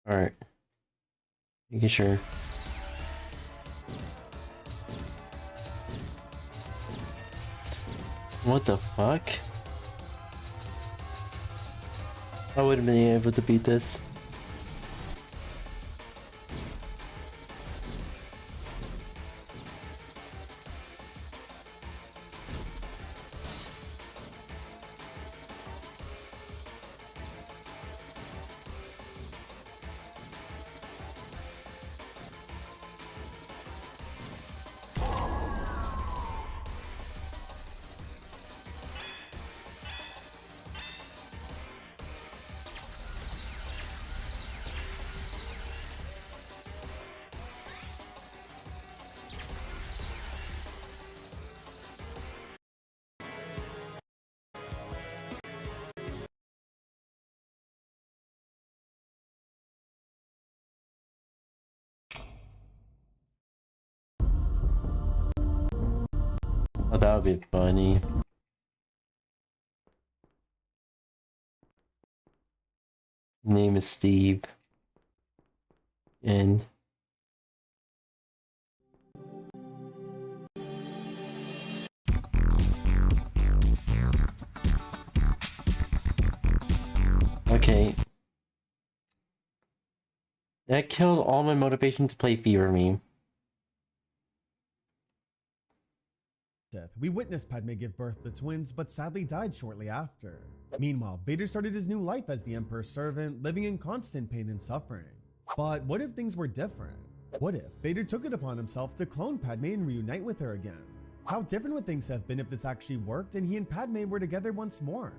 Alright. Making sure. What the fuck? I wouldn't be able to beat this. Oh, that would be funny. Name is Steve. And okay. That killed all my motivation to play Fever Meme. We witnessed Padme give birth to twins, but sadly died shortly after. Meanwhile, Vader started his new life as the Emperor's servant, living in constant pain and suffering. But what if things were different? What if Vader took it upon himself to clone Padme and reunite with her again? How different would things have been if this actually worked and he and Padme were together once more?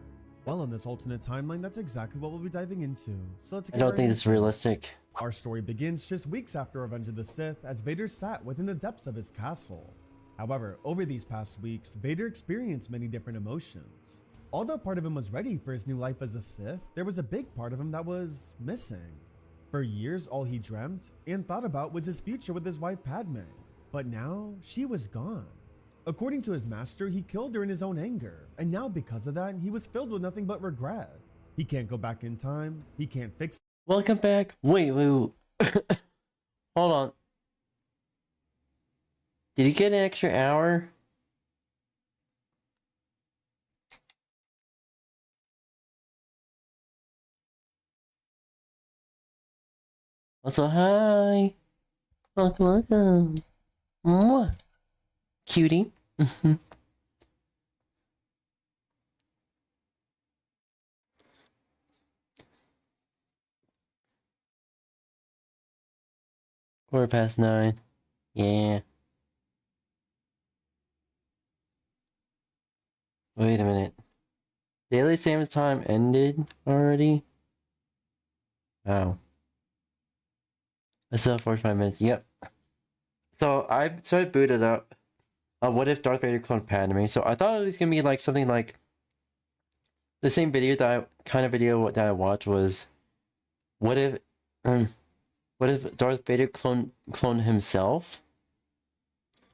Well, in this alternate timeline, that's exactly what we'll be diving into. So let's get I don't right think into it's it. realistic. Our story begins just weeks after Revenge of the Sith as Vader sat within the depths of his castle. However, over these past weeks, Vader experienced many different emotions. Although part of him was ready for his new life as a Sith, there was a big part of him that was missing. For years, all he dreamt and thought about was his future with his wife Padme, but now she was gone. According to his master, he killed her in his own anger, and now because of that, he was filled with nothing but regret. He can't go back in time, he can't fix. Welcome back. Wait. Hold on. Did he get an extra hour? Also, hi. Welcome. Mwah. Cutie. 9:15. Yeah. Wait a minute. Daily Sam's time ended already? Wow. I still have 45 minutes. Yep. So I booted up. What if Darth Vader cloned Padme? So I thought it was gonna be like something like the same video that that I watched was what if Darth Vader cloned himself?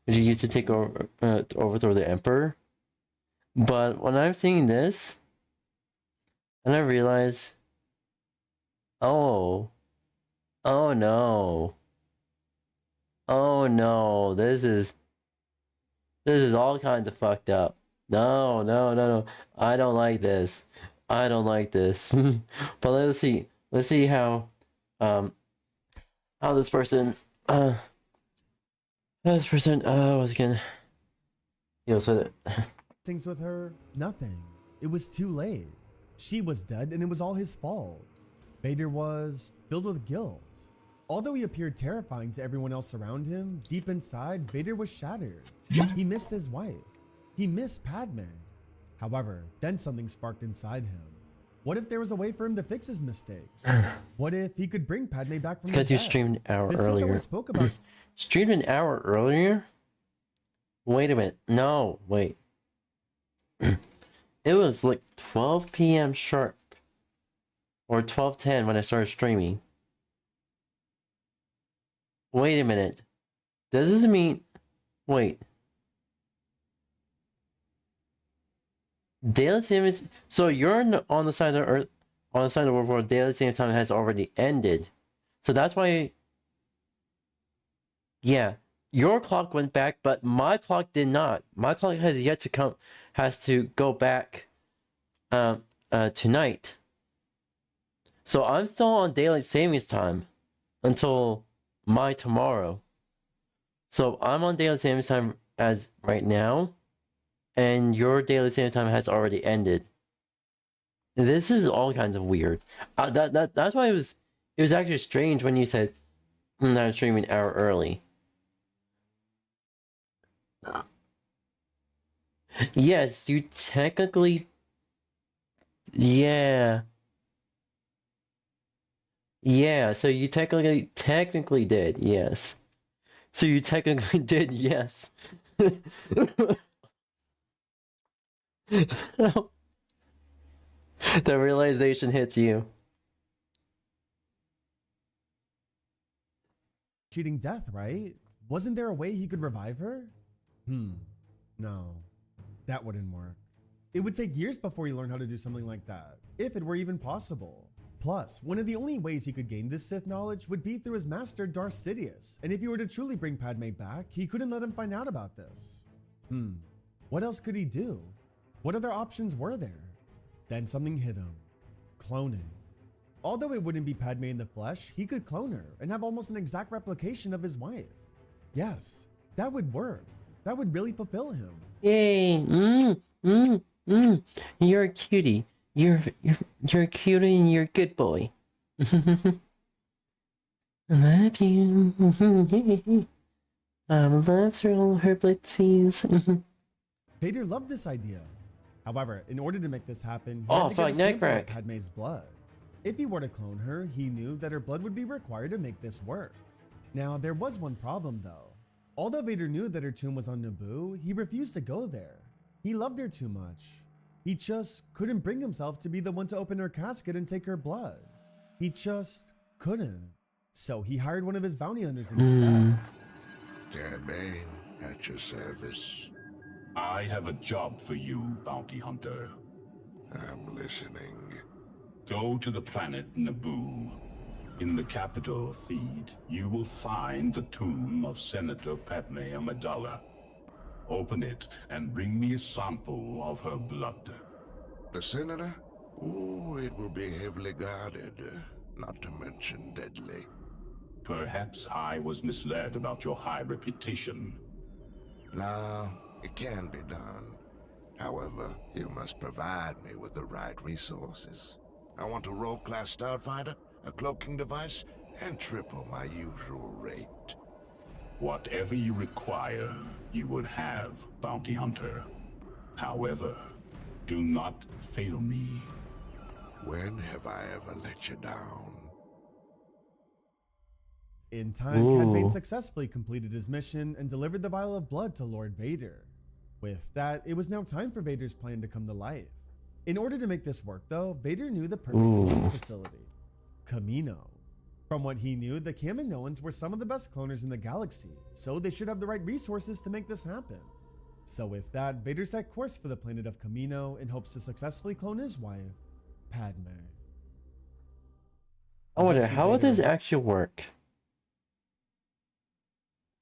Which he used to take over overthrow the Emperor. But when I'm seeing this, and I realize, oh no, this is all kinds of fucked up. No, I don't like this. But let's see how this person was again. So that. Things with her, nothing. It was too late. She was dead and it was all his fault. Vader was filled with guilt. Although he appeared terrifying to everyone else around him, deep inside, Vader was shattered. He missed his wife. He missed Padme. However, then something sparked inside him. What if there was a way for him to fix his mistakes? What if he could bring Padme back from the dead? Because you streamed an hour earlier. Spoke about Streamed an hour earlier? Wait a minute. No, wait. It was like 12 p.m. sharp. Or 12:10 when I started streaming. Wait a minute. Does this mean... Wait. Daily Savings... So you're on the side of Earth... On the side of the world where Daily Savings Time has already ended. So that's why... Yeah. Your clock went back, but my clock did not. My clock has yet to come... Has to go back... tonight. So I'm still on Daily Savings Time. Until... my tomorrow. So I'm on Daily Savings Time as right now, and your Daily Savings Time has already ended. This is all kinds of weird. That's why it was actually strange when you said that I'm streaming an hour early. Yes, you technically. Yeah. Yeah, so you technically did, yes. So you technically did, yes. The realization hits you. cheating death, right? Wasn't there a way he could revive her? No. That wouldn't work. It would take years before he learned how to do something like that, if it were even possible. Plus, one of the only ways he could gain this Sith knowledge would be through his master Darth Sidious, and if he were to truly bring Padme back, he couldn't let him find out about this. What else could he do? What other options were there? Then something hit him. Cloning. Although it wouldn't be Padme in the flesh, he could clone her and have almost an exact replication of his wife. Yes, that would work. That would really fulfill him. Yay! You're a cutie. You're a cutie and you're a good boy. I love you. I love through all her blitsies. Vader loved this idea. However, in order to make this happen, he Oh, had to get a fuck, sample of Necrack. Padme's blood. If he were to clone her, he knew that her blood would be required to make this work. Now, there was one problem though. Although Vader knew that her tomb was on Naboo, he refused to go there. He loved her too much. He just couldn't bring himself to be the one to open her casket and take her blood. He just couldn't. So he hired one of his bounty hunters instead. Cad Bane, at your service. I have a job for you, bounty hunter. I'm listening. Go to the planet Naboo. In the capital, Theed, you will find the tomb of Senator Padme Amidala. Open it and bring me a sample of her blood. The Senator? Oh, it will be heavily guarded, not to mention deadly. Perhaps I was misled about your high reputation. No, it can be done. However, you must provide me with the right resources. I want a rogue-class starfighter, a cloaking device, and triple my usual rate. Whatever you require, you would have, bounty hunter. However, do not fail me. When have I ever let you down? In time, Cad Bane Ooh. successfully completed his mission and delivered the vial of blood to Lord Vader. With that, it was now time for Vader's plan to come to life. In order to make this work though, Vader knew the perfect cloning facility. Kamino. From what he knew, the Kaminoans were some of the best cloners in the galaxy, so they should have the right resources to make this happen. So with that, Vader set course for the planet of Kamino in hopes to successfully clone his wife, Padme. I wonder, Eventually, how would Vader- this actually work?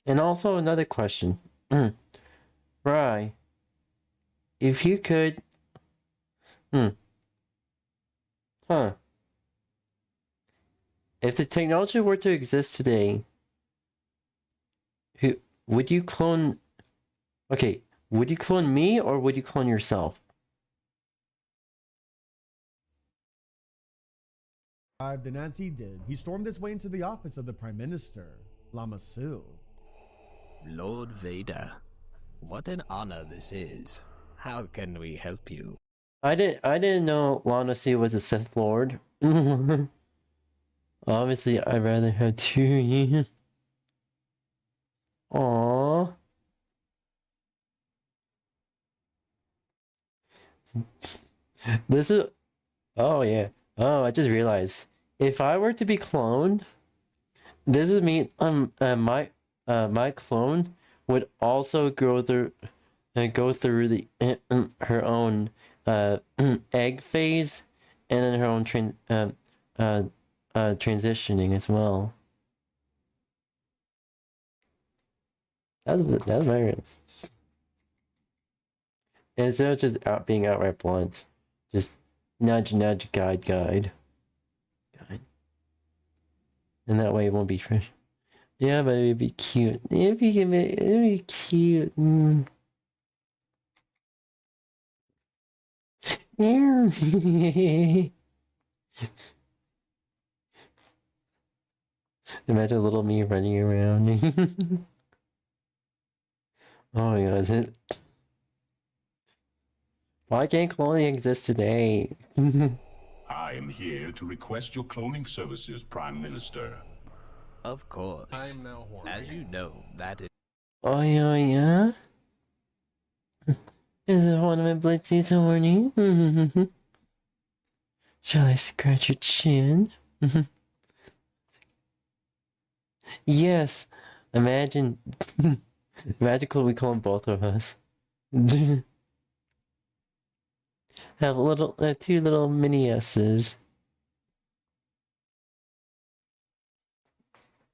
And also another question. Fry, if you could... If the technology were to exist today, who would you clone? Okay, would you clone me or would you clone yourself? And as he did, he stormed his way into the office of the Prime Minister, Lama Su. Lord Vader, what an honor this is. How can we help you? I didn't know Lana C was a Sith Lord. Obviously, I'd rather have two. Aww. This is... Oh, yeah. Oh, I just realized. If I were to be cloned, this would mean my clone would also go through the her own egg phase and then her own transitioning as well. That's very... Instead of just being outright blunt, just nudge, guide. And that way it won't be trash. Yeah, but it'd be cute. It'd be cute. Imagine little me running around. Oh my god, is it? Why can't cloning exist today? I am here to request your cloning services, Prime Minister. Of course. I'm now horny. As you know, that is... Oh yeah? Is it one of my blitsies horny? Shall I scratch your chin? Yes. Imagine we clone both of us. Have two little mini S's.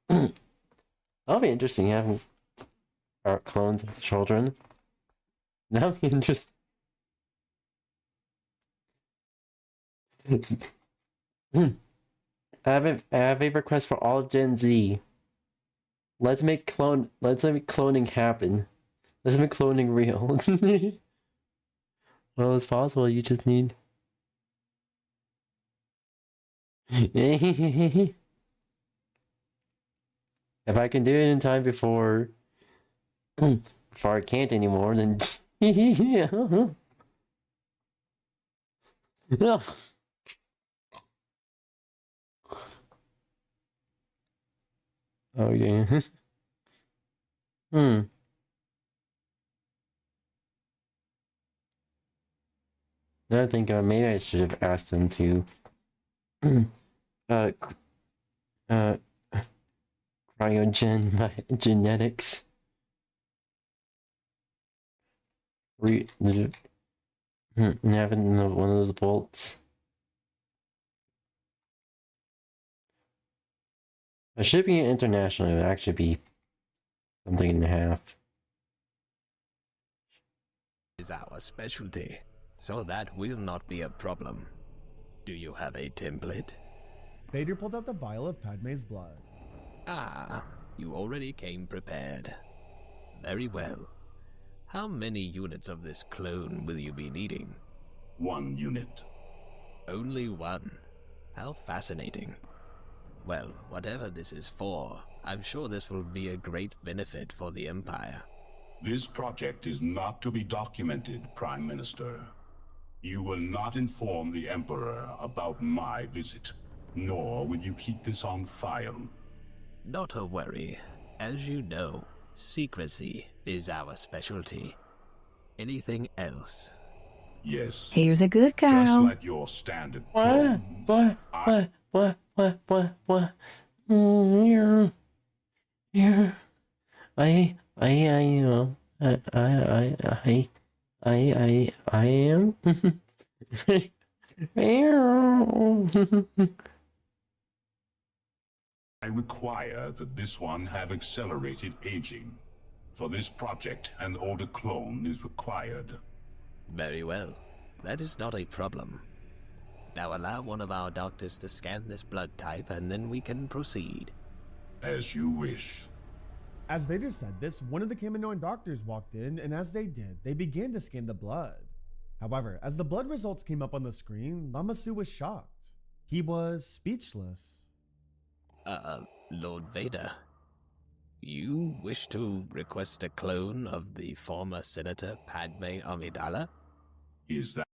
That'll be interesting having our clones of children. That'll be interesting. I have a request for all Gen Z. Let's make cloning happen. Let's make cloning real. Well, it's possible. You just need. If I can do it in time before I can't anymore, then yeah. Oh yeah. I think maybe I should have asked them to genetics. Having one of those bolts. Shipping it internationally would actually be something and a half. Is our specialty, so that will not be a problem. Do you have a template? Vader pulled out the vial of Padme's blood. Ah, you already came prepared. Very well. How many units of this clone will you be needing? 1 unit. Only 1. How fascinating. Well, whatever this is for, I'm sure this will be a great benefit for the Empire. This project is not to be documented, Prime Minister. You will not inform the Emperor about my visit, nor will you keep this on file. Not a worry. As you know, secrecy is our specialty. Anything else? Yes. Here's a good Just girl. like your standard What? clones. Yeah. I am. I require that this one have accelerated aging. For this project, an older clone is required. Very well. That is not a problem. Now allow one of our doctors to scan this blood type and then we can proceed. As you wish. As Vader said this, one of the Kaminoan doctors walked in, and as they did, they began to scan the blood. However, as the blood results came up on the screen, Lama Su was shocked. He was speechless. Lord Vader, you wish to request a clone of the former Senator Padme Amidala? Is that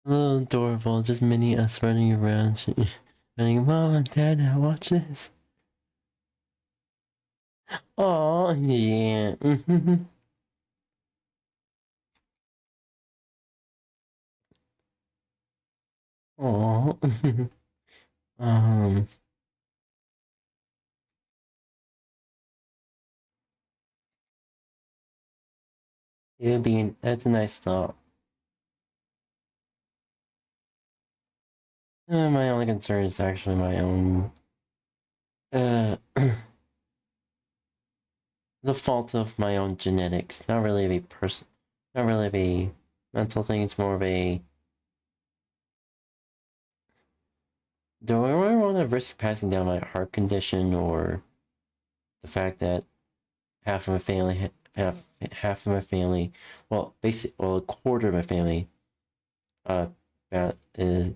A little adorable, just mini us running around, running, Mom and Dad, now watch this. Oh yeah. Oh. That's a nice thought. My only concern is actually my own the fault of my own genetics. Not really a not really a mental thing, it's more of a do I really want to risk passing down my heart condition or the fact that half of my family well a quarter of my family is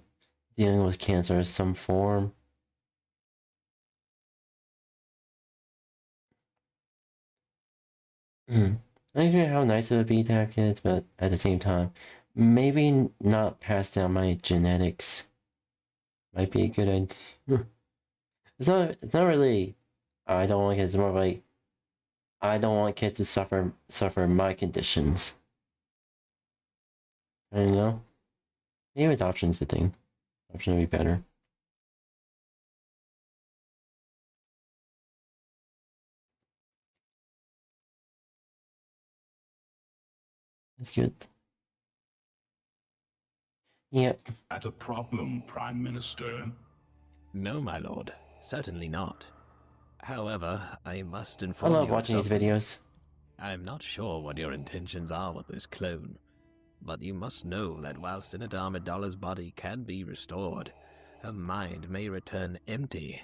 dealing with cancer of some form. I don't know how nice it would be to have kids, but at the same time, maybe not pass down my genetics might be a good idea. It's not really I don't want kids, it's more like I don't want kids to suffer my conditions. I don't know. Maybe adoption's the thing. Adoption would be better. That's good. Yep. That a problem, Prime Minister? No, my lord. Certainly not. However, I must I inform love you of watching these something. videos. I'm not sure what your intentions are with this clone, but you must know that while Senator Amidala's body can be restored, her mind may return empty.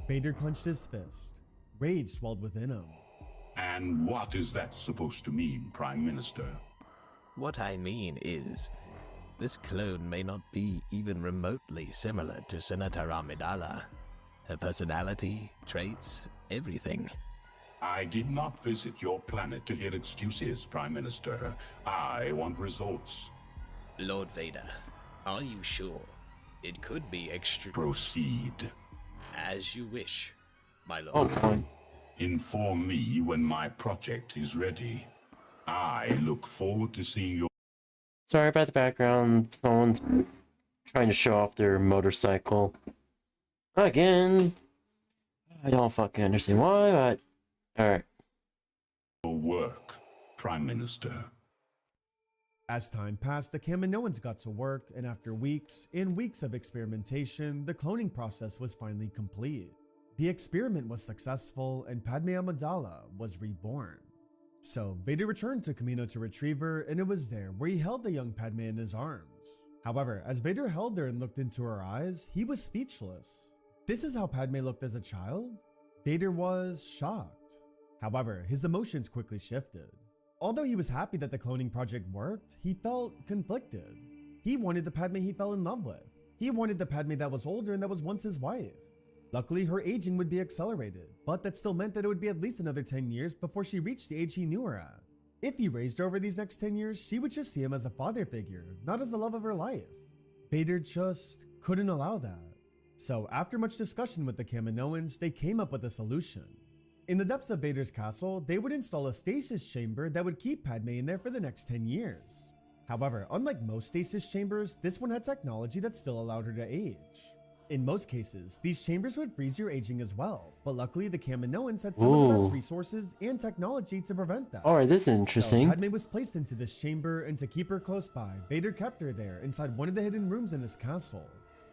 Vader clenched his fist. Rage swelled within him. And what is that supposed to mean, Prime Minister? What I mean is, this clone may not be even remotely similar to Senator Amidala. Her personality, traits, everything. I did not visit your planet to hear excuses, Prime Minister. I want results. Lord Vader, are you sure? It could be Proceed. As you wish, my lord. Oh boy. Inform me when my project is ready. I look forward to seeing your... Sorry about the background. Someone's trying to show off their motorcycle. Again. I don't fucking understand why, but... Alright. work, Prime Minister. As time passed, the Kaminoans got to work, and after weeks and weeks of experimentation, the cloning process was finally complete. The experiment was successful, and Padme Amidala was reborn. So Vader returned to Kamino to retrieve her, and it was there where he held the young Padme in his arms. However, as Vader held her and looked into her eyes, he was speechless. This is how Padme looked as a child? Vader was shocked. However, his emotions quickly shifted. Although he was happy that the cloning project worked, he felt conflicted. He wanted the Padme he fell in love with. He wanted the Padme that was older and that was once his wife. Luckily, her aging would be accelerated, but that still meant that it would be at least another 10 years before she reached the age he knew her at. If he raised her over these next 10 years, she would just see him as a father figure, not as the love of her life. Vader just couldn't allow that. So after much discussion with the Kaminoans, they came up with a solution. In the depths of Vader's castle, they would install a stasis chamber that would keep Padme in there for the next 10 years. However, unlike most stasis chambers, this one had technology that still allowed her to age. In most cases, these chambers would freeze your aging as well, but luckily the Kaminoans had some of the best resources and technology to prevent that. Alright, this is interesting. So Padme was placed into this chamber, and to keep her close by, Vader kept her there inside one of the hidden rooms in his castle.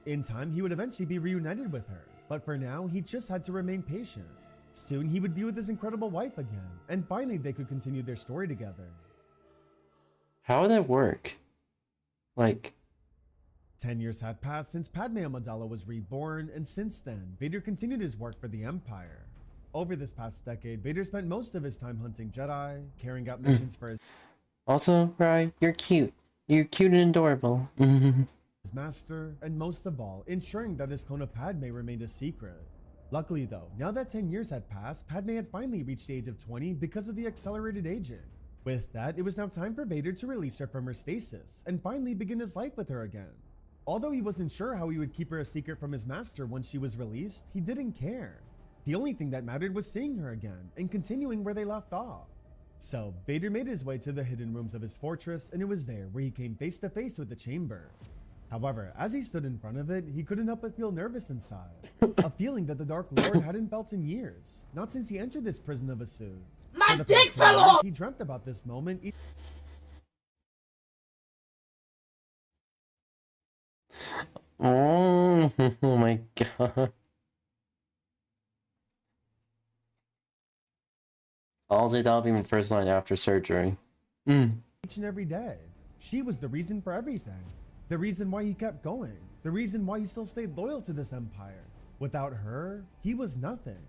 In time, he would eventually be reunited with her, but for now, he just had to remain patient. Soon, he would be with his incredible wife again, and finally they could continue their story together. How would that work? Like... 10 years had passed since Padme Amidala was reborn, and since then, Vader continued his work for the Empire. Over this past decade, Vader spent most of his time hunting Jedi, carrying out missions for his... Also, Rye, you're cute. You're cute and adorable. his master, and most of all, ensuring that his clone of Padme remained a secret. Luckily though, now that 10 years had passed, Padme had finally reached the age of 20 because of the accelerated aging. With that, it was now time for Vader to release her from her stasis, and finally begin his life with her again. Although he wasn't sure how he would keep her a secret from his master once she was released, he didn't care. The only thing that mattered was seeing her again, and continuing where they left off. So, Vader made his way to the hidden rooms of his fortress, and it was there where he came face to face with the chamber. However, as he stood in front of it, he couldn't help but feel nervous inside. A feeling that the Dark Lord hadn't felt in years, not since he entered this prison of a suit. My dick fell off! He dreamt about this moment. Oh my god. Honestly, that'll be my first line after surgery. Each and every day. She was the reason for everything. The reason why he kept going. The reason why he still stayed loyal to this empire. Without her, he was nothing.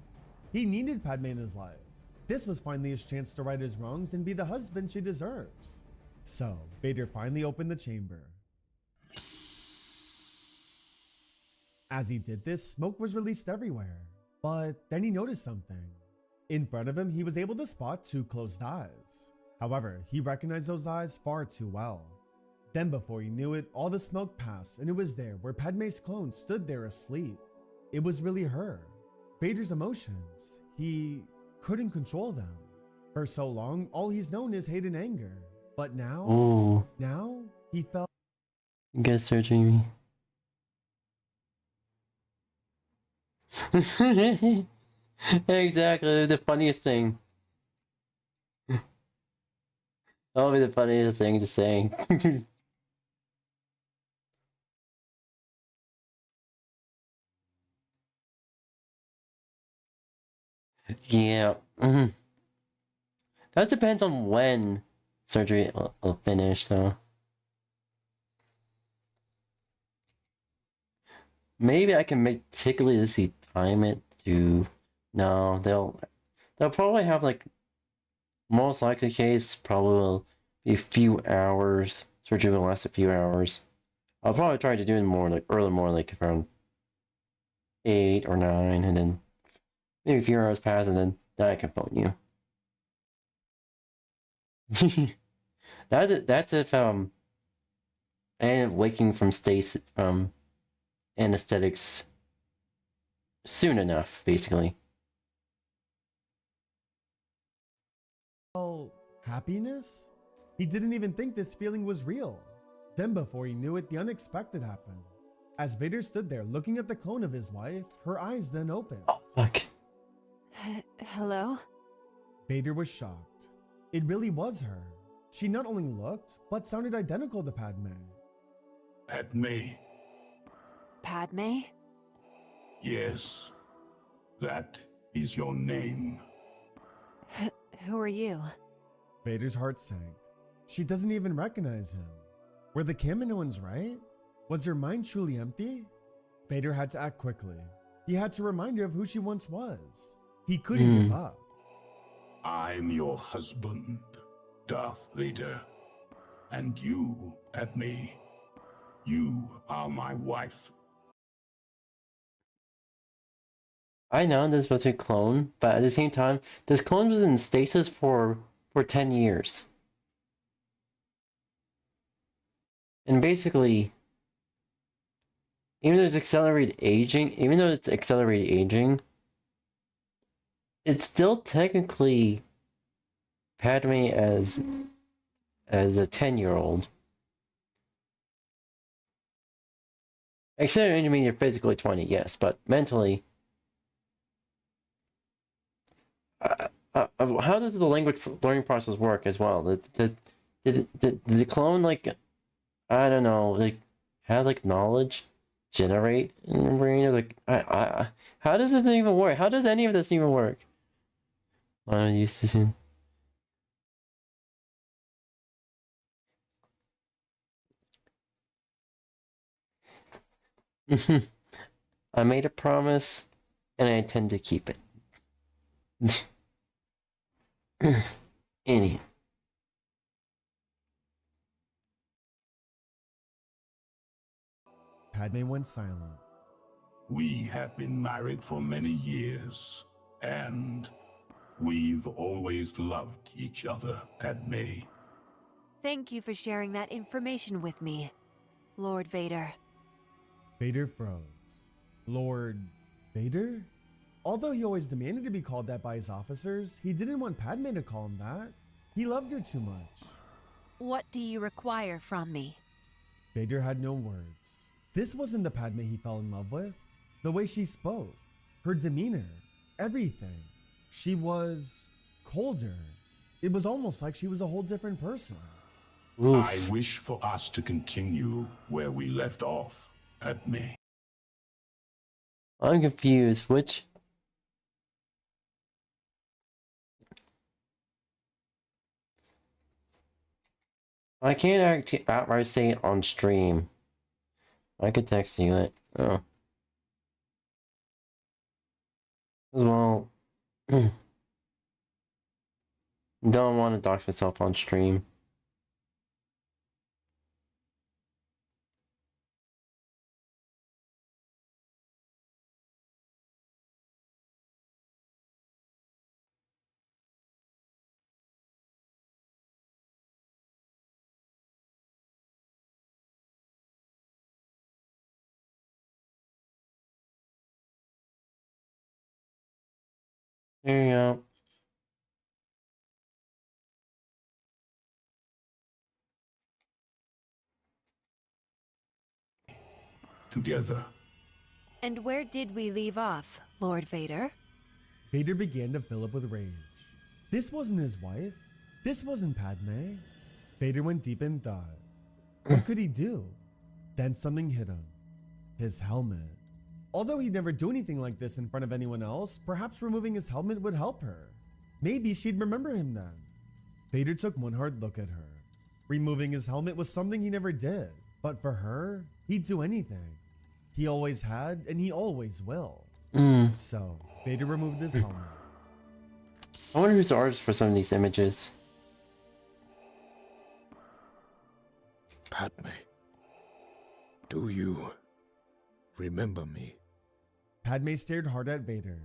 He needed Padme in his life. This was finally his chance to right his wrongs and be the husband she deserves. So, Vader finally opened the chamber. As he did this, smoke was released everywhere. But then he noticed something. In front of him, he was able to spot two closed eyes. However, he recognized those eyes far too well. Then before he knew it, all the smoke passed, and it was there where Padme's clone stood there asleep. It was really her. Vader's emotions. He couldn't control them. For so long, all he's known is hate and anger. But now, he felt... Get searching me. Exactly, the funniest thing. That'll be the funniest thing to say. Yeah. That depends on when surgery will finish, though. Maybe I can meticulously time it to... No, they'll probably have, like, most likely case probably will be a few hours. Surgery will last a few hours. I'll probably try to do it more, like, early morning, like, around 8 or 9, and then maybe a few hours pass, and then I can phone you. That's if I end up waking from anesthetics soon enough, basically. Well, happiness? He didn't even think this feeling was real. Then before he knew it, the unexpected happened. As Vader stood there looking at the clone of his wife, her eyes then opened. Oh, fuck. Hello? Vader was shocked. It really was her. She not only looked, but sounded identical to Padme. Padme? Padme? Yes. That is your name. Who are you? Vader's heart sank. She doesn't even recognize him. Were the Kaminoans right? Was her mind truly empty? Vader had to act quickly. He had to remind her of who she once was. He couldn't give up. I'm your husband, Darth Vader. And you, Padme, you are my wife. I know this was a clone, but at the same time, this clone was in stasis for 10 years. And basically, even though it's accelerated aging, it's still technically Padme as a 10-year-old. Accelerated aging means you're physically 20, yes, but mentally. How does the language learning process work as well? Did the clone, like, I don't know, like, have, like, knowledge generate in the brain? Like, how does this even work? How does any of this even work? I'm used to soon. I made a promise, and I intend to keep it. Anyhow. Padme went silent. We have been married for many years, and we've always loved each other, Padme. Thank you for sharing that information with me, Lord Vader. Vader froze. Lord Vader? Although he always demanded to be called that by his officers, he didn't want Padme to call him that. He loved her too much. What do you require from me? Vader had no words. This wasn't the Padme he fell in love with. The way she spoke, her demeanor, everything. She was colder. It was almost like she was a whole different person. Oof. I wish for us to continue where we left off, Padme. I'm confused. Which? I can't actually outright say it on stream. I could text you it. Oh. As well. Don't want to dox myself on stream. There you go. Together. And where did we leave off, Lord Vader? Vader began to fill up with rage. This wasn't his wife. This wasn't Padme. Vader went deep in thought. What could he do? Then something hit him. His helmet. Although he'd never do anything like this in front of anyone else, perhaps removing his helmet would help her. Maybe she'd remember him then. Vader took one hard look at her. Removing his helmet was something he never did, but for her, he'd do anything. He always had, and he always will. So, Vader removed his helmet. I wonder who's the artist for some of these images. Padme, do you remember me? Padme stared hard at Vader.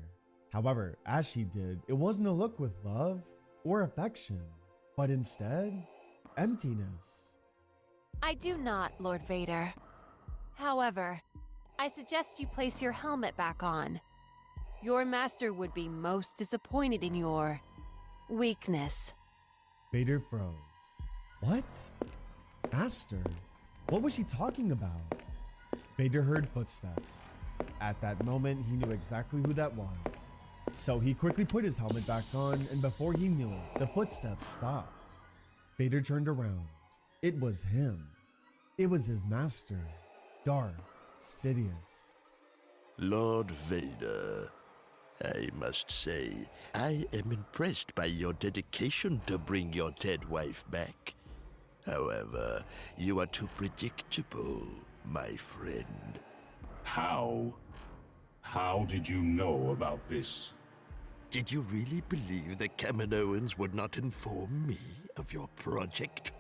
However, as she did, it wasn't a look with love or affection, but instead, emptiness. I do not, Lord Vader. However, I suggest you place your helmet back on. Your master would be most disappointed in your weakness. Vader froze. What? Master? What was she talking about? Vader heard footsteps. At that moment, he knew exactly who that was. So he quickly put his helmet back on, and before he knew it, the footsteps stopped. Vader turned around. It was him. It was his master, Darth Sidious. Lord Vader, I must say, I am impressed by your dedication to bring your dead wife back. However, you are too predictable, my friend. How? How did you know about this? Did you really believe the Kaminoans would not inform me of your project?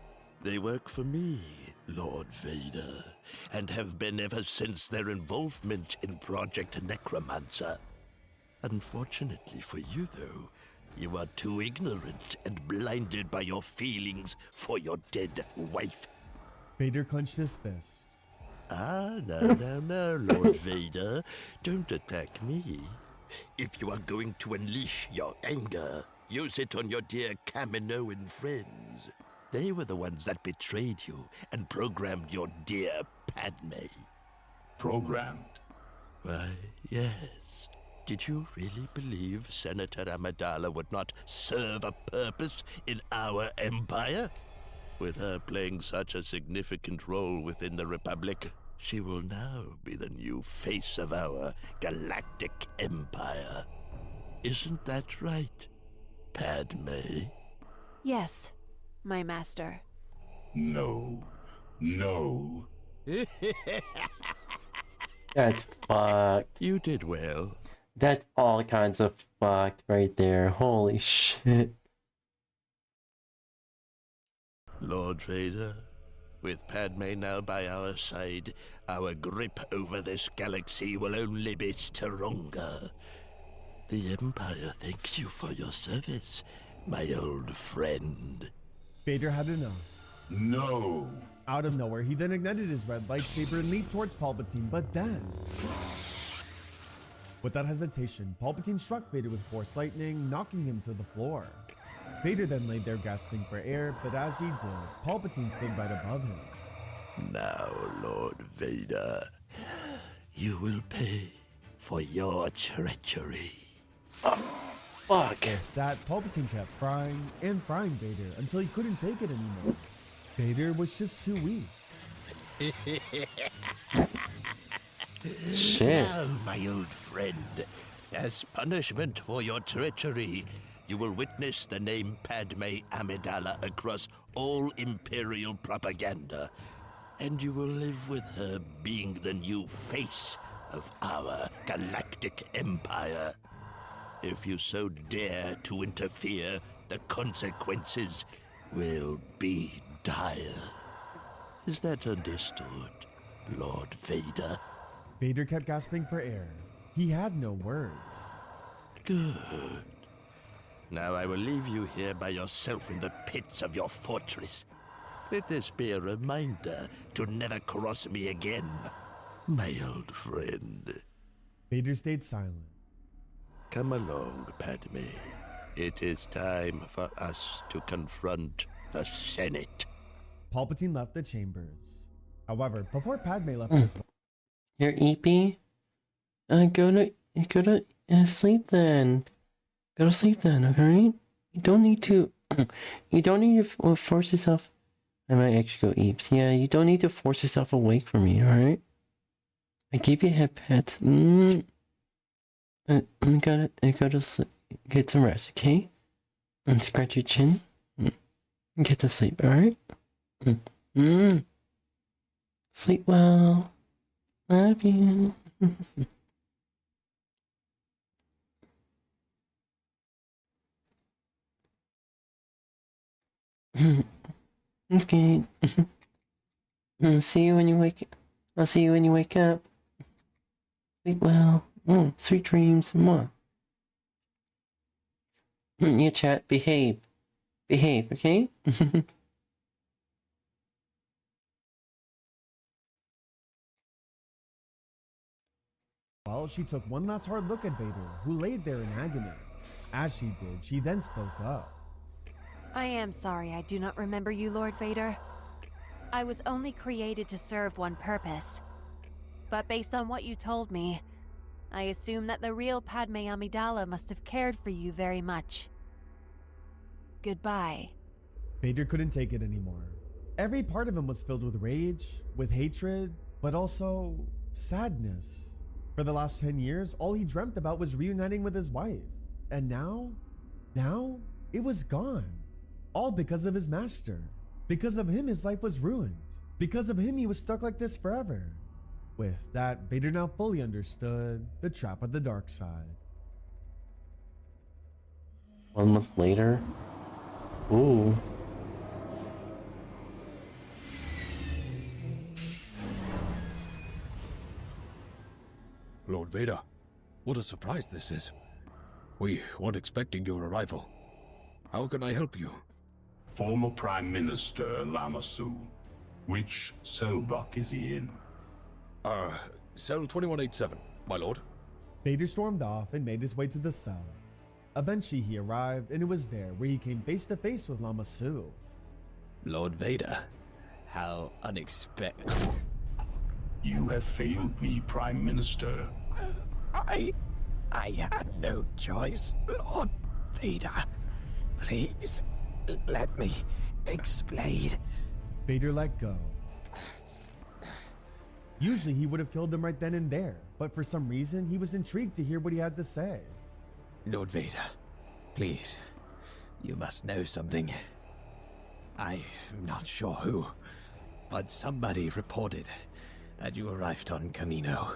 They work for me, Lord Vader, and have been ever since their involvement in Project Necromancer. Unfortunately for you, though, you are too ignorant and blinded by your feelings for your dead wife. Vader clenched his fist. No, Lord Vader. Don't attack me. If you are going to unleash your anger, use it on your dear Kaminoan friends. They were the ones that betrayed you and programmed your dear Padme. Programmed? Why, yes. Did you really believe Senator Amidala would not serve a purpose in our empire? With her playing such a significant role within the Republic, she will now be the new face of our galactic empire. Isn't that right, Padme? Yes, my master. No. No. That's fucked. You did well. That's all kinds of fucked right there. Holy shit. Lord Vader, with Padme now by our side, our grip over this galaxy will only be stronger. The Empire thanks you for your service, my old friend. Vader had enough. No. Out of nowhere, he then ignited his red lightsaber and leaped towards Palpatine, but then... Without hesitation, Palpatine struck Vader with Force Lightning, knocking him to the floor. Vader then laid there gasping for air, but as he did, Palpatine stood right above him. Now, Lord Vader, you will pay for your treachery. Oh, fuck. With that, Palpatine kept frying and frying Vader until he couldn't take it anymore. Vader was just too weak. Shit. Now, my old friend, as punishment for your treachery, you will witness the name Padme Amidala across all Imperial propaganda, and you will live with her being the new face of our galactic empire. If you so dare to interfere, the consequences will be dire. Is that understood, Lord Vader? Vader kept gasping for air. He had no words. Good. Now I will leave you here by yourself in the pits of your fortress. Let this be a reminder to never cross me again, my old friend. Vader stayed silent. Come along, Padme. It is time for us to confront the Senate. Palpatine left the chambers. However, before Padme left his... You're eepy? Go to sleep then. Go to sleep then, okay? You don't need to... you don't need to force yourself... I might actually go eeps. Yeah, you don't need to force yourself awake from me, alright? I gave you head pets. Go to sleep. Get some rest, okay? And scratch your chin. Get to sleep, alright? Sleep well. Love you. It's good. I'll see you when you wake up. Sleep well. Sweet dreams. More. You chat. Behave, okay? Well, she took one last hard look at Vader, who laid there in agony. As she did, she then spoke up. I am sorry I do not remember you, Lord Vader. I was only created to serve one purpose. But based on what you told me, I assume that the real Padme Amidala must have cared for you very much. Goodbye. Vader couldn't take it anymore. Every part of him was filled with rage, with hatred, but also sadness. For the last 10 years, all he dreamt about was reuniting with his wife. And now, it was gone. All because of his master. Because of him, his life was ruined. Because of him, he was stuck like this forever. With that, Vader now fully understood the trap of the dark side. 1 month later. Ooh. Lord Vader, what a surprise this is. We weren't expecting your arrival. How can I help you? Former Prime Minister 𝙂𝙗𝙣𝙚. Which cell block is he in? Cell 2187, my lord. Vader stormed off and made his way to the cell. Eventually he arrived, and it was there where he came face to face with 𝙂𝙗𝙣. Lord Vader, how unexpected. You have failed me, Prime Minister. I had no choice, Lord Vader. Please, let me explain. Vader let go. Usually he would have killed him right then and there, but for some reason he was intrigued to hear what he had to say. Lord Vader, please, you must know something. I'm not sure who, but somebody reported that you arrived on Kamino.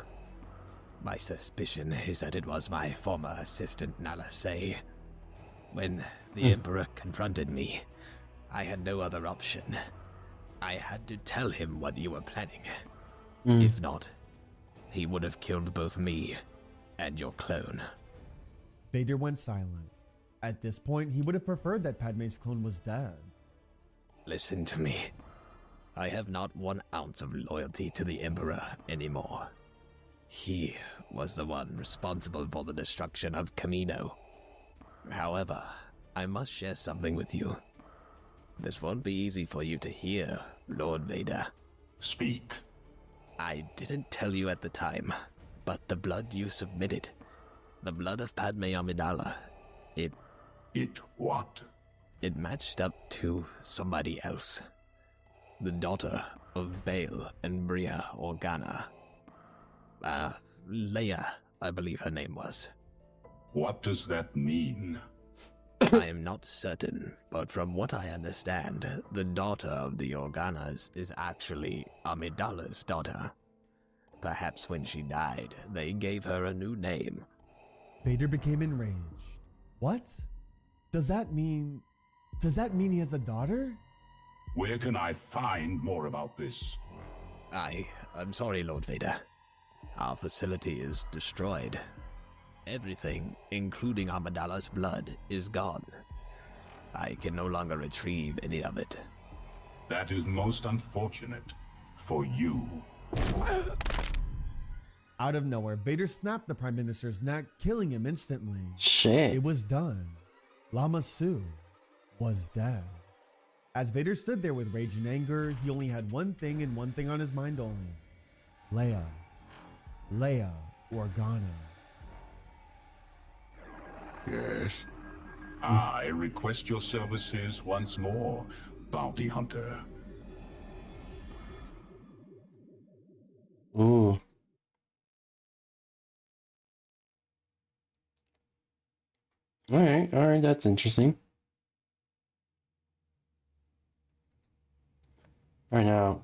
My suspicion is that it was my former assistant Nala Se. When the Emperor confronted me, I had no other option. I had to tell him what you were planning. If not, he would have killed both me and your clone. Vader went silent. At this point, he would have preferred that Padme's clone was dead. Listen to me. I have not 1 ounce of loyalty to the Emperor anymore. He was the one responsible for the destruction of Kamino. However, I must share something with you. This won't be easy for you to hear, Lord Vader. Speak. I didn't tell you at the time, but the blood you submitted, the blood of Padme Amidala, it what? It matched up to somebody else. The daughter of Bail and Bria Organa. Leia, I believe her name was. What does that mean? I am not certain, but from what I understand, the daughter of the Organas is actually Amidala's daughter. Perhaps when she died, they gave her a new name. Vader became enraged. What? Does that mean he has a daughter? Where can I find more about this? I'm sorry, Lord Vader. Our facility is destroyed. Everything, including Amidala's blood, is gone. I can no longer retrieve any of it. That is most unfortunate for you. Out of nowhere, Vader snapped the Prime Minister's neck, killing him instantly. Shit. It was done. 𝙂𝙗𝙣 was dead. As Vader stood there with rage and anger, he only had one thing and one thing on his mind only. Leia Organa. Yes? I request your services once more, bounty hunter. Ooh. Alright, that's interesting. Alright, now.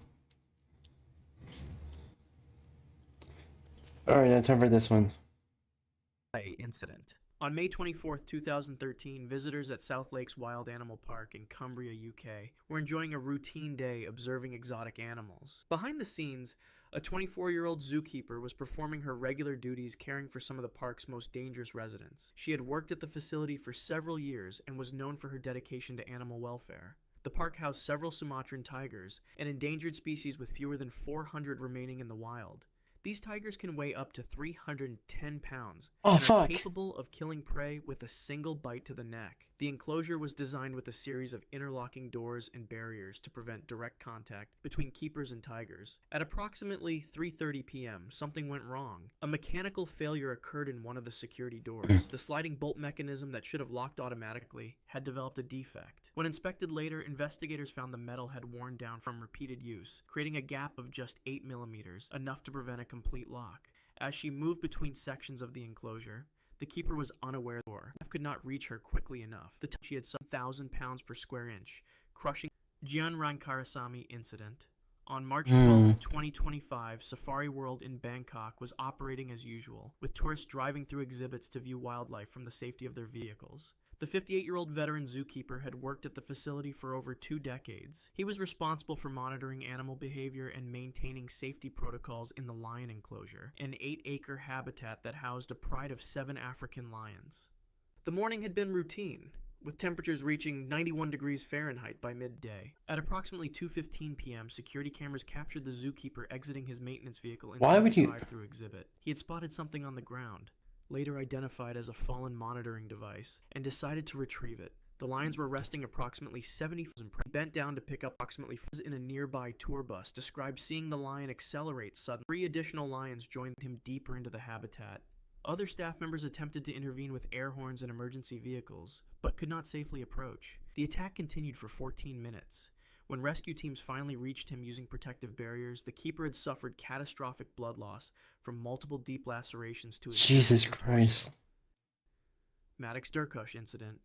Alright, now time for this one. Incident. On May 24th, 2013, visitors at South Lakes Wild Animal Park in Cumbria, UK, were enjoying a routine day observing exotic animals. Behind the scenes, a 24-year-old zookeeper was performing her regular duties caring for some of the park's most dangerous residents. She had worked at the facility for several years and was known for her dedication to animal welfare. The park housed several Sumatran tigers, an endangered species with fewer than 400 remaining in the wild. These tigers can weigh up to 310 pounds and are capable of killing prey with a single bite to the neck. The enclosure was designed with a series of interlocking doors and barriers to prevent direct contact between keepers and tigers. At approximately 3:30 p.m., something went wrong. A mechanical failure occurred in one of the security doors. The sliding bolt mechanism that should have locked automatically had developed a defect. When inspected later, investigators found the metal had worn down from repeated use, creating a gap of just 8 millimeters, enough to prevent a complete lock. As she moved between sections of the enclosure, the keeper was unaware the door could not reach her quickly enough. She had some 1,000 pounds per square inch, crushing 𝙂𝙚𝙣𝙚 incident. On March 12, 2025, Safari World in Bangkok was operating as usual, with tourists driving through exhibits to view wildlife from the safety of their vehicles. The 58-year-old veteran zookeeper had worked at the facility for over 2 decades. He was responsible for monitoring animal behavior and maintaining safety protocols in the lion enclosure, an 8-acre habitat that housed a pride of 7 African lions. The morning had been routine, with temperatures reaching 91 degrees Fahrenheit by midday. At approximately 2:15 p.m., security cameras captured the zookeeper exiting his maintenance vehicle inside the drive-through exhibit. He had spotted something on the ground, later identified as a fallen monitoring device, and decided to retrieve it. The lions were resting approximately 70 feet and bent down to pick up approximately in a nearby tour bus, described seeing the lion accelerate suddenly. 3 additional lions joined him deeper into the habitat. Other staff members attempted to intervene with air horns and emergency vehicles, but could not safely approach. The attack continued for 14 minutes. When rescue teams finally reached him using protective barriers, the keeper had suffered catastrophic blood loss from multiple deep lacerations to his Jesus Christ. 𝙂𝙚𝙣𝙚 incident.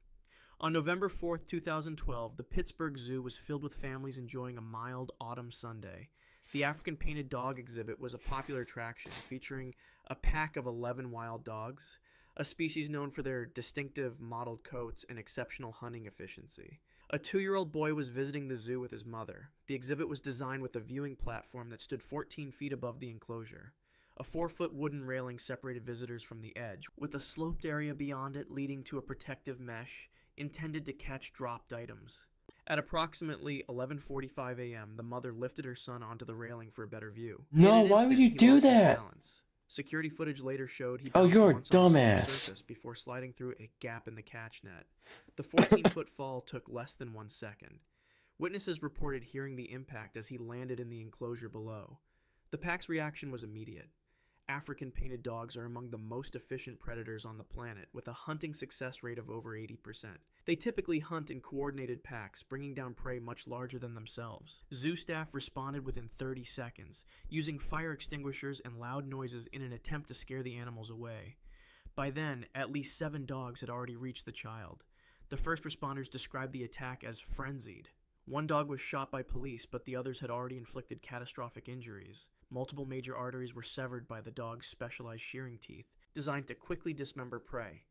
On November 4th, 2012, the Pittsburgh Zoo was filled with families enjoying a mild autumn Sunday. The African painted dog exhibit was a popular attraction, featuring a pack of 11 wild dogs, a species known for their distinctive mottled coats and exceptional hunting efficiency. A 2-year-old boy was visiting the zoo with his mother. The exhibit was designed with a viewing platform that stood 14 feet above the enclosure. A 4-foot wooden railing separated visitors from the edge, with a sloped area beyond it leading to a protective mesh intended to catch dropped items. At approximately 11:45 a.m., the mother lifted her son onto the railing for a better view. No, why would you do that? Security footage later showed he Oh, you're a bounced on the dumbass. surface before sliding through a gap in the catch net. The 14-foot fall took less than 1 second. Witnesses reported hearing the impact as he landed in the enclosure below. The pack's reaction was immediate. African painted dogs are among the most efficient predators on the planet, with a hunting success rate of over 80%. They typically hunt in coordinated packs, bringing down prey much larger than themselves. Zoo staff responded within 30 seconds, using fire extinguishers and loud noises in an attempt to scare the animals away. By then, at least 7 dogs had already reached the child. The first responders described the attack as frenzied. 1 dog was shot by police, but the others had already inflicted catastrophic injuries. Multiple major arteries were severed by the dog's specialized shearing teeth, designed to quickly dismember prey.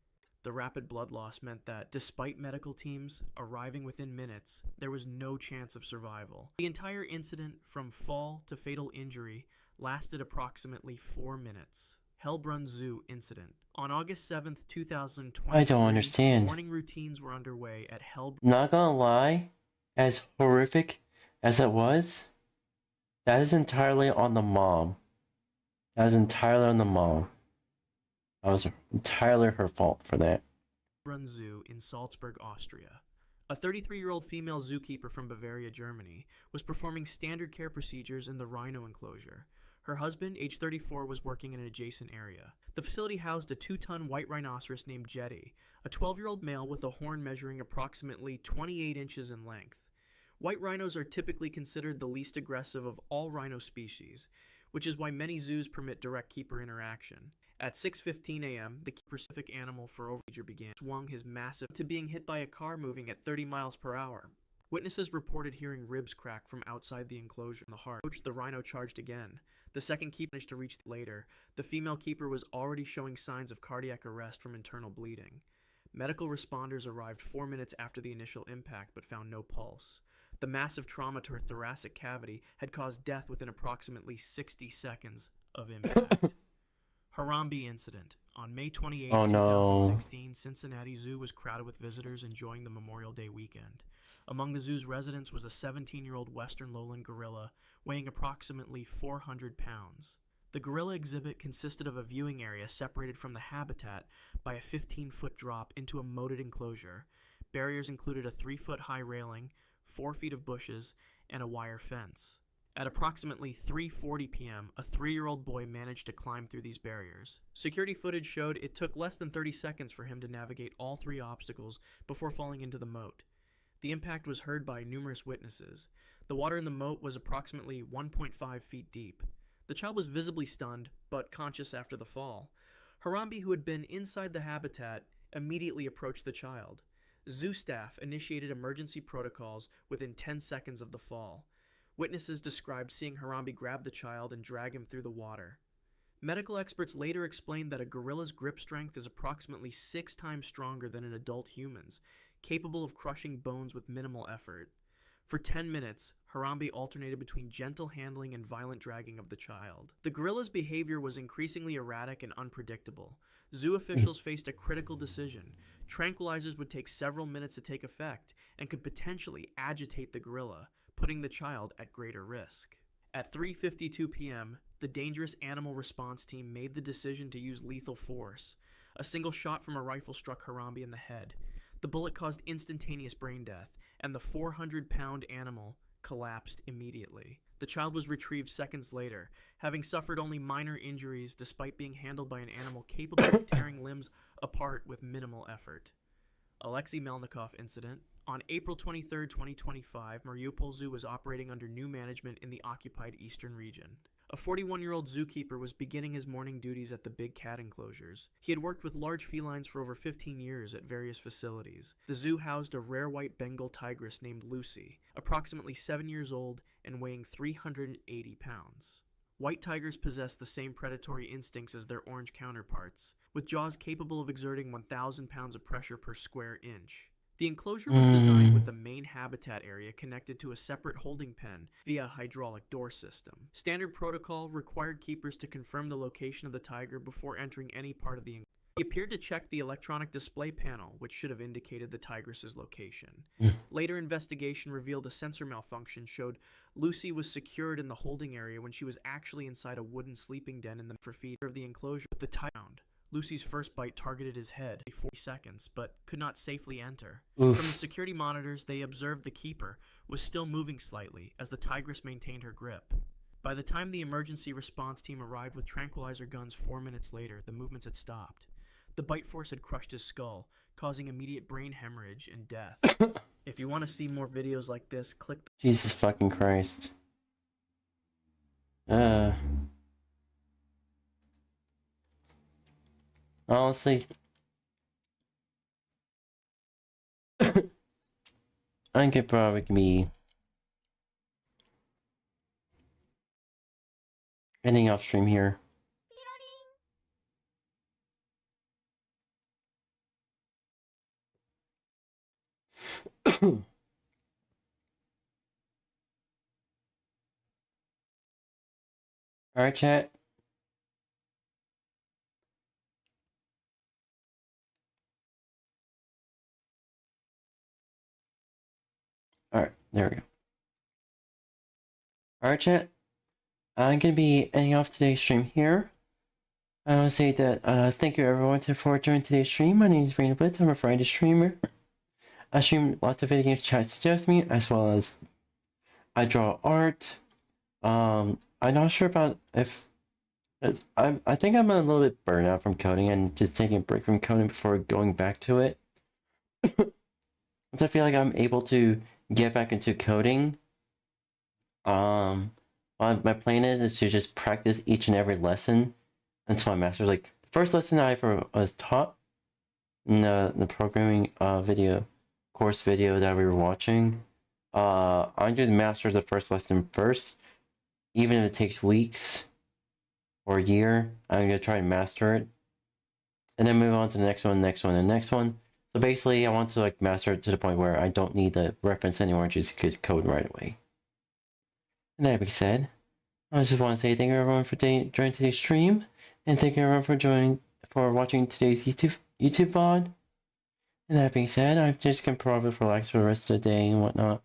The rapid blood loss meant that, despite medical teams arriving within minutes, there was no chance of survival. The entire incident, from fall to fatal injury, lasted approximately 4 minutes. 𝙂𝙚𝙣𝙚 incident. On August 7th, 2020, I don't understand. morning routines were underway at Not gonna lie, as horrific as it was, that is entirely on the mom. That is entirely on the mom. That was entirely her fault for that. Zoo in Salzburg, Austria. A 33-year-old female zookeeper from Bavaria, Germany, was performing standard care procedures in the rhino enclosure. Her husband, age 34, was working in an adjacent area. The facility housed a 2-ton white rhinoceros named Jetty, a 12-year-old male with a horn measuring approximately 28 inches in length. White rhinos are typically considered the least aggressive of all rhino species, which is why many zoos permit direct keeper interaction. At 6:15 a.m., the specific animal for overseizure began, swung his massive to being hit by a car moving at 30 miles per hour. Witnesses reported hearing ribs crack from outside the enclosure in the heart. The rhino charged again. The second keeper managed to reach later. The female keeper was already showing signs of cardiac arrest from internal bleeding. Medical responders arrived 4 minutes after the initial impact but found no pulse. The massive trauma to her thoracic cavity had caused death within approximately 60 seconds of impact. Harambee incident. On May 28, 2016, Cincinnati Zoo was crowded with visitors enjoying the Memorial Day weekend. Among the zoo's residents was a 17-year-old western lowland gorilla weighing approximately 400 pounds. The gorilla exhibit consisted of a viewing area separated from the habitat by a 15-foot drop into a moated enclosure. Barriers included a 3-foot-high railing, 4 feet of bushes, and a wire fence. At approximately 3:40 p.m., a 3-year-old boy managed to climb through these barriers. Security footage showed it took less than 30 seconds for him to navigate all 3 obstacles before falling into the moat. The impact was heard by numerous witnesses. The water in the moat was approximately 1.5 feet deep. The child was visibly stunned, but conscious after the fall. Harambee, who had been inside the habitat, immediately approached the child. Zoo staff initiated emergency protocols within 10 seconds of the fall. Witnesses described seeing Harambee grab the child and drag him through the water. Medical experts later explained that a gorilla's grip strength is approximately 6 times stronger than an adult human's, capable of crushing bones with minimal effort. For 10 minutes, Harambee alternated between gentle handling and violent dragging of the child. The gorilla's behavior was increasingly erratic and unpredictable. Zoo officials faced a critical decision. Tranquilizers would take several minutes to take effect and could potentially agitate the gorilla, putting the child at greater risk. At 3:52 p.m., the Dangerous Animal Response Team made the decision to use lethal force. A single shot from a rifle struck Harambee in the head. The bullet caused instantaneous brain death, and the 400-pound animal collapsed immediately. The child was retrieved seconds later, having suffered only minor injuries despite being handled by an animal capable of tearing limbs apart with minimal effort. Alexei Melnikov incident. On April 23, 2025, Mariupol Zoo was operating under new management in the occupied eastern region. A 41-year-old zookeeper was beginning his morning duties at the big cat enclosures. He had worked with large felines for over 15 years at various facilities. The zoo housed a rare white Bengal tigress named Lucy, approximately 7 years old and weighing 380 pounds. White tigers possess the same predatory instincts as their orange counterparts, with jaws capable of exerting 1,000 pounds of pressure per square inch. The enclosure was designed with the main habitat area connected to a separate holding pen via a hydraulic door system. Standard protocol required keepers to confirm the location of the tiger before entering any part of the enclosure. He appeared to check the electronic display panel, which should have indicated the tigress's location. Later investigation revealed a sensor malfunction showed Lucy was secured in the holding area when she was actually inside a wooden sleeping den in the feet of the enclosure with the tiger. Lucy's first bite targeted his head for 40 seconds, but could not safely enter. Oof. From the security monitors, they observed the keeper was still moving slightly as the tigress maintained her grip. By the time the emergency response team arrived with tranquilizer guns 4 minutes later, the movements had stopped. The bite force had crushed his skull, causing immediate brain hemorrhage and death. If you want to see more videos like this, click the Jesus fucking Christ. Honestly, I could probably be ending off stream here. Alright, chat. Alright, there we go. Alright, chat. I'm gonna be ending off today's stream here. I want to say that thank you everyone for joining today's stream. My name is Raina Blitz. I'm a Friday streamer. I stream lots of video games chat suggests me, as well as I draw art. I'm not sure about if I think I'm a little bit burnt out from coding and just taking a break from coding before going back to it. Once I feel like I'm able to get back into coding, my plan is to just practice each and every lesson until my master's like first lesson I ever was taught in the programming course video that we were watching. I'm just master the first lesson first, even if it takes weeks or a year. I'm gonna try and master it, and then move on to the next one, and next one. So basically, I want to like master it to the point where I don't need the reference anymore, just could code right away. And that being said, I just want to say thank you everyone for joining today's stream, and thank you everyone for watching today's YouTube VOD. And that being said, I'm just gonna probably relax for the rest of the day and whatnot.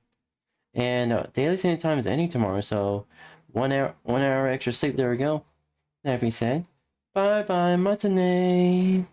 And daily same time is ending tomorrow, so 1 hour extra sleep. There we go. That being said, bye bye, matinee.